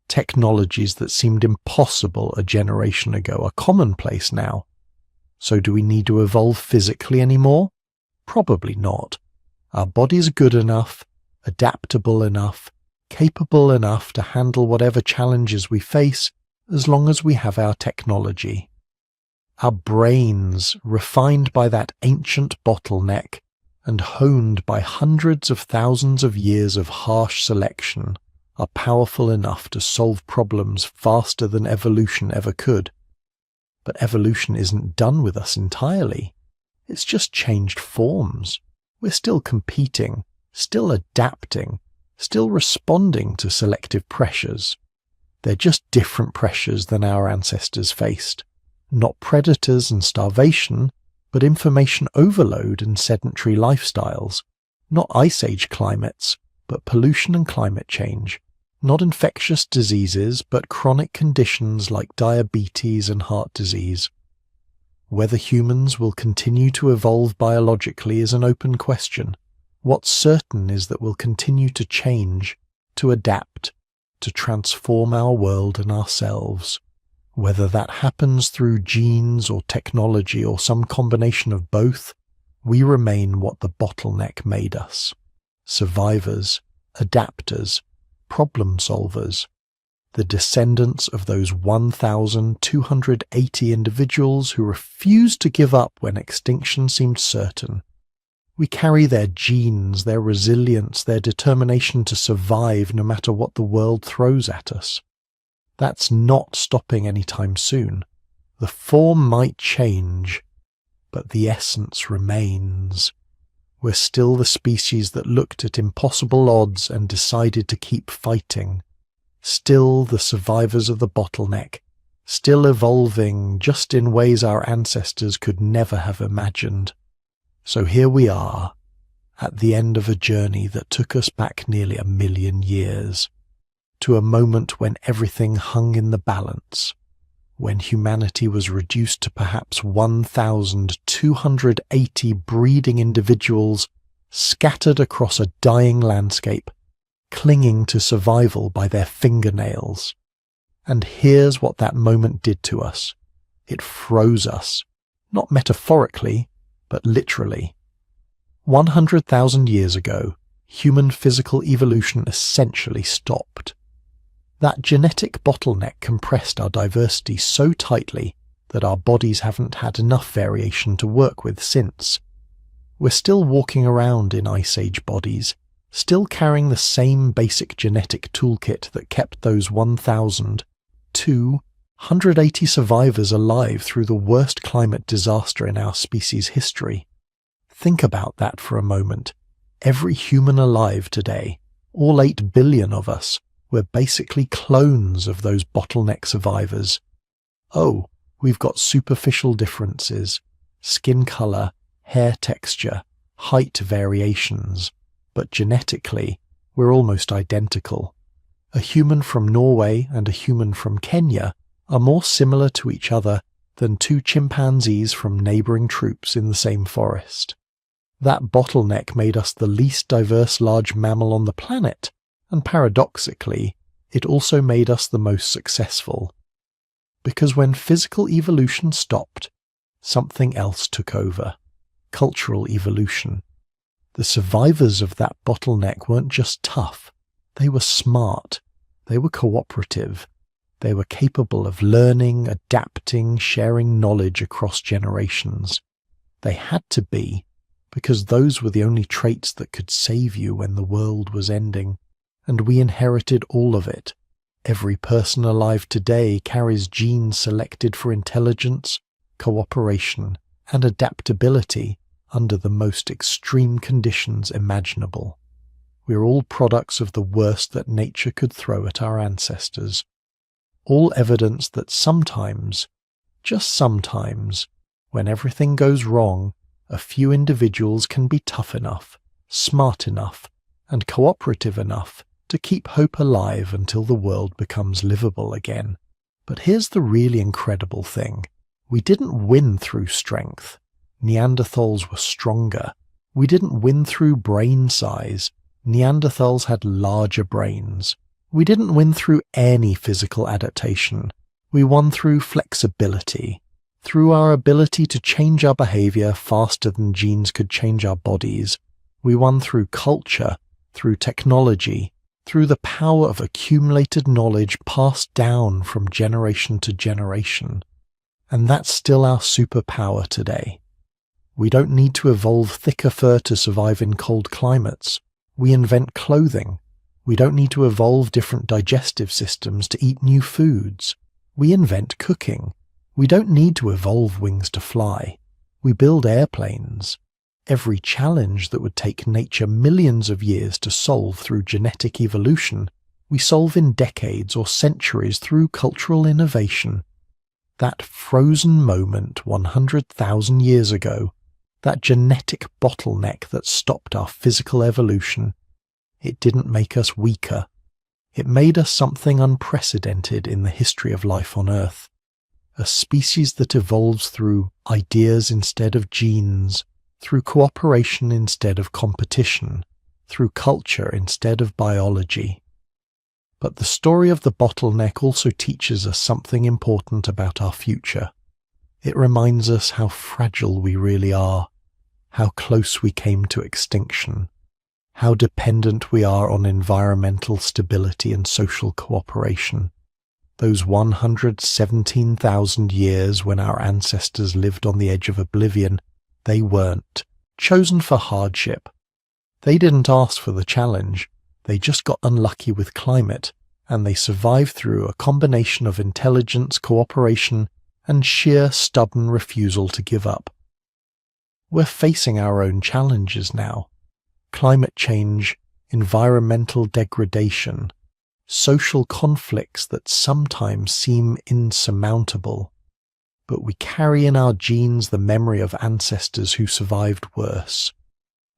Technologies that seemed impossible a generation ago are commonplace now. So do we need to evolve physically anymore? Probably not. Our bodies are good enough, adaptable enough, capable enough to handle whatever challenges we face as long as we have our technology. Our brains, refined by that ancient bottleneck and honed by hundreds of thousands of years of harsh selection, are powerful enough to solve problems faster than evolution ever could. But evolution isn't done with us entirely. It's just changed forms. We're still competing, still adapting, still responding to selective pressures. They're just different pressures than our ancestors faced. Not predators and starvation, but information overload and sedentary lifestyles. Not Ice Age climates, but pollution and climate change. Not infectious diseases, but chronic conditions like diabetes and heart disease. Whether humans will continue to evolve biologically is an open question. What's certain is that we'll continue to change, to adapt, to transform our world and ourselves. Whether that happens through genes or technology or some combination of both, we remain what the bottleneck made us. Survivors, adapters, problem solvers, the descendants of those 1,280 individuals who refused to give up when extinction seemed certain. We carry their genes, their resilience, their determination to survive no matter what the world throws at us. That's not stopping anytime soon. The form might change, but the essence remains. We're still the species that looked at impossible odds and decided to keep fighting. Still the survivors of the bottleneck, still evolving just in ways our ancestors could never have imagined. So here we are, at the end of a journey that took us back nearly 1 million years, to a moment when everything hung in the balance, when humanity was reduced to perhaps 1,280 breeding individuals scattered across a dying landscape, clinging to survival by their fingernails. And here's what that moment did to us. It froze us, not metaphorically, but literally. 100,000 years ago, human physical evolution essentially stopped. That genetic bottleneck compressed our diversity so tightly that our bodies haven't had enough variation to work with since. We're still walking around in Ice Age bodies, still carrying the same basic genetic toolkit that kept those 1,280 survivors alive through the worst climate disaster in our species' history. Think about that for a moment. Every human alive today, all 8 billion of us, we're basically clones of those bottleneck survivors. Oh, we've got superficial differences, skin color, hair texture, height variations, but genetically, we're almost identical. A human from Norway and a human from Kenya are more similar to each other than two chimpanzees from neighbouring troops in the same forest. That bottleneck made us the least diverse large mammal on the planet, and paradoxically, it also made us the most successful. Because when physical evolution stopped, something else took over: cultural evolution. The survivors of that bottleneck weren't just tough, they were smart, they were cooperative, they were capable of learning, adapting, sharing knowledge across generations. They had to be, because those were the only traits that could save you when the world was ending, and we inherited all of it. Every person alive today carries genes selected for intelligence, cooperation, and adaptability under the most extreme conditions imaginable. We're all products of the worst that nature could throw at our ancestors. All evidence that sometimes, just sometimes, when everything goes wrong, a few individuals can be tough enough, smart enough, and cooperative enough to keep hope alive until the world becomes livable again. But here's the really incredible thing. We didn't win through strength. Neanderthals were stronger. We didn't win through brain size. Neanderthals had larger brains. We didn't win through any physical adaptation. We won through flexibility, through our ability to change our behavior faster than genes could change our bodies. We won through culture, through technology, through the power of accumulated knowledge passed down from generation to generation. And that's still our superpower today. We don't need to evolve thicker fur to survive in cold climates. We invent clothing. We don't need to evolve different digestive systems to eat new foods. We invent cooking. We don't need to evolve wings to fly. We build airplanes. Every challenge that would take nature millions of years to solve through genetic evolution, we solve in decades or centuries through cultural innovation. That frozen moment 100,000 years ago, that genetic bottleneck that stopped our physical evolution, it didn't make us weaker. It made us something unprecedented in the history of life on Earth. A species that evolves through ideas instead of genes, through cooperation instead of competition, through culture instead of biology. But the story of the bottleneck also teaches us something important about our future. It reminds us how fragile we really are, how close we came to extinction, how dependent we are on environmental stability and social cooperation. Those 117,000 years when our ancestors lived on the edge of oblivion, they weren't chosen for hardship. They didn't ask for the challenge. They just got unlucky with climate, and they survived through a combination of intelligence, cooperation, and sheer stubborn refusal to give up. We're facing our own challenges now. Climate change, environmental degradation, social conflicts that sometimes seem insurmountable. But we carry in our genes the memory of ancestors who survived worse,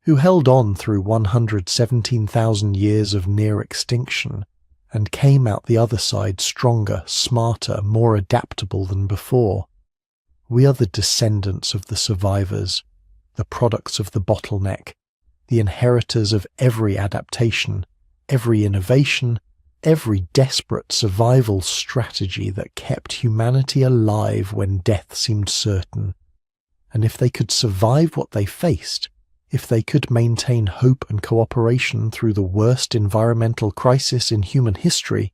who held on through 117,000 years of near extinction and came out the other side stronger, smarter, more adaptable than before. We are the descendants of the survivors, the products of the bottleneck, the inheritors of every adaptation, every innovation, every desperate survival strategy that kept humanity alive when death seemed certain. And if they could survive what they faced, if they could maintain hope and cooperation through the worst environmental crisis in human history,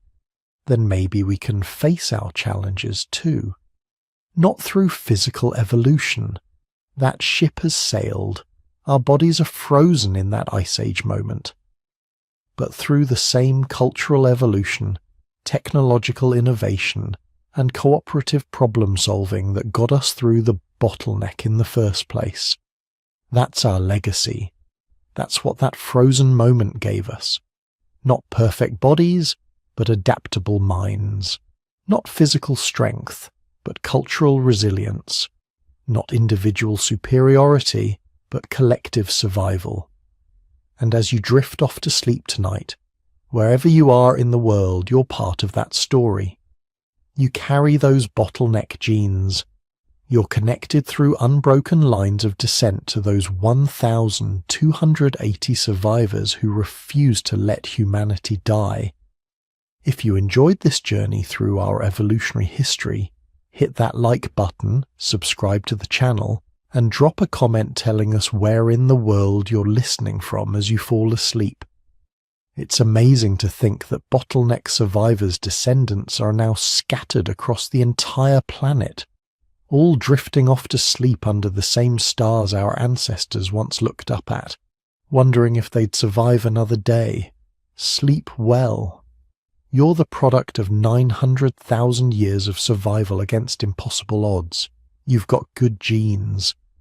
then maybe we can face our challenges too. Not through physical evolution. That ship has sailed. Our bodies are frozen in that ice age moment. But through the same cultural evolution, technological innovation, and cooperative problem solving that got us through the bottleneck in the first place. That's our legacy. That's what that frozen moment gave us. Not perfect bodies, but adaptable minds. Not physical strength, but cultural resilience. Not individual superiority, but collective survival. And as you drift off to sleep tonight, wherever you are in the world, you're part of that story. You carry those bottleneck genes. You're connected through unbroken lines of descent to those 1,280 survivors who refuse to let humanity die. If you enjoyed this journey through our evolutionary history, hit that like button, subscribe to the channel, and drop a comment telling us where in the world you're listening from as you fall asleep. It's amazing to think that bottleneck survivors' descendants are now scattered across the entire planet, all drifting off to sleep under the same stars our ancestors once looked up at, wondering if they'd survive another day. Sleep well. You're the product of 900,000 years of survival against impossible odds. You've got good genes.